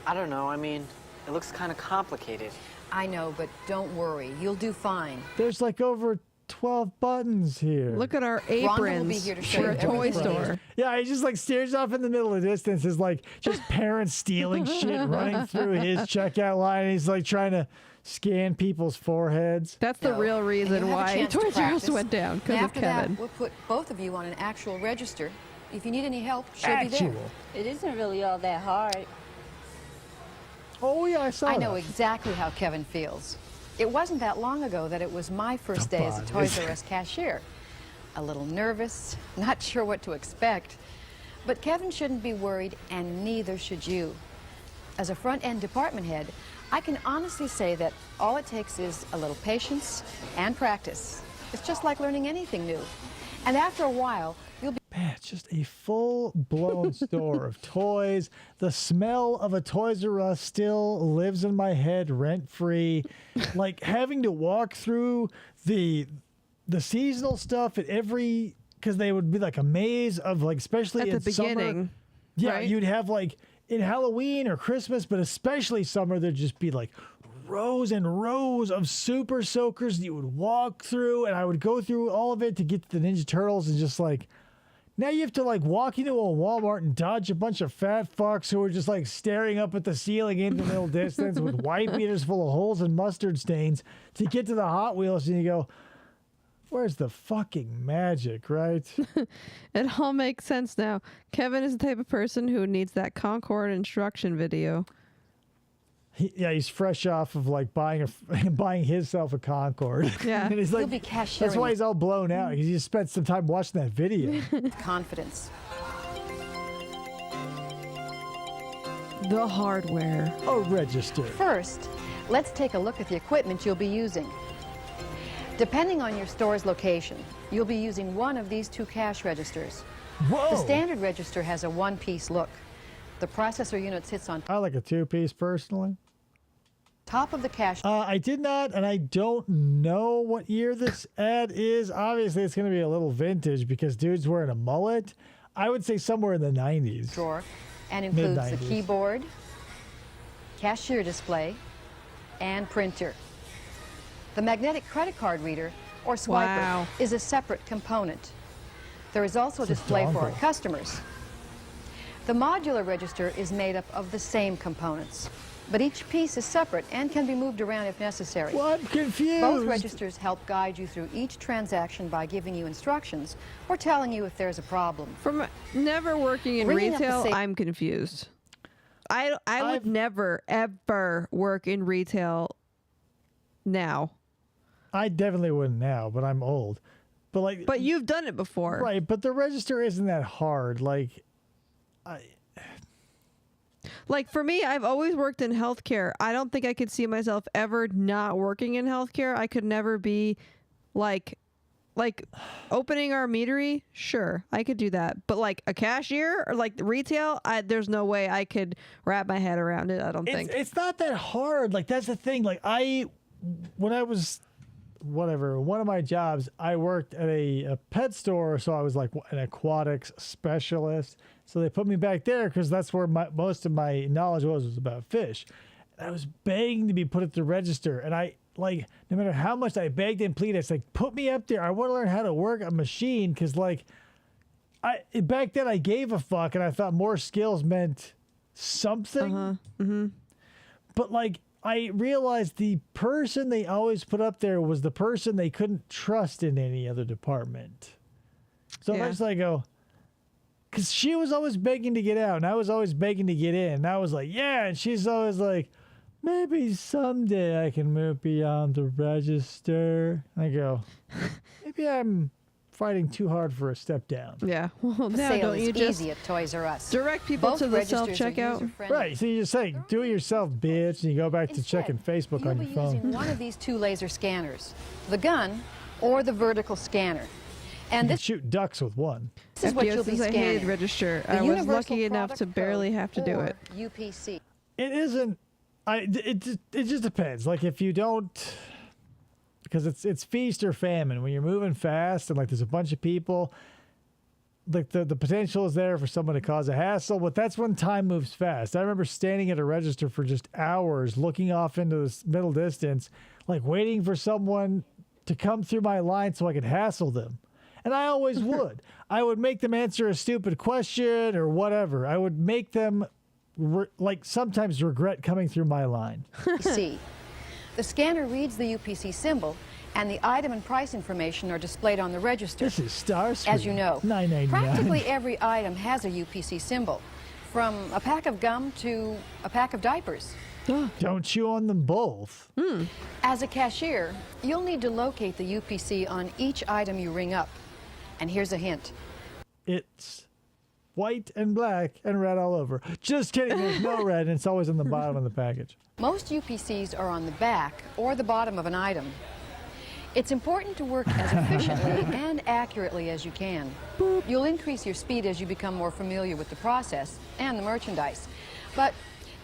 [SPEAKER 11] I don't know. I mean, it looks kind of complicated.
[SPEAKER 10] I know, but don't worry. You'll do fine.
[SPEAKER 4] There's like over 12 buttons here.
[SPEAKER 5] Look at our
[SPEAKER 10] Rhonda will be
[SPEAKER 5] aprons.
[SPEAKER 10] here to show
[SPEAKER 5] We're
[SPEAKER 10] you
[SPEAKER 5] a toy
[SPEAKER 10] everything.
[SPEAKER 5] store.
[SPEAKER 4] Yeah, he just like stares off in the middle of the distance. Is like just parents stealing shit, running through his checkout line. And he's like trying to scan people's foreheads.
[SPEAKER 5] That's the real
[SPEAKER 10] And
[SPEAKER 5] reason
[SPEAKER 10] you'll have a
[SPEAKER 5] why
[SPEAKER 10] chance to
[SPEAKER 5] Toys R Us
[SPEAKER 10] practice.
[SPEAKER 5] went down,
[SPEAKER 10] And
[SPEAKER 5] because of
[SPEAKER 10] after
[SPEAKER 5] Kevin.
[SPEAKER 10] that, we'll put both of you on an actual register. If you need any help, she'll be there.
[SPEAKER 4] Actual.
[SPEAKER 12] It isn't really all that hard.
[SPEAKER 4] Oh yeah, I saw
[SPEAKER 10] I know
[SPEAKER 4] that.
[SPEAKER 10] exactly how Kevin feels. It wasn't that long ago that it was my first day as a
[SPEAKER 4] Come on.
[SPEAKER 10] Toys R Us cashier. A little nervous, not sure what to expect. But Kevin shouldn't be worried, and neither should you. As a front-end department head, I can honestly say that all it takes is a little patience and practice. It's just like learning anything new. And after a while, you'll be...
[SPEAKER 4] Man, it's just a full-blown store of toys. The smell of a Toys R Us still lives in my head rent-free. Like having to walk through the seasonal stuff at every, because they would be like a maze of like, especially
[SPEAKER 5] At
[SPEAKER 4] in
[SPEAKER 5] the beginning.
[SPEAKER 4] summer. Yeah,
[SPEAKER 5] right?
[SPEAKER 4] you'd have like in Halloween or Christmas, but especially summer, there'd just be like rows and rows of super soakers that you would walk through, and I would go through all of it to get to the Ninja Turtles, and just like, now you have to like walk into a Walmart and dodge a bunch of fat fucks who are just like staring up at the ceiling in the middle distance with wipe beaters full of holes and mustard stains to get to the Hot Wheels, and you go, where's the fucking magic, right?
[SPEAKER 5] It all makes sense now. Kevin is the type of person who needs that Concorde instruction video.
[SPEAKER 4] He's fresh off of like buying himself a Concorde.
[SPEAKER 5] Yeah.
[SPEAKER 4] And he's like,
[SPEAKER 10] You'll be cashiering.
[SPEAKER 4] that's why he's all blown out. He just spent some time watching that video.
[SPEAKER 10] confidence.
[SPEAKER 5] The hardware.
[SPEAKER 4] A register.
[SPEAKER 10] First, let's take a look at the equipment you'll be using. Depending on your store's location, you'll be using one of these two cash registers.
[SPEAKER 4] Whoa.
[SPEAKER 10] The standard register has a one-piece look. The processor unit sits on
[SPEAKER 4] I like a two-piece personally.
[SPEAKER 10] top of the cash.
[SPEAKER 4] I did not, and I don't know what year this ad is. Obviously, it's going to be a little vintage because dude's wearing a mullet. I would say somewhere in the 90s.
[SPEAKER 10] Drawer, and includes the
[SPEAKER 4] Mid-90s.
[SPEAKER 10] keyboard, cashier display, and printer. The magnetic credit card reader, or swiper,
[SPEAKER 5] Wow.
[SPEAKER 10] is a separate component. There is also a
[SPEAKER 4] It's a
[SPEAKER 10] display for our
[SPEAKER 4] dongle.
[SPEAKER 10] customers. The modular register is made up of the same components, but each piece is separate and can be moved around if necessary.
[SPEAKER 4] Well, I'm confused.
[SPEAKER 10] Both registers help guide you through each transaction by giving you instructions or telling you if there's a problem.
[SPEAKER 5] From never working in
[SPEAKER 10] Ringing up the
[SPEAKER 5] retail,
[SPEAKER 10] safe-
[SPEAKER 5] I'm confused. I would never, ever work in retail now.
[SPEAKER 4] I definitely wouldn't now, but I'm old. But
[SPEAKER 5] you've done it before.
[SPEAKER 4] Right, but the register isn't that hard.
[SPEAKER 5] Like for me, I've always worked in healthcare. I don't think I could see myself ever not working in healthcare. I could never be like opening our meadery. Sure, I could do that. But like a cashier or like retail, there's no way I could wrap my head around it. I don't think.
[SPEAKER 4] It's not that hard. Like, that's the thing. Like, when I was, one of my jobs, I worked at a pet store. So I was like an aquatics specialist. So they put me back there because that's where most of my knowledge was about fish. And I was begging to be put at the register. And no matter how much I begged and pleaded, it's like, put me up there. I want to learn how to work a machine. Because, back then I gave a fuck and I thought more skills meant something. But, I realized the person they always put up there was the person they couldn't trust in any other department. So
[SPEAKER 5] Yeah.
[SPEAKER 4] I just go, because she was always begging to get out, and I was always begging to get in. And I was like, yeah, and she's always like, maybe someday I can move beyond the register. I go, maybe I'm fighting too hard for a step down.
[SPEAKER 5] Yeah. Well,
[SPEAKER 10] The
[SPEAKER 5] now
[SPEAKER 10] sale
[SPEAKER 5] don't
[SPEAKER 10] is
[SPEAKER 5] you just
[SPEAKER 10] easy at Toys R Us.
[SPEAKER 5] direct people
[SPEAKER 10] Both
[SPEAKER 5] to the
[SPEAKER 10] registers are
[SPEAKER 5] self-checkout?
[SPEAKER 10] user-friendly.
[SPEAKER 4] Right, so you just say, do it yourself, bitch, and you go back to checking Facebook
[SPEAKER 10] You'll
[SPEAKER 4] on
[SPEAKER 10] be
[SPEAKER 4] your phone.
[SPEAKER 10] using one of these two laser scanners, the gun or the vertical scanner. And
[SPEAKER 4] You can
[SPEAKER 10] this
[SPEAKER 4] shoot ducks with one.
[SPEAKER 10] is what you'll be
[SPEAKER 5] Since I hated
[SPEAKER 10] scanning.
[SPEAKER 5] register,
[SPEAKER 10] The
[SPEAKER 5] I was
[SPEAKER 10] Universal
[SPEAKER 5] lucky enough to
[SPEAKER 10] Product
[SPEAKER 5] barely
[SPEAKER 10] Code,
[SPEAKER 5] have to do
[SPEAKER 10] or
[SPEAKER 5] it.
[SPEAKER 10] UPC.
[SPEAKER 4] It isn't. It just depends. Like, if you don't, because it's feast or famine. When you're moving fast and there's a bunch of people, like the potential is there for someone to cause a hassle. But that's when time moves fast. I remember standing at a register for just hours, looking off into the middle distance, waiting for someone to come through my line so I could hassle them. And I always would. I would make them answer a stupid question or whatever. I would make them sometimes regret coming through my line.
[SPEAKER 10] UPC. The scanner reads the UPC symbol, and the item and price information are displayed on the register.
[SPEAKER 4] This is Starscream.
[SPEAKER 10] As you know,
[SPEAKER 4] $9.99.
[SPEAKER 10] practically every item has a UPC symbol, from a pack of gum to a pack of diapers.
[SPEAKER 4] Don't chew on them both.
[SPEAKER 10] As a cashier, you'll need to locate the UPC on each item you ring up. And here's a hint.
[SPEAKER 4] It's white and black and red all over. Just kidding. There's no red, and it's always on the bottom of the package.
[SPEAKER 10] Most UPCs are on the back or the bottom of an item. It's important to work as efficiently and accurately as you can. You'll increase your speed as you become more familiar with the process and the merchandise. But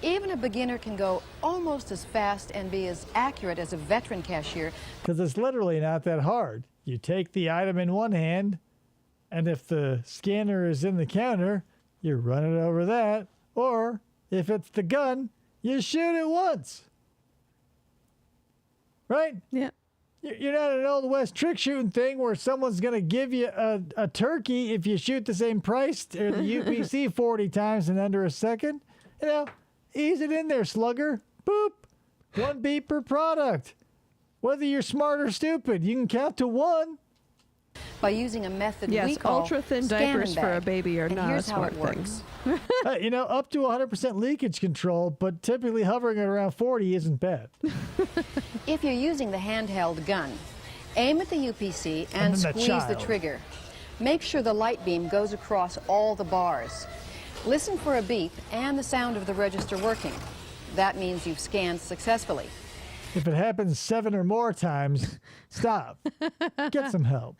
[SPEAKER 10] even a beginner can go almost as fast and be as accurate as a veteran cashier.
[SPEAKER 4] Because it's literally not that hard. You take the item in one hand, and if the scanner is in the counter, you run it over that. Or if it's the gun, you shoot it once. Right?
[SPEAKER 5] Yeah.
[SPEAKER 4] You're not an old West trick shooting thing where someone's going to give you a turkey if you shoot the same price or the UPC 40 times in under a second. Ease it in there, slugger. Boop. One beep per product. Whether you're smart or stupid, you can count to one.
[SPEAKER 10] By using a method we
[SPEAKER 5] Yes,
[SPEAKER 10] call
[SPEAKER 5] ultra-thin
[SPEAKER 10] scan
[SPEAKER 5] diapers
[SPEAKER 10] and
[SPEAKER 5] for a
[SPEAKER 10] bag.
[SPEAKER 5] baby are
[SPEAKER 10] And
[SPEAKER 5] not a
[SPEAKER 10] here's how
[SPEAKER 5] smart
[SPEAKER 10] it
[SPEAKER 5] thing.
[SPEAKER 10] works.
[SPEAKER 4] Up to 100% leakage control, but typically hovering at around 40 isn't bad.
[SPEAKER 10] If you're using the handheld gun, aim at the UPC
[SPEAKER 4] And
[SPEAKER 10] and
[SPEAKER 4] then the
[SPEAKER 10] squeeze the
[SPEAKER 4] child.
[SPEAKER 10] trigger. Make sure the light beam goes across all the bars. Listen for a beep and the sound of the register working. That means you've scanned successfully.
[SPEAKER 4] If it happens 7 or more times, stop. Get some help.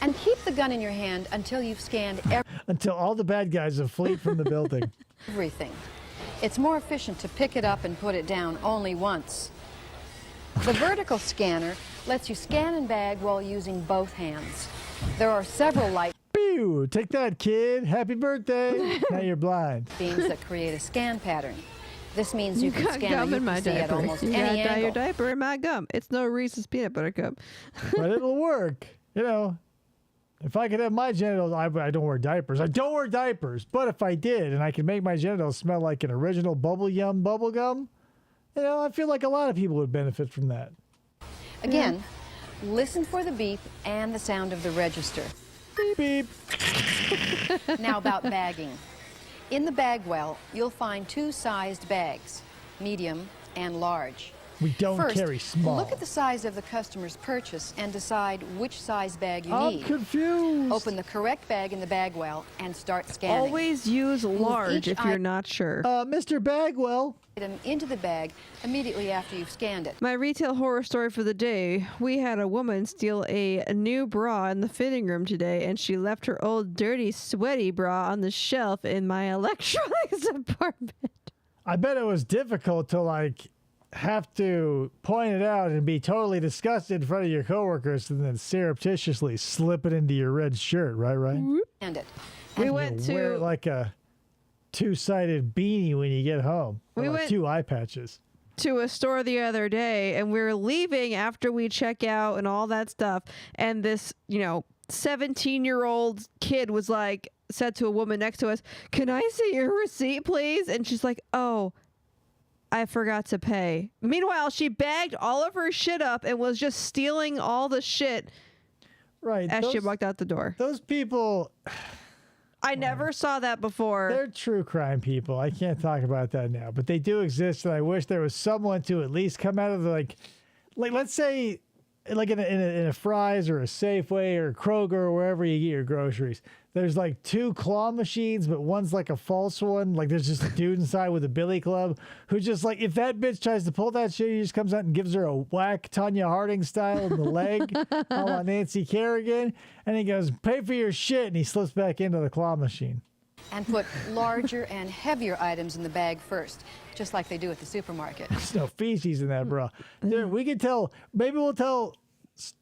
[SPEAKER 10] And keep the gun in your hand until you've scanned
[SPEAKER 4] Until all the bad guys have fled from the building.
[SPEAKER 10] everything. It's more efficient to pick it up and put it down only once. The vertical scanner lets you scan and bag while using both hands. There are several light
[SPEAKER 4] Pew! Take that, kid. Happy birthday. Now you're blind.
[SPEAKER 10] beams that create a scan pattern. This means you can
[SPEAKER 5] got
[SPEAKER 10] scan
[SPEAKER 5] gum
[SPEAKER 10] a
[SPEAKER 5] in my
[SPEAKER 10] UPC at
[SPEAKER 5] diaper.
[SPEAKER 10] almost
[SPEAKER 5] You
[SPEAKER 10] any
[SPEAKER 5] gotta dye your
[SPEAKER 10] angle.
[SPEAKER 5] diaper in my gum. It's no Reese's peanut butter cup.
[SPEAKER 4] But it'll work. You know, if I could have my genitals, I don't wear diapers. I don't wear diapers. But if I did, and I could make my genitals smell like an original bubble gum, you know, I feel like a lot of people would benefit from that.
[SPEAKER 10] Again, listen for the beep and the sound of the register.
[SPEAKER 4] Beep, beep.
[SPEAKER 10] Now about bagging. In the bag well, you'll find 2 sized bags, medium and large.
[SPEAKER 4] We don't
[SPEAKER 10] First,
[SPEAKER 4] carry small.
[SPEAKER 10] look at the size of the customer's purchase and decide which size bag you
[SPEAKER 4] I'm
[SPEAKER 10] need.
[SPEAKER 4] confused.
[SPEAKER 10] Open the correct bag in the bag well and start scanning.
[SPEAKER 5] Always use large
[SPEAKER 10] each
[SPEAKER 5] if you're not sure.
[SPEAKER 4] Mr. Bagwell.
[SPEAKER 10] Item into the bag immediately after you've scanned it.
[SPEAKER 5] My retail horror story for the day. We had a woman steal a new bra in the fitting room today, and she left her old dirty, sweaty bra on the shelf in my electronics apartment.
[SPEAKER 4] I bet it was difficult to, like, have to point it out and be totally disgusted in front of your coworkers and then surreptitiously slip it into your red shirt, right?
[SPEAKER 10] And it.
[SPEAKER 5] We went to
[SPEAKER 4] Wear it like a 2-sided beanie when you get home. Or
[SPEAKER 5] We
[SPEAKER 4] like
[SPEAKER 5] went-
[SPEAKER 4] 2 eye patches.
[SPEAKER 5] to a store the other day, and we were leaving after we check out and all that stuff, and this 17-year-old kid was like, said to a woman next to us, "Can I see your receipt, please?" And she's like, "Oh, I forgot to pay." Meanwhile, she bagged all of her shit up and was just stealing all the shit
[SPEAKER 4] Right.
[SPEAKER 5] as she walked out the door.
[SPEAKER 4] Those people,
[SPEAKER 5] I never saw that before.
[SPEAKER 4] they're true crime people. I can't talk about that now, but they do exist, and I wish there was someone to at least come out of the, like let's say, like in a Fry's or a Safeway or a Kroger or wherever you get your groceries. There's like 2 claw machines, but one's like a false one. Like there's just a dude inside with a billy club who just, like, if that bitch tries to pull that shit, he just comes out and gives her a whack Tanya Harding style in the leg, a la Nancy Kerrigan, and he goes, "Pay for your shit," and he slips back into the claw machine.
[SPEAKER 10] And put larger and heavier items in the bag first, just like they do at the supermarket.
[SPEAKER 4] There's no feces in that, bro. There, we could tell. Maybe we'll tell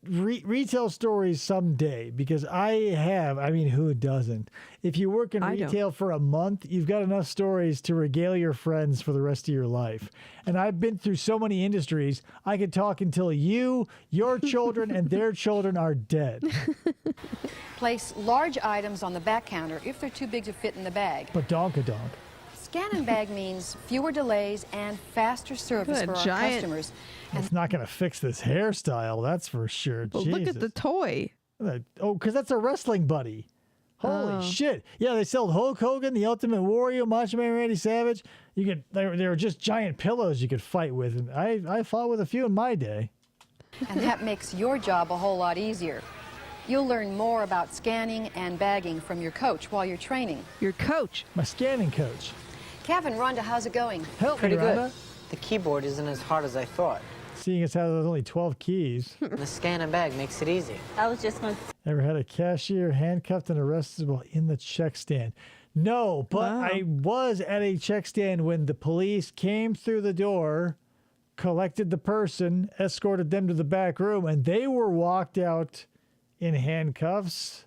[SPEAKER 4] retail stories someday, because I mean, who doesn't? If you work in retail for a month, you've got enough stories to regale your friends for the rest of your life. And I've been through so many industries, I could talk until you, your children, and their children are dead.
[SPEAKER 10] Place large items on the back counter if they're too big to fit in the bag.
[SPEAKER 4] But donk-a-donk.
[SPEAKER 10] Scan and bag means fewer delays and faster service for our customers.
[SPEAKER 4] It's not going to fix this hairstyle, that's for sure.
[SPEAKER 5] But look at the toy.
[SPEAKER 4] Oh, because that's a wrestling buddy. Holy shit. Yeah, they sold Hulk Hogan, the Ultimate Warrior, Macho Man Randy Savage. They were just giant pillows you could fight with. And I fought with a few in my day.
[SPEAKER 10] And that makes your job a whole lot easier. You'll learn more about scanning and bagging from your coach while you're training.
[SPEAKER 5] Your coach?
[SPEAKER 4] My scanning coach.
[SPEAKER 10] Kevin, Rhonda, how's it going?
[SPEAKER 4] Help
[SPEAKER 11] Pretty
[SPEAKER 4] me,
[SPEAKER 11] good.
[SPEAKER 4] Rhonda.
[SPEAKER 11] The keyboard isn't as hard as I thought.
[SPEAKER 4] Seeing as how there's only 12 keys.
[SPEAKER 11] The scan and bag makes it easy.
[SPEAKER 12] I was just going to...
[SPEAKER 4] Ever had a cashier handcuffed and arrested while in the check stand? No, but I was at a check stand when the police came through the door, collected the person, escorted them to the back room, and they were walked out in handcuffs.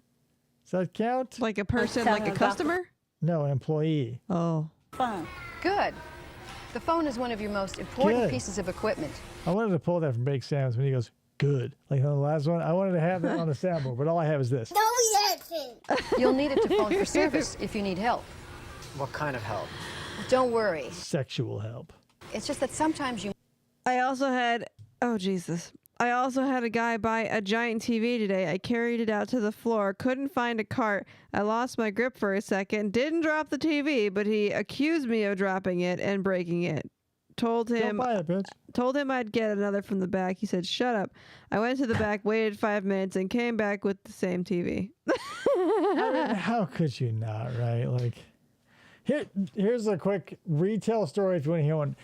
[SPEAKER 4] Does that count?
[SPEAKER 5] Like a person, like a customer?
[SPEAKER 4] No, an employee.
[SPEAKER 5] Oh.
[SPEAKER 10] Phone. Good. The phone is one of your most important
[SPEAKER 4] Good.
[SPEAKER 10] pieces of equipment.
[SPEAKER 4] I wanted to pull that from Bake Sam's when he goes, "Good." Like on the last one, I wanted to have that on the soundboard, but all I have is this.
[SPEAKER 10] You'll need it to phone for service if you need help.
[SPEAKER 11] What kind of help?
[SPEAKER 10] Don't worry.
[SPEAKER 4] Sexual help.
[SPEAKER 10] It's just that sometimes you...
[SPEAKER 5] I also had a guy buy a giant TV today. I carried it out to the floor, couldn't find a cart. I lost my grip for a second, didn't drop the TV, but he accused me of dropping it and breaking it. Told him I'd get another from the back. He said, "Shut up." I went to the back, waited 5 minutes, and came back with the same TV.
[SPEAKER 4] I mean, how could you not, right? Like, here's a quick retail story if you want to hear one.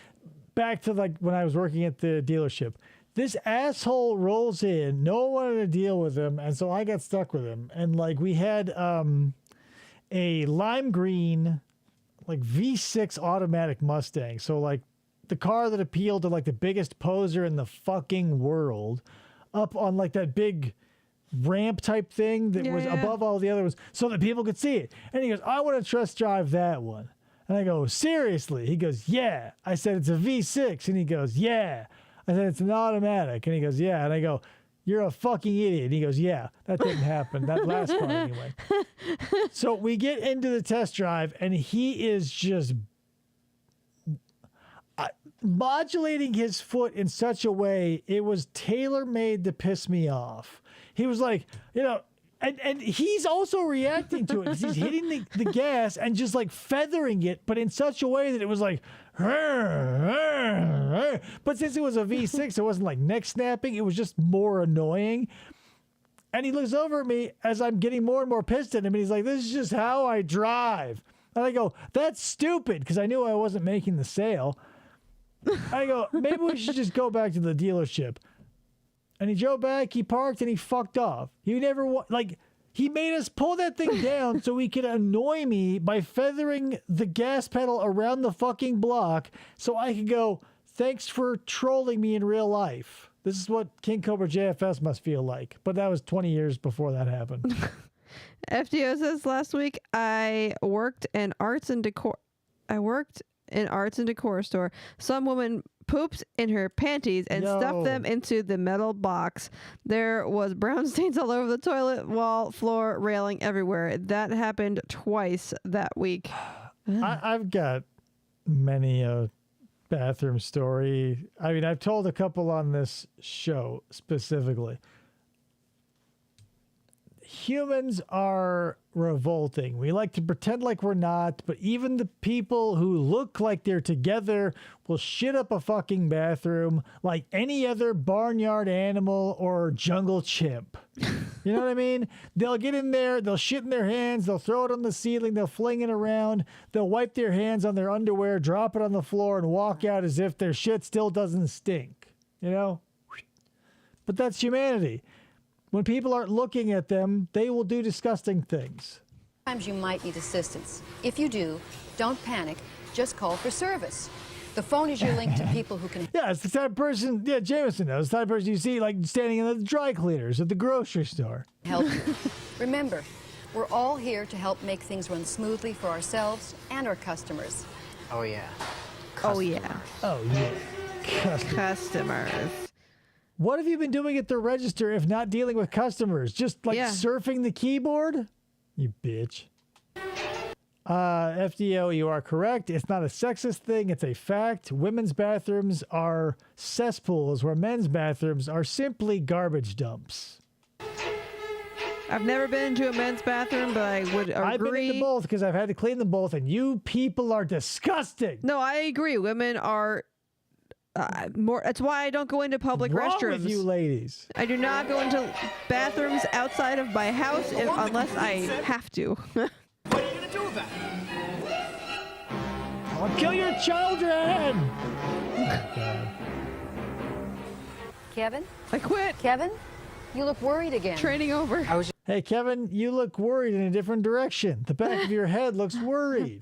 [SPEAKER 4] back to like when I was working at the dealership. This asshole rolls in. No one wanted to deal with him, and so I got stuck with him. And like we had a lime green, like V6 automatic Mustang. So like the car that appealed to like the biggest poser in the fucking world, up on like that big ramp type thing that was above all the other ones, so that people could see it. And he goes, "I want to test drive that one." And I go, "Seriously?" He goes, "Yeah." I said, "It's a V6." And he goes, "Yeah." I said, "It's an automatic." And he goes, "Yeah." And I go, "You're a fucking idiot." And he goes, "Yeah, that didn't happen. That last car anyway." So we get into the test drive, and he is just modulating his foot in such a way, it was tailor-made to piss me off. He was like, you know, and he's also reacting to it. He's hitting the gas and just like feathering it, but in such a way that it was like, but since it was a V6, it wasn't like neck snapping. It was just more annoying. And he looks over at me as I'm getting more and more pissed at him. And he's like, "This is just how I drive." And I go, "That's stupid," because I knew I wasn't making the sale. I go, "Maybe we should just go back to the dealership." And he drove back, he parked, and he fucked off. He never, he made us pull that thing down so he could annoy me by feathering the gas pedal around the fucking block so I could go, "Thanks for trolling me in real life." This is what King Cobra JFS must feel like. But that was 20 years before that happened.
[SPEAKER 5] FDO says, "Last week I worked in arts and decor store. Some woman pooped in her panties and stuffed them into the metal box. There was brown stains all over the toilet, wall, floor, railing, everywhere. That happened twice that week."
[SPEAKER 4] I've got many a bathroom story. I mean, I've told a couple on this show specifically. Humans are revolting. We like to pretend like we're not, but even the people who look like they're together will shit up a fucking bathroom like any other barnyard animal or jungle chimp. You know what I mean? They'll get in there, they'll shit in their hands, they'll throw it on the ceiling, they'll fling it around, they'll wipe their hands on their underwear, drop it on the floor, and walk out as if their shit still doesn't stink. You know? But that's humanity. When people aren't looking at them, they will do disgusting things.
[SPEAKER 10] Sometimes you might need assistance. If you do, don't panic. Just call for service. The phone is your link to people who can...
[SPEAKER 4] Yeah, it's the type of person, Jameson knows, it's the type of person you see like standing in the dry cleaners at the grocery store.
[SPEAKER 10] ...help you. Remember, we're all here to help make things run smoothly for ourselves and our customers.
[SPEAKER 11] Oh, yeah.
[SPEAKER 5] Oh, yeah.
[SPEAKER 4] Oh, yeah.
[SPEAKER 5] Customers.
[SPEAKER 4] What have you been doing at the register if not dealing with customers? Just like surfing the keyboard? You bitch. FDO, you are correct. It's not a sexist thing. It's a fact. Women's bathrooms are cesspools where men's bathrooms are simply garbage dumps.
[SPEAKER 5] I've never been into a men's bathroom, but I would agree.
[SPEAKER 4] I've been into both because I've had to clean them both, and you people are disgusting.
[SPEAKER 5] No, I agree. Women are... more. That's why I don't go into public restrooms.
[SPEAKER 4] Wrong with you ladies?
[SPEAKER 5] I do not go into bathrooms outside of my house unless I have to.
[SPEAKER 1] What are you gonna do about it?
[SPEAKER 4] I'll kill your children!
[SPEAKER 10] Kevin?
[SPEAKER 5] I quit.
[SPEAKER 10] Kevin? You look worried again.
[SPEAKER 5] Training over.
[SPEAKER 4] Hey, Kevin, you look worried in a different direction. The back of your head looks worried.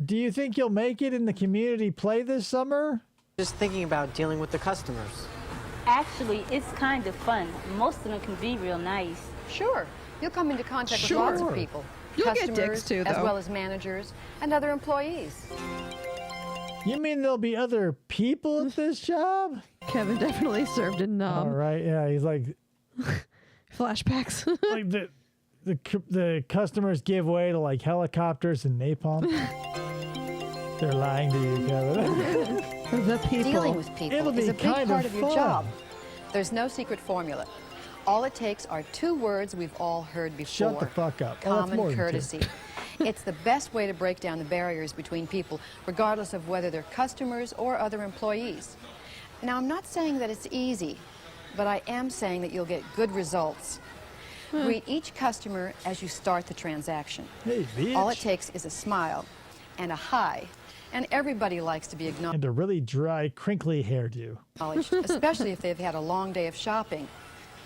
[SPEAKER 4] Do you think you'll make it in the community play this summer?
[SPEAKER 11] Just thinking about dealing with the customers.
[SPEAKER 12] Actually, it's kind of fun. Most of them can be real nice.
[SPEAKER 10] Sure. You'll come into contact with lots of people.
[SPEAKER 5] You'll
[SPEAKER 10] customers,
[SPEAKER 5] get dicks too, though.
[SPEAKER 10] as well as managers and other employees.
[SPEAKER 4] You mean there'll be other people at this job?
[SPEAKER 5] Kevin definitely served in
[SPEAKER 4] All right, yeah, he's like...
[SPEAKER 5] Flashbacks.
[SPEAKER 4] Like the customers give way to like helicopters and napalm. They're lying to you, Kevin.
[SPEAKER 5] The people.
[SPEAKER 10] Dealing with people is a big part of your job. There's no secret formula. All it takes are 2 words we've all heard before.
[SPEAKER 4] Shut the fuck up.
[SPEAKER 10] Common courtesy. It's the best way to break down the barriers between people, regardless of whether they're customers or other employees. Now, I'm not saying that it's easy, but I am saying that you'll get good results. Greet each customer as you start the transaction.
[SPEAKER 4] Hey, bitch.
[SPEAKER 10] All it takes is a smile and a hi, And everybody likes to be
[SPEAKER 4] And a really dry, crinkly hairdo.
[SPEAKER 10] acknowledged, especially if they've had a long day of shopping.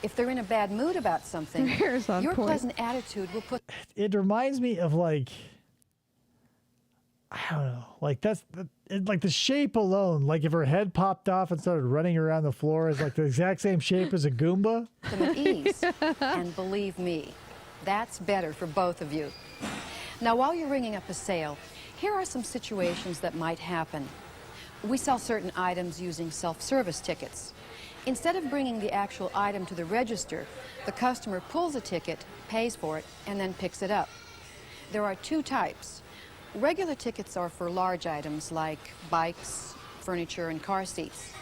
[SPEAKER 10] If they're in a bad mood about something,
[SPEAKER 5] Hair's on
[SPEAKER 10] your
[SPEAKER 5] point.
[SPEAKER 10] pleasant attitude will put...
[SPEAKER 4] It reminds me of like, I don't know, like like the shape alone, like if her head popped off and started running around the floor is like the exact same shape as a Goomba.
[SPEAKER 10] them at ease. And believe me, that's better for both of you. Now, while you're ringing up a sale, here are some situations that might happen. We sell certain items using self-service tickets. Instead of bringing the actual item to the register, the customer pulls a ticket, pays for it, and then picks it up. There are two types. Regular tickets are for large items like bikes, furniture, and car seats.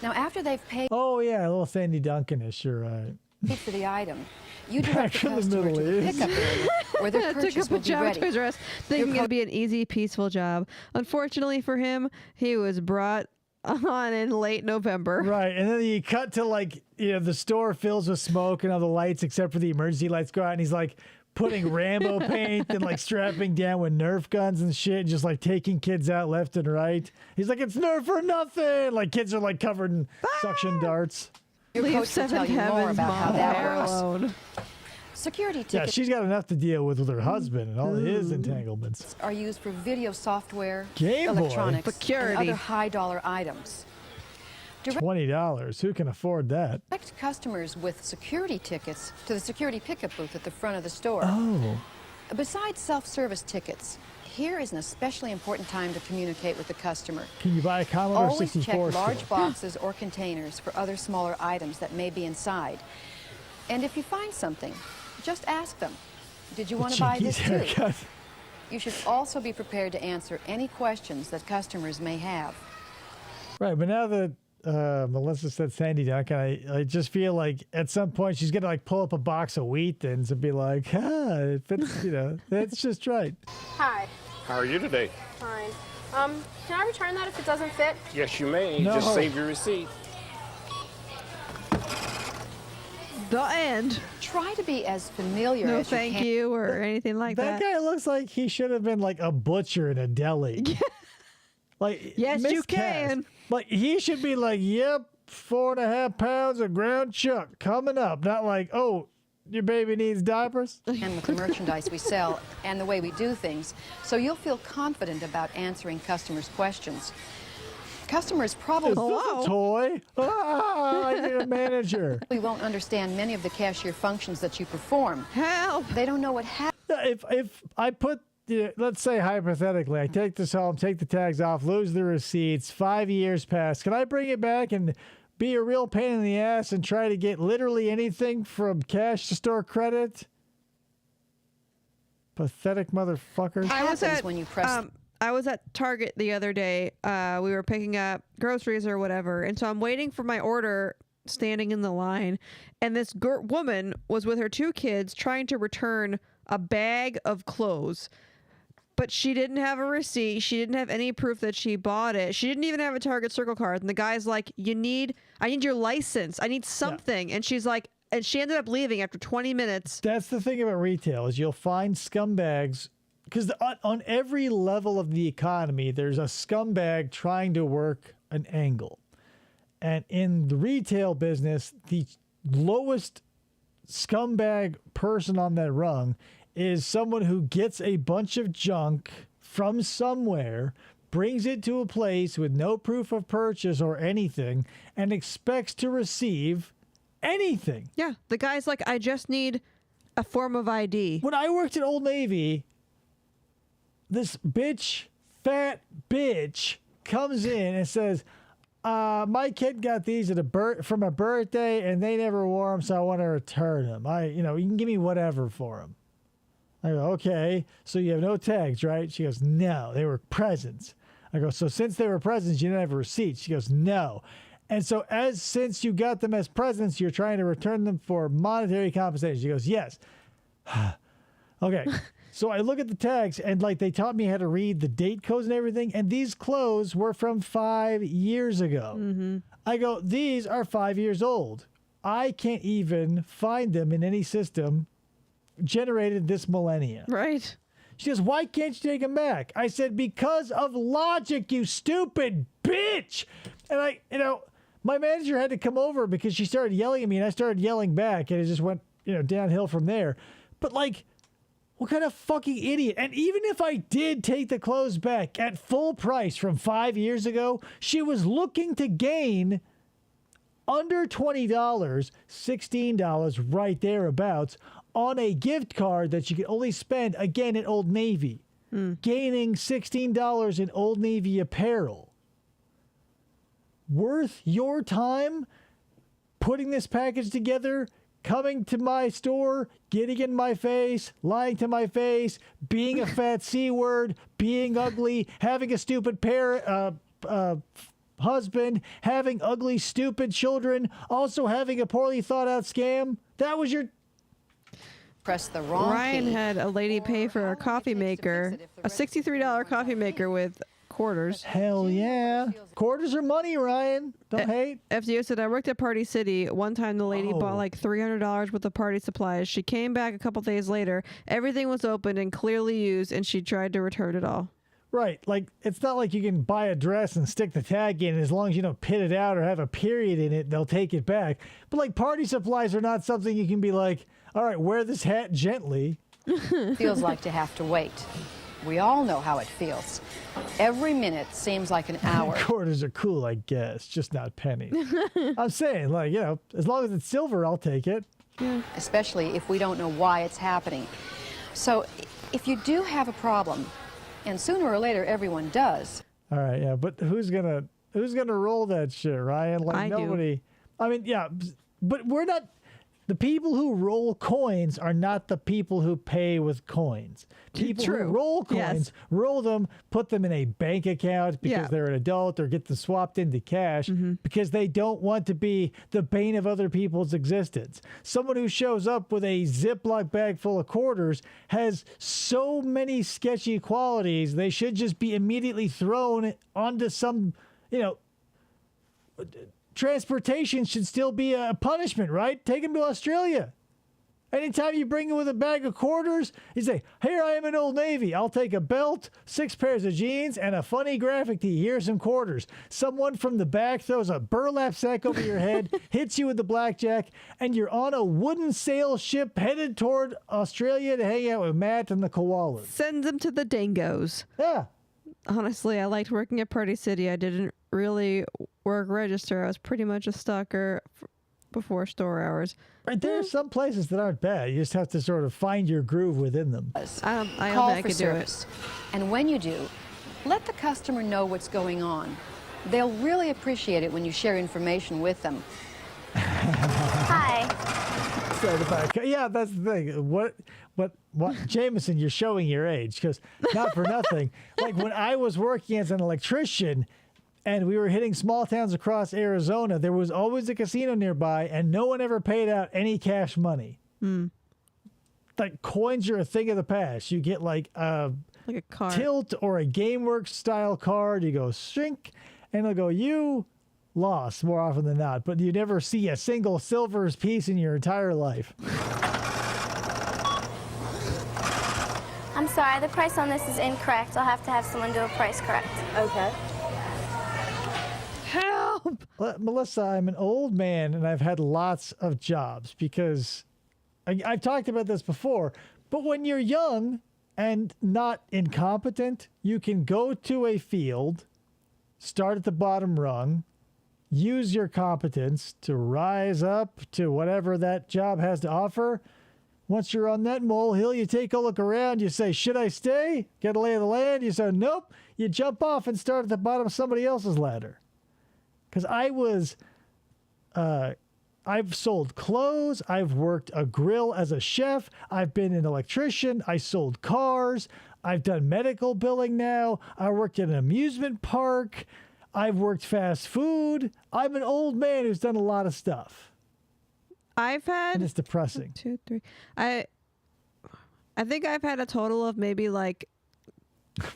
[SPEAKER 10] Now, after they've paid
[SPEAKER 4] Oh yeah, a little Sandy Duncan-ish, you're right.
[SPEAKER 10] for the item, you direct the
[SPEAKER 4] Back in the
[SPEAKER 10] customer to
[SPEAKER 4] Middle
[SPEAKER 10] the
[SPEAKER 4] East.
[SPEAKER 10] pickup area where their
[SPEAKER 5] Took
[SPEAKER 10] purchase
[SPEAKER 5] up
[SPEAKER 10] will
[SPEAKER 5] a
[SPEAKER 10] be
[SPEAKER 5] job at
[SPEAKER 10] ready.
[SPEAKER 5] Toys R Us, thinking it'd be an easy, peaceful job. Unfortunately for him, he was brought on in late November.
[SPEAKER 4] Right, and then you cut to like, the store fills with smoke and all the lights except for the emergency lights go out, and he's like putting Rambo paint and like strapping down with Nerf guns and shit, and just like taking kids out left and right. He's like, it's Nerf or nothing. Like kids are like covered in suction darts.
[SPEAKER 10] Your
[SPEAKER 5] Leave
[SPEAKER 10] coach will
[SPEAKER 5] Seventh
[SPEAKER 10] tell you more
[SPEAKER 5] Heaven's
[SPEAKER 10] about how
[SPEAKER 5] mom
[SPEAKER 10] that
[SPEAKER 5] there
[SPEAKER 10] works.
[SPEAKER 5] alone.
[SPEAKER 10] Security
[SPEAKER 4] Yeah,
[SPEAKER 10] tickets
[SPEAKER 4] she's got enough to deal with her husband and all his entanglements.
[SPEAKER 10] are used for video software,
[SPEAKER 4] Game Boy.
[SPEAKER 10] electronics,
[SPEAKER 5] Security.
[SPEAKER 10] and other high-dollar items.
[SPEAKER 4] $20. Who can afford that?
[SPEAKER 10] Direct customers with security tickets to the security pickup booth at the front of the store.
[SPEAKER 4] Oh.
[SPEAKER 10] Besides self-service tickets, here is an especially important time to communicate with the customer.
[SPEAKER 4] Can you buy a Commodore
[SPEAKER 10] Always
[SPEAKER 4] 64
[SPEAKER 10] check large
[SPEAKER 4] still?
[SPEAKER 10] boxes or containers for other smaller items that may be inside. And if you find something, just ask them, did you want to buy this
[SPEAKER 4] Jinkies
[SPEAKER 10] too?
[SPEAKER 4] haircut.
[SPEAKER 10] You should also be prepared to answer any questions that customers may have.
[SPEAKER 4] Right, but now that Melissa said Sandy Duncan, I just feel like at some point she's gonna like pull up a box of wheat thins and be like, it fits, that's just right.
[SPEAKER 13] Hi.
[SPEAKER 9] How are you today?
[SPEAKER 13] Fine. Can I return that if it doesn't fit?
[SPEAKER 9] Yes, you may.
[SPEAKER 4] No.
[SPEAKER 9] Just save your receipt.
[SPEAKER 5] The end.
[SPEAKER 10] Try to be as familiar
[SPEAKER 5] No
[SPEAKER 10] as you
[SPEAKER 5] thank
[SPEAKER 10] can.
[SPEAKER 5] you or anything like
[SPEAKER 4] That
[SPEAKER 5] that.
[SPEAKER 4] guy looks like he should have been like a butcher in a deli. Like,
[SPEAKER 5] Yes, you
[SPEAKER 4] miscast.
[SPEAKER 5] can.
[SPEAKER 4] Like he should be like, yep, 4.5 pounds of ground chuck coming up. Not like, oh, your baby needs diapers.
[SPEAKER 10] And with the merchandise we sell and the way we do things, so you'll feel confident about answering customers' questions. Customers probably
[SPEAKER 4] Is this a toy? Ah, I need a manager.
[SPEAKER 10] won't understand many of the cashier functions that you perform.
[SPEAKER 5] Help!
[SPEAKER 10] They don't know what happens.
[SPEAKER 4] If I put, let's say hypothetically, I take this home, take the tags off, lose the receipts, 5 years pass, can I bring it back and be a real pain in the ass and try to get literally anything from cash to store credit? Pathetic motherfuckers.
[SPEAKER 5] I was at Target the other day. We were picking up groceries or whatever, and so I'm waiting for my order, standing in the line, and this woman was with her 2 kids trying to return a bag of clothes. But she didn't have a receipt. She didn't have any proof that she bought it. She didn't even have a Target Circle card. And the guy's like, I need your license. I need something. Yeah. And she's like, and she ended up leaving after 20 minutes.
[SPEAKER 4] That's the thing about retail is you'll find scumbags because on every level of the economy, there's a scumbag trying to work an angle. And in the retail business, the lowest scumbag person on that rung is someone who gets a bunch of junk from somewhere, brings it to a place with no proof of purchase or anything, and expects to receive anything.
[SPEAKER 5] Yeah, the guy's like, I just need a form of ID.
[SPEAKER 4] When I worked at Old Navy, this fat bitch, comes in and says, my kid got these from a birthday and they never wore them, so I want to return them. You can give me whatever for them. I go, okay, so you have no tags, right? She goes, no, they were presents. I go, so since they were presents, you didn't have a receipt? She goes, no. And so since you got them as presents, you're trying to return them for monetary compensation. She goes, yes. Okay. So I look at the tags and they taught me how to read the date codes and everything. And these clothes were from 5 years ago. Mm-hmm. I go, these are 5 years old. I can't even find them in any system generated this millennia.
[SPEAKER 5] Right.
[SPEAKER 4] She goes, why can't you take them back? I said, because of logic, you stupid bitch. And my manager had to come over because she started yelling at me and I started yelling back and it just went, downhill from there. But what kind of fucking idiot? And even if I did take the clothes back at full price from 5 years ago, she was looking to gain under $20, $16 right thereabouts on a gift card that you can only spend again at Old Navy. Gaining $16 in Old Navy apparel. Worth your time putting this package together, coming to my store, getting in my face, lying to my face, being a fat C word, being ugly, having a stupid husband, having ugly, stupid children, also having a poorly thought out scam. That was your...
[SPEAKER 10] Press the wrong
[SPEAKER 5] Ryan
[SPEAKER 10] key.
[SPEAKER 5] had a lady pay for a coffee maker, a $63 coffee maker with quarters.
[SPEAKER 4] Hell yeah. Quarters are money, Ryan. Don't hate.
[SPEAKER 5] FDO said, I worked at Party City. One time the lady bought like $300 worth of party supplies. She came back a couple days later. Everything was open and clearly used, and she tried to return it all.
[SPEAKER 4] Right. It's not like you can buy a dress and stick the tag in. As long as you don't pit it out or have a period in it, they'll take it back. But party supplies are not something you can be like, all right, wear this hat gently.
[SPEAKER 10] Feels like to have to wait. We all know how it feels. Every minute seems like an hour.
[SPEAKER 4] Quarters are cool, I guess, just not pennies. I'm saying, as long as it's silver, I'll take it.
[SPEAKER 10] Yeah. Especially if we don't know why it's happening. So if you do have a problem, and sooner or later everyone does.
[SPEAKER 4] All right, yeah, but who's gonna roll that shit, Ryan?
[SPEAKER 5] I
[SPEAKER 4] nobody.
[SPEAKER 5] Do.
[SPEAKER 4] I mean, yeah, but we're not. The people who roll coins are not the people who pay with coins. People who roll coins, roll them, put them in a bank account because they're an adult or get them swapped into cash because they don't want to be the bane of other people's existence. Someone who shows up with a Ziploc bag full of quarters has so many sketchy qualities, they should just be immediately thrown onto some, transportation should still be a punishment, right? Take him to Australia. Anytime you bring him with a bag of quarters, you say, here I am in Old Navy. I'll take a belt, 6 pairs of jeans, and a funny graphic tee. Here's some quarters. Someone from the back throws a burlap sack over your head, hits you with the blackjack, and you're on a wooden sail ship headed toward Australia to hang out with Matt and the koalas.
[SPEAKER 5] Send them to the dingoes.
[SPEAKER 4] Yeah.
[SPEAKER 5] Honestly, I liked working at Party City. I didn't really work register. I was pretty much a stalker before store hours.
[SPEAKER 4] Right, there are some places that aren't bad. You just have to sort of find your groove within them.
[SPEAKER 5] I don't think I could do it.
[SPEAKER 10] And when you do, let the customer know what's going on. They'll really appreciate it when you share information with them.
[SPEAKER 13] Hi.
[SPEAKER 4] Yeah, that's the thing. What, Jameson, you're showing your age, because not for nothing. When I was working as an electrician and we were hitting small towns across Arizona, there was always a casino nearby and no one ever paid out any cash money. Coins are a thing of the past. You get like a
[SPEAKER 5] card.
[SPEAKER 4] Tilt or a GameWorks style card. You go shrink and they'll go, you lost more often than not, but you never see a single silver piece in your entire life.
[SPEAKER 13] I'm sorry, the price on this is incorrect. I'll have to have someone do a price correct.
[SPEAKER 10] Okay.
[SPEAKER 4] Help! Melissa, I'm an old man and I've had lots of jobs because I've talked about this before, but when you're young and not incompetent, you can go to a field, start at the bottom rung, use your competence to rise up to whatever that job has to offer. Once you're on that molehill, you take a look around, you say, should I stay? Get a lay of the land? You say, nope. You jump off and start at the bottom of somebody else's ladder. Because I've sold clothes. I've worked a grill as a chef. I've been an electrician. I sold cars. I've done medical billing now. I worked at an amusement park. I've worked fast food. I'm an old man who's done a lot of stuff. And it's depressing.
[SPEAKER 5] 1, 2, 3. I think I've had a total of maybe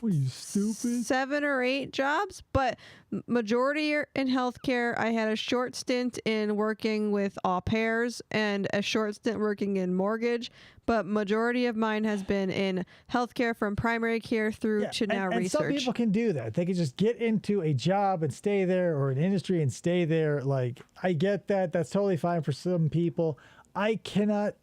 [SPEAKER 4] What are you, stupid?
[SPEAKER 5] 7 or 8 jobs, but majority are in healthcare. I had a short stint in working with au pairs and a short stint working in mortgage, but majority of mine has been in healthcare from primary care through to now
[SPEAKER 4] and
[SPEAKER 5] research.
[SPEAKER 4] some people can do that. They can just get into a job and stay there, or an industry and stay there. Like, I get that. That's totally fine for some people. I cannot.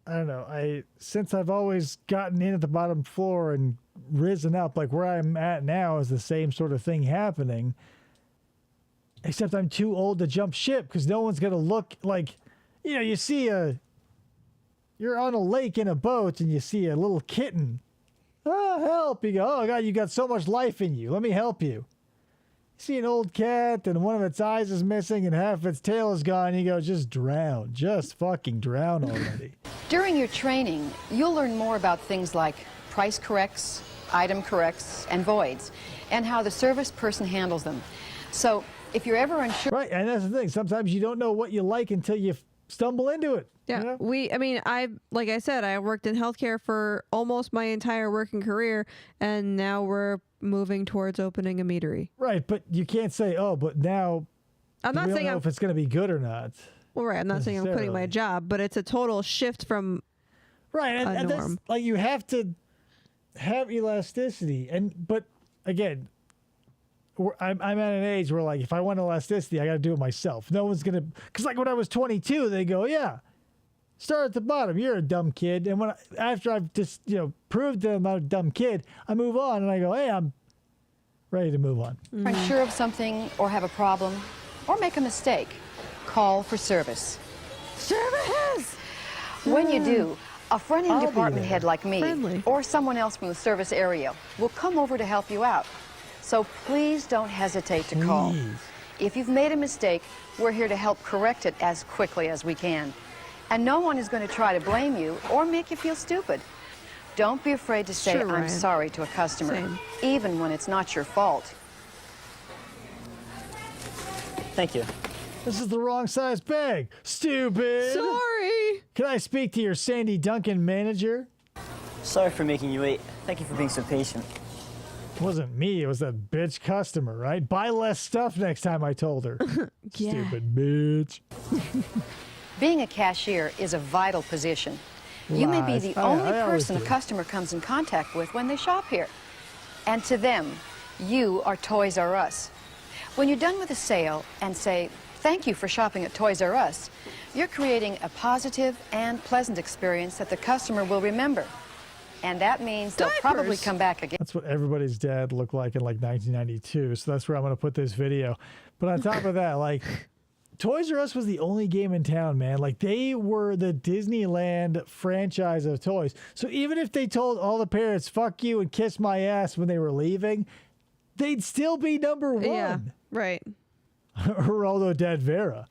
[SPEAKER 4] I don't know. Since I've always gotten in at the bottom floor and risen up, like where I'm at now is the same sort of thing happening. Except I'm too old to jump ship because no one's gonna look like, you see you're on a lake in a boat and you see a little kitten. Oh, help! You go, oh God, you got so much life in you. Let me help you. See an old cat and one of its eyes is missing and half its tail is gone. You go, just drown. Just fucking drown already.
[SPEAKER 10] During your training, you'll learn more about things like price corrects, item corrects, and voids, and how the service person handles them. So if you're ever unsure...
[SPEAKER 4] Right, and that's the thing. Sometimes you don't know what you like until you stumble into it.
[SPEAKER 5] Yeah, like I said, I worked in healthcare for almost my entire working career, and now we're moving towards opening a meadery.
[SPEAKER 4] Right, but you can't say, oh, but now
[SPEAKER 5] I'm not
[SPEAKER 4] we don't
[SPEAKER 5] saying
[SPEAKER 4] know if it's going to be good or not.
[SPEAKER 5] Well, right, I'm not saying I'm quitting my job, but it's a total shift from
[SPEAKER 4] and
[SPEAKER 5] norm.
[SPEAKER 4] that's, like, you have to have elasticity, but again, I'm at an age where, like, if I want elasticity, I got to do it myself. No one's gonna, because like when I was 22, they go, yeah, start at the bottom. You're a dumb kid, and after I've just proved that I'm not a dumb kid, I move on and I go, hey, I'm ready to move on.
[SPEAKER 10] Unsure of something or have a problem or make a mistake, call for service.
[SPEAKER 5] Service!
[SPEAKER 10] When you do, a front-end department head like me or someone else from the service area will come over to help you out. So please don't hesitate to call. If you've made a mistake, we're here to help correct it as quickly as we can. And no one is going to try to blame you or make you feel stupid. Don't be afraid to say, I'm sorry to a customer, even when it's not your fault.
[SPEAKER 11] Thank you.
[SPEAKER 4] This is the wrong size bag. Stupid.
[SPEAKER 5] Sorry.
[SPEAKER 4] Can I speak to your Sandy Duncan manager?
[SPEAKER 11] Sorry for making you wait. Thank you for being so patient.
[SPEAKER 4] It wasn't me. It was that bitch customer, right? Buy less stuff next time, I told her.
[SPEAKER 5] Yeah.
[SPEAKER 4] Stupid bitch.
[SPEAKER 10] Being a cashier is a vital position. You may be the only person a customer comes in contact with when they shop here. And to them, you are Toys R Us. When you're done with a sale and say, thank you for shopping at Toys R Us, you're creating a positive and pleasant experience that the customer will remember. And that means they'll probably come back again.
[SPEAKER 4] That's what everybody's dad looked like in like 1992. So that's where I'm going to put this video. But on top of that, like, Toys R Us was the only game in town, man. Like, they were the Disneyland franchise of toys. So even if they told all the parents, fuck you and kiss my ass when they were leaving, they'd still be number one.
[SPEAKER 5] Yeah, right.
[SPEAKER 4] Geraldo Dad Vera.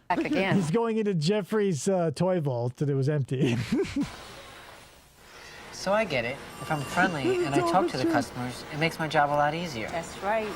[SPEAKER 10] Back again.
[SPEAKER 4] He's going into Jeffrey's toy vault and it was empty.
[SPEAKER 14] So I get it. If I'm friendly and I talk to the customers, it makes my job a lot easier.
[SPEAKER 12] That's right.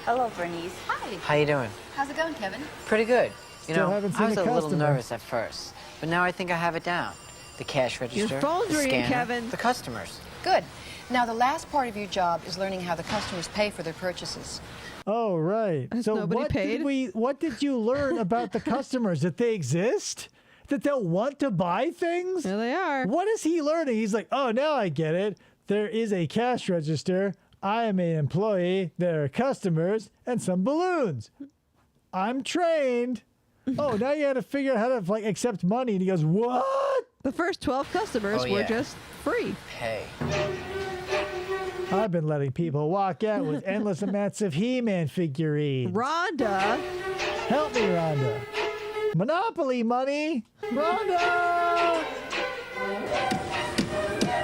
[SPEAKER 12] Hello, Bernice.
[SPEAKER 10] Hi.
[SPEAKER 14] How you doing?
[SPEAKER 10] How's it going, Kevin?
[SPEAKER 14] Pretty good. You know,
[SPEAKER 4] haven't seen
[SPEAKER 14] I was
[SPEAKER 4] a
[SPEAKER 14] a little
[SPEAKER 4] customer.
[SPEAKER 14] nervous at first, but now I think I have it down. The cash register,
[SPEAKER 5] phone's
[SPEAKER 14] the
[SPEAKER 5] ringing,
[SPEAKER 14] scanner,
[SPEAKER 5] Kevin.
[SPEAKER 14] the customers.
[SPEAKER 10] Good. Now, the last part of your job is learning how the customers pay for their purchases.
[SPEAKER 4] Oh, right. So what did you learn about the customers? That they exist? That they'll want to buy things?
[SPEAKER 5] There they are.
[SPEAKER 4] What is he learning? He's like, oh, now I get it. There is a cash register. I am an employee. There are customers and some balloons. I'm trained. Oh, now you had to figure out how to like accept money. And he goes, what?
[SPEAKER 5] The first 12 customers were just free.
[SPEAKER 14] Hey.
[SPEAKER 4] I've been letting people walk out with endless amounts of He-Man figurines.
[SPEAKER 5] Rhonda.
[SPEAKER 4] Help me, Rhonda. Monopoly money. Rhonda!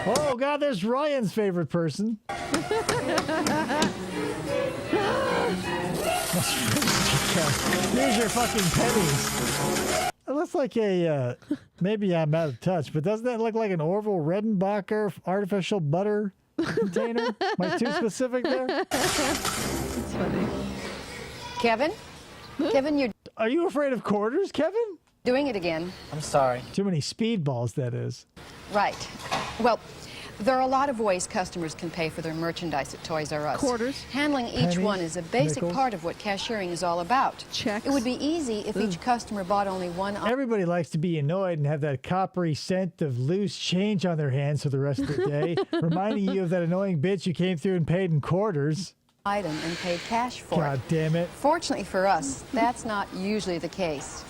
[SPEAKER 4] Oh, God, there's Ryan's favorite person. Here's your fucking pennies. It looks like a, maybe I'm out of touch, but doesn't that look like an Orville Redenbacher artificial butter container? Am I too specific there?
[SPEAKER 5] It's funny.
[SPEAKER 10] Kevin? Kevin, you're...
[SPEAKER 4] Are you afraid of quarters, Kevin?
[SPEAKER 10] Doing it again.
[SPEAKER 14] I'm sorry.
[SPEAKER 4] Too many speedballs, that is.
[SPEAKER 10] Right. Well, There are a lot of ways customers can pay for their merchandise at Toys R Us.
[SPEAKER 5] Quarters.
[SPEAKER 10] Handling each
[SPEAKER 4] Pennies,
[SPEAKER 10] one is a basic
[SPEAKER 4] nickels.
[SPEAKER 10] part of what cashiering is all about.
[SPEAKER 5] Checks.
[SPEAKER 10] It would be easy if each customer bought only one
[SPEAKER 4] Everybody likes to be annoyed and have that coppery scent of loose change on their hands for the rest of the day, reminding you of that annoying bitch you came through and paid in quarters.
[SPEAKER 10] item and paid cash for
[SPEAKER 4] God
[SPEAKER 10] it.
[SPEAKER 4] damn it.
[SPEAKER 10] Fortunately for us, that's not usually the case.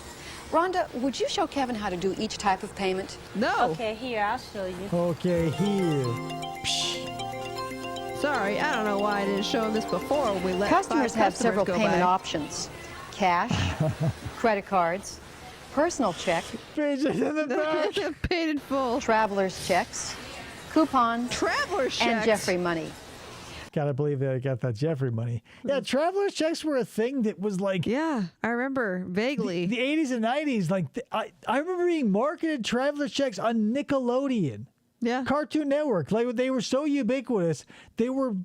[SPEAKER 10] Rhonda, would you show Kevin how to do each type of payment?
[SPEAKER 5] No.
[SPEAKER 12] Okay, here, I'll show you.
[SPEAKER 4] Okay, here.
[SPEAKER 5] Sorry, I don't know why I didn't show him this before. We let
[SPEAKER 10] Customers
[SPEAKER 5] five
[SPEAKER 10] have several
[SPEAKER 5] go
[SPEAKER 10] payment
[SPEAKER 5] by.
[SPEAKER 10] options. Cash, credit cards, personal check,
[SPEAKER 4] Pages in the back.
[SPEAKER 5] Paid in full.
[SPEAKER 10] traveler's checks, coupons,
[SPEAKER 5] Traveler's
[SPEAKER 10] and
[SPEAKER 5] checks.
[SPEAKER 10] Jeffrey money.
[SPEAKER 4] Gotta believe they got that Jeffrey money. Yeah, traveler's checks were a thing that was like
[SPEAKER 5] Yeah, I remember vaguely.
[SPEAKER 4] the 80s and 90s. Like I remember being marketed traveler's checks on Nickelodeon.
[SPEAKER 5] Yeah.
[SPEAKER 4] Cartoon Network. Like they were so ubiquitous, they were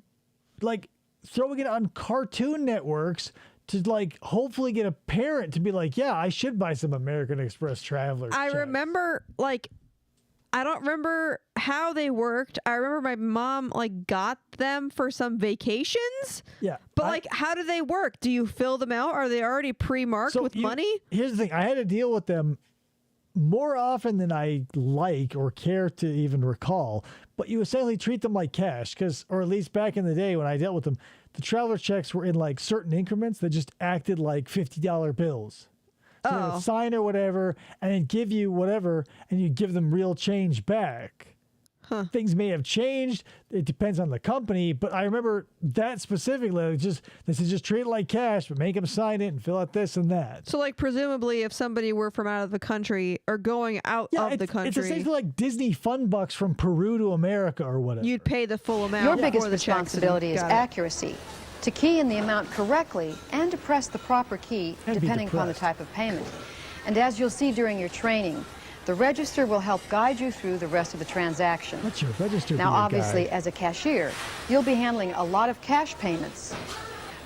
[SPEAKER 4] like throwing it on Cartoon Networks to like hopefully get a parent to be like, yeah, I should buy some American Express traveler's
[SPEAKER 5] I
[SPEAKER 4] checks.
[SPEAKER 5] remember, like, I don't remember how they worked. I remember my mom, like, got them for some vacations.
[SPEAKER 4] Yeah.
[SPEAKER 5] But, like, how do they work? Do you fill them out? Are they already pre-marked with money?
[SPEAKER 4] Here's the thing. I had to deal with them more often than I like or care to even recall. But you essentially treat them like cash because, or at least back in the day when I dealt with them, the traveler checks were in like certain increments that just acted like $50 bills. So they would sign or whatever and then give you whatever and you give them real change back. Things may have changed. It depends on the company, but I remember that specifically. Like they said, just treat it like cash, but make them sign it and fill out this and that.
[SPEAKER 5] So, like, presumably, if somebody were from out of the country or going out of the country,
[SPEAKER 4] It's essentially like Disney fun bucks from Peru to America or whatever.
[SPEAKER 5] you'd pay the full amount.
[SPEAKER 10] Your
[SPEAKER 5] before
[SPEAKER 10] biggest
[SPEAKER 5] the checks and-
[SPEAKER 10] responsibility is
[SPEAKER 5] got it.
[SPEAKER 10] accuracy. To key in the amount correctly and to press the proper key
[SPEAKER 4] And be
[SPEAKER 10] depending upon the
[SPEAKER 4] depressed.
[SPEAKER 10] type of payment. And as you'll see during your training, the register will help guide you through the rest of the transaction.
[SPEAKER 4] What's your register?
[SPEAKER 10] Now,
[SPEAKER 4] be a
[SPEAKER 10] obviously,
[SPEAKER 4] guide?
[SPEAKER 10] as a cashier, you'll be handling a lot of cash payments.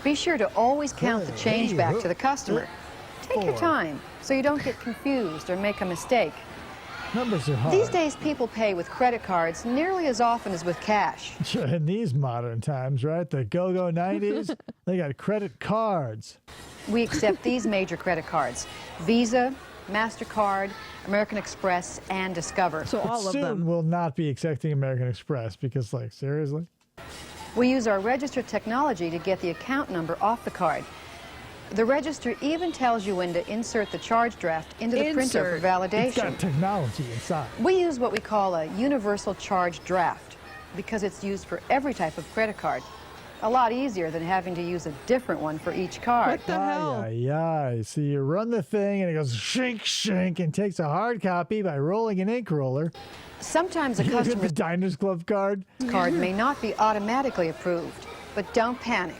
[SPEAKER 10] Be sure to always count the change back to the customer. Take your time so you don't get confused or make a mistake.
[SPEAKER 4] Numbers are hard.
[SPEAKER 10] These days, people pay with credit cards nearly as often as with cash.
[SPEAKER 4] In these modern times, right? The go-go 90s, they got credit cards.
[SPEAKER 10] We accept these major credit cards: Visa, MasterCard, American Express, and Discover.
[SPEAKER 5] So all of
[SPEAKER 4] Soon
[SPEAKER 5] them.
[SPEAKER 4] we'll not be accepting American Express because, like, seriously?
[SPEAKER 10] We use our register technology to get the account number off the card. The register even tells you when to insert the charge draft into the printer for validation.
[SPEAKER 4] It's got technology inside.
[SPEAKER 10] We use what we call a universal charge draft because it's used for every type of credit card. A lot easier than having to use a different one for each card.
[SPEAKER 5] What the hell?
[SPEAKER 4] Aye. So you run the thing and it goes shink, shink, and takes a hard copy by rolling an ink roller.
[SPEAKER 10] Sometimes a
[SPEAKER 4] You get the
[SPEAKER 10] customer's
[SPEAKER 4] Diners Club card.
[SPEAKER 10] card may not be automatically approved, but don't panic.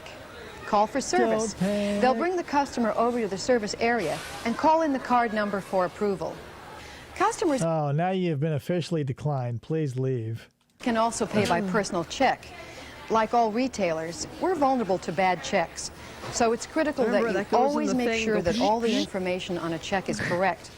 [SPEAKER 10] Call for service.
[SPEAKER 4] Don't panic.
[SPEAKER 10] They'll bring the customer over to the service area and call in the card number for approval. Customers
[SPEAKER 4] Oh, now you've been officially declined. Please leave.
[SPEAKER 10] can also pay by personal check. Like all retailers, we're vulnerable to bad checks. So it's critical
[SPEAKER 5] Remember,
[SPEAKER 10] that
[SPEAKER 5] that
[SPEAKER 10] you
[SPEAKER 5] goes in
[SPEAKER 10] always
[SPEAKER 5] the
[SPEAKER 10] make
[SPEAKER 5] thing,
[SPEAKER 10] sure
[SPEAKER 5] go
[SPEAKER 10] that all the information on a check is correct.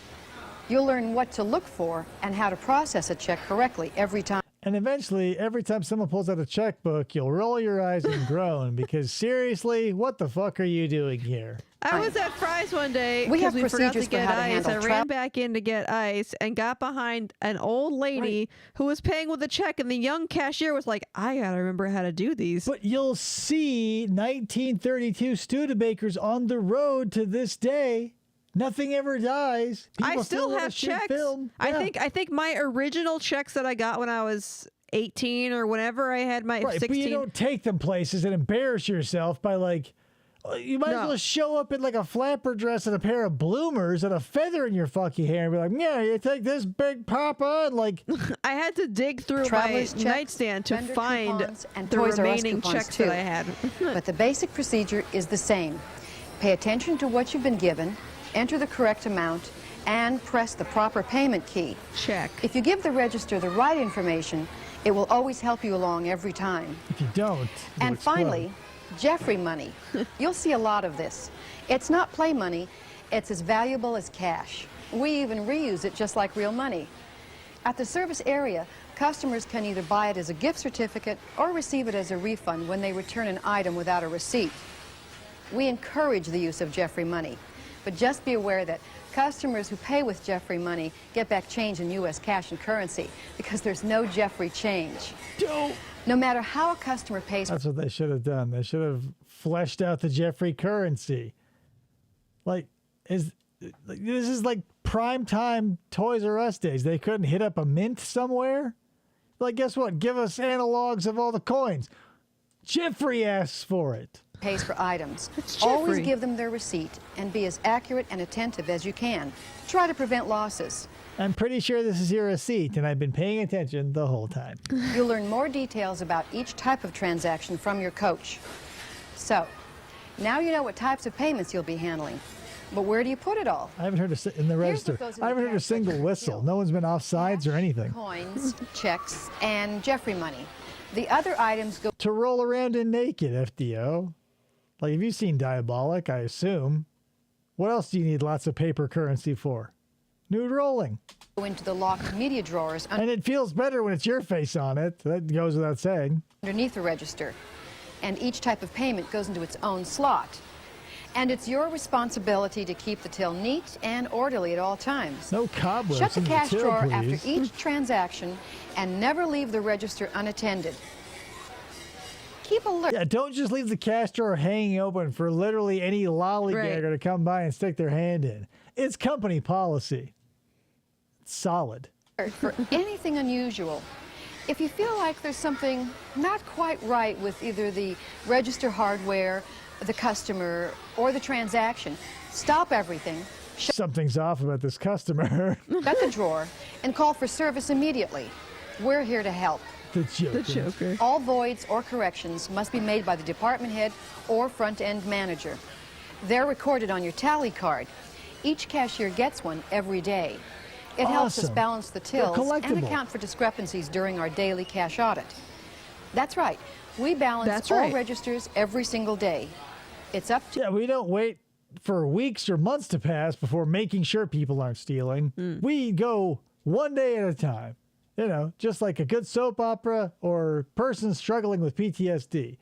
[SPEAKER 10] You'll learn what to look for and how to process a check correctly every time.
[SPEAKER 4] And eventually, every time someone pulls out a checkbook, you'll roll your eyes and groan because seriously, what the fuck are you doing here?
[SPEAKER 5] I was at Fry's one day
[SPEAKER 10] We
[SPEAKER 5] because
[SPEAKER 10] have
[SPEAKER 5] we forgot to
[SPEAKER 10] procedures for
[SPEAKER 5] get
[SPEAKER 10] how to
[SPEAKER 5] ice.
[SPEAKER 10] handle
[SPEAKER 5] I ran back in to get ice and got behind an old lady who was paying with a check, and the young cashier was like, I gotta remember how to do these.
[SPEAKER 4] But you'll see 1932 Studebakers on the road to this day. Nothing ever dies.
[SPEAKER 5] I
[SPEAKER 4] People
[SPEAKER 5] still
[SPEAKER 4] wanna
[SPEAKER 5] have
[SPEAKER 4] shoot
[SPEAKER 5] checks.
[SPEAKER 4] film.
[SPEAKER 5] I
[SPEAKER 4] Yeah.
[SPEAKER 5] think my original checks that I got when I was 18 or whenever I had my
[SPEAKER 4] Right,
[SPEAKER 5] 16.
[SPEAKER 4] but you don't take them places and embarrass yourself by like, you might as
[SPEAKER 5] No.
[SPEAKER 4] well show up in like a flapper dress and a pair of bloomers and a feather in your fucking hair and be like, yeah, you take this Big Papa and like.
[SPEAKER 5] I had to dig through my
[SPEAKER 10] Traveler's checks,
[SPEAKER 5] nightstand to
[SPEAKER 10] vendor
[SPEAKER 5] find
[SPEAKER 10] coupons, and
[SPEAKER 5] the
[SPEAKER 10] Toys R Us
[SPEAKER 5] remaining
[SPEAKER 10] coupons,
[SPEAKER 5] checks
[SPEAKER 10] too.
[SPEAKER 5] that I had.
[SPEAKER 10] But the basic procedure is the same. Pay attention to what you've been given, enter the correct amount, and press the proper payment key.
[SPEAKER 5] Check.
[SPEAKER 10] If you give the register the right information, it will always help you along every time.
[SPEAKER 4] If you don't, you'll
[SPEAKER 10] And
[SPEAKER 4] explode.
[SPEAKER 10] finally, Jeffrey money. You'll see a lot of this. It's not play money, it's as valuable as cash. We even reuse it just like real money. At the service area, Customers can either buy it as a gift certificate or receive it as a refund when they return an item without a receipt. We encourage the use of Jeffrey money, but just be aware that customers who pay with Jeffrey money get back change in U.S. cash and currency because there's no Jeffrey change. No matter how a customer pays.
[SPEAKER 4] That's what they should have done. They should have fleshed out the Jeffrey currency. This is like prime time Toys R Us days. They couldn't hit up a mint somewhere? Guess what? Give us analogs of all the coins. Jeffrey asks for it.
[SPEAKER 10] Pays for items. Always give them their receipt and be as accurate and attentive as you can to try to prevent losses.
[SPEAKER 4] I'm pretty sure this is your receipt, and I've been paying attention the whole time.
[SPEAKER 10] You'll learn more details about each type of transaction from your coach. So, now you know what types of payments you'll be handling. But where do you put it all?
[SPEAKER 4] I haven't heard in the register. I haven't heard a single whistle. No one's been off sides or anything.
[SPEAKER 10] Coins, checks, and Jeffrey money. The other items go
[SPEAKER 4] to roll around in naked, FDO. Have you seen Diabolic, I assume? What else do you need lots of paper currency for? Nude rolling.
[SPEAKER 10] Go into the locked media drawers.
[SPEAKER 4] And it feels better when it's your face on it. That goes without saying.
[SPEAKER 10] Underneath the register. And each type of payment goes into its own slot. And it's your responsibility to keep the till neat and orderly at all times.
[SPEAKER 4] No cobwebs.
[SPEAKER 10] Shut the
[SPEAKER 4] in
[SPEAKER 10] cash
[SPEAKER 4] the till,
[SPEAKER 10] drawer
[SPEAKER 4] please.
[SPEAKER 10] after each transaction and never leave the register unattended. Keep alert.
[SPEAKER 4] Yeah, don't just leave the cash drawer hanging open for literally any lollygagger to come by and stick their hand in. It's company policy. It's solid.
[SPEAKER 10] For anything unusual. If you feel like there's something not quite right with either the register hardware, the customer, or the transaction, stop everything.
[SPEAKER 4] Something's off about this customer.
[SPEAKER 10] Shut the drawer and call for service immediately. We're here to help.
[SPEAKER 4] The Joker.
[SPEAKER 10] All voids or corrections must be made by the department head or front-end manager. They're recorded on your tally card. Each cashier gets one every day. It helps us balance the tills and account for discrepancies during our daily cash audit. That's right. We balance all registers every single day. It's up to...
[SPEAKER 4] Yeah, we don't wait for weeks or months to pass before making sure people aren't stealing. We go one day at a time. Just like a good soap opera or person struggling with PTSD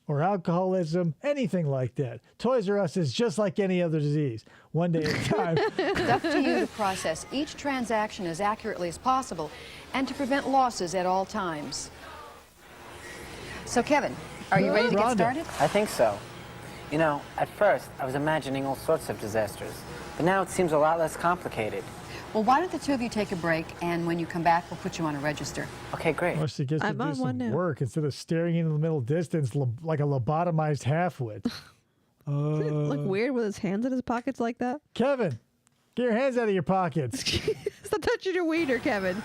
[SPEAKER 4] or alcoholism, anything like that. Toys R Us is just like any other disease, one day at a time.
[SPEAKER 10] It's up to you to process each transaction as accurately as possible and to prevent losses at all times. So, Kevin, are you ready to get started?
[SPEAKER 14] I think so. At first, I was imagining all sorts of disasters, but now it seems a lot less complicated.
[SPEAKER 10] Well, why don't the two of you take a break, and when you come back, we'll put you on a register.
[SPEAKER 14] Okay, great.
[SPEAKER 4] Well, she gets to do some work instead of staring into the middle distance like a lobotomized halfwit.
[SPEAKER 5] Look weird with his hands in his pockets like that.
[SPEAKER 4] Kevin, get your hands out of your pockets.
[SPEAKER 5] Stop touching your wiener, Kevin.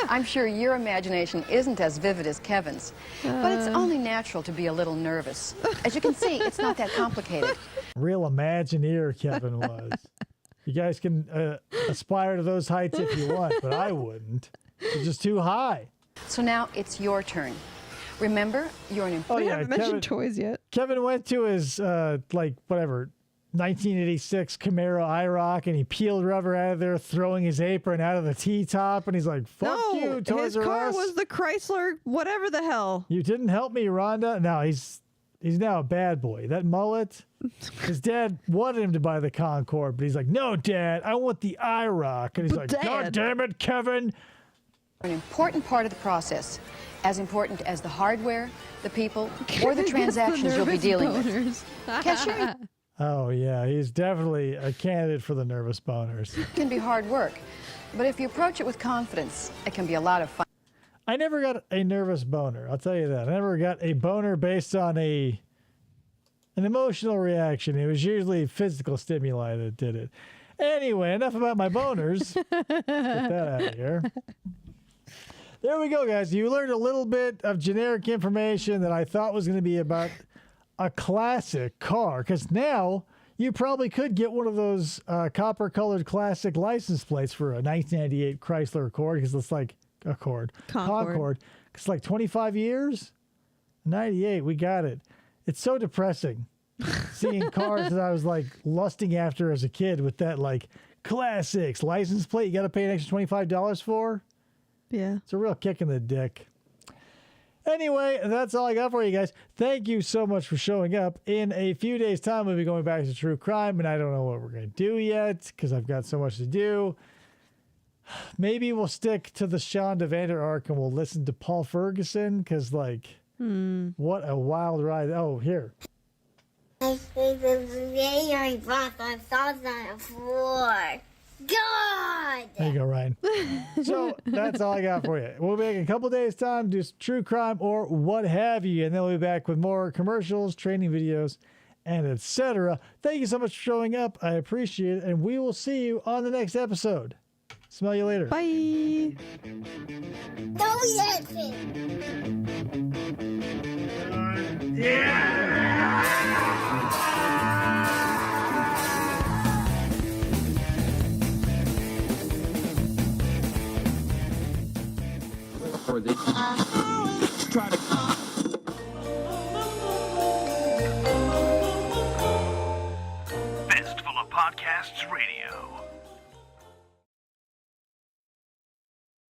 [SPEAKER 10] I'm sure your imagination isn't as vivid as Kevin's, but it's only natural to be a little nervous. As you can see, it's not that complicated.
[SPEAKER 4] Real Imagineer Kevin was. You guys can aspire to those heights if you want, but I wouldn't. It's just too high.
[SPEAKER 10] So now it's your turn. Remember, you're an important...
[SPEAKER 5] We haven't mentioned toys yet.
[SPEAKER 4] Kevin went to his, 1986 Camaro IROC, and he peeled rubber out of there, throwing his apron out of the T-top, and he's like, fuck you, Toys R Us.
[SPEAKER 5] His car was the Chrysler whatever the hell.
[SPEAKER 4] You didn't help me, Rhonda. No, he's now a bad boy. That mullet, his dad wanted him to buy the Concorde, but he's like, no, Dad, I want the IROC. And he's like, God damn it, Kevin.
[SPEAKER 10] An important part of the process, as important as the hardware, the people, or the transactions you'll be dealing with. Cashier
[SPEAKER 4] Oh, yeah, he's definitely a candidate for the nervous boners.
[SPEAKER 10] can be hard work, but if you approach it with confidence, it can be a lot of fun.
[SPEAKER 4] I never got a nervous boner, I'll tell you that. I never got a boner based on an emotional reaction. It was usually physical stimuli that did it. Anyway, enough about my boners. Get that out of here. There we go, guys. You learned a little bit of generic information that I thought was going to be about a classic car, because now you probably could get one of those copper-colored classic license plates for a 1998 Chrysler Accord, because it's like Concorde. It's like 25 years? 98, we got it. It's so depressing seeing cars that I was like lusting after as a kid with that like classics license plate you got to pay an extra $25 for.
[SPEAKER 5] Yeah.
[SPEAKER 4] It's a real kick in the dick. Anyway, that's all I got for you guys. Thank you so much for showing up. In a few days' time, we'll be going back to true crime, and I don't know what we're going to do yet because I've got so much to do. Maybe we'll stick to the Shonda Vander arc and we'll listen to Paul Ferguson because, like, what a wild ride. Oh, here.
[SPEAKER 15] I bought the sauce on the floor. God!
[SPEAKER 4] There you go, Ryan. So that's all I got for you. We'll be back in a couple days' time, do some true crime or what have you, and then we'll be back with more commercials, training videos, and etc. Thank you so much for showing up. I appreciate it, and we will see you on the next episode. Smell you later.
[SPEAKER 5] Bye.
[SPEAKER 3] Or they try to.
[SPEAKER 16] Fistful of Podcasts Radio.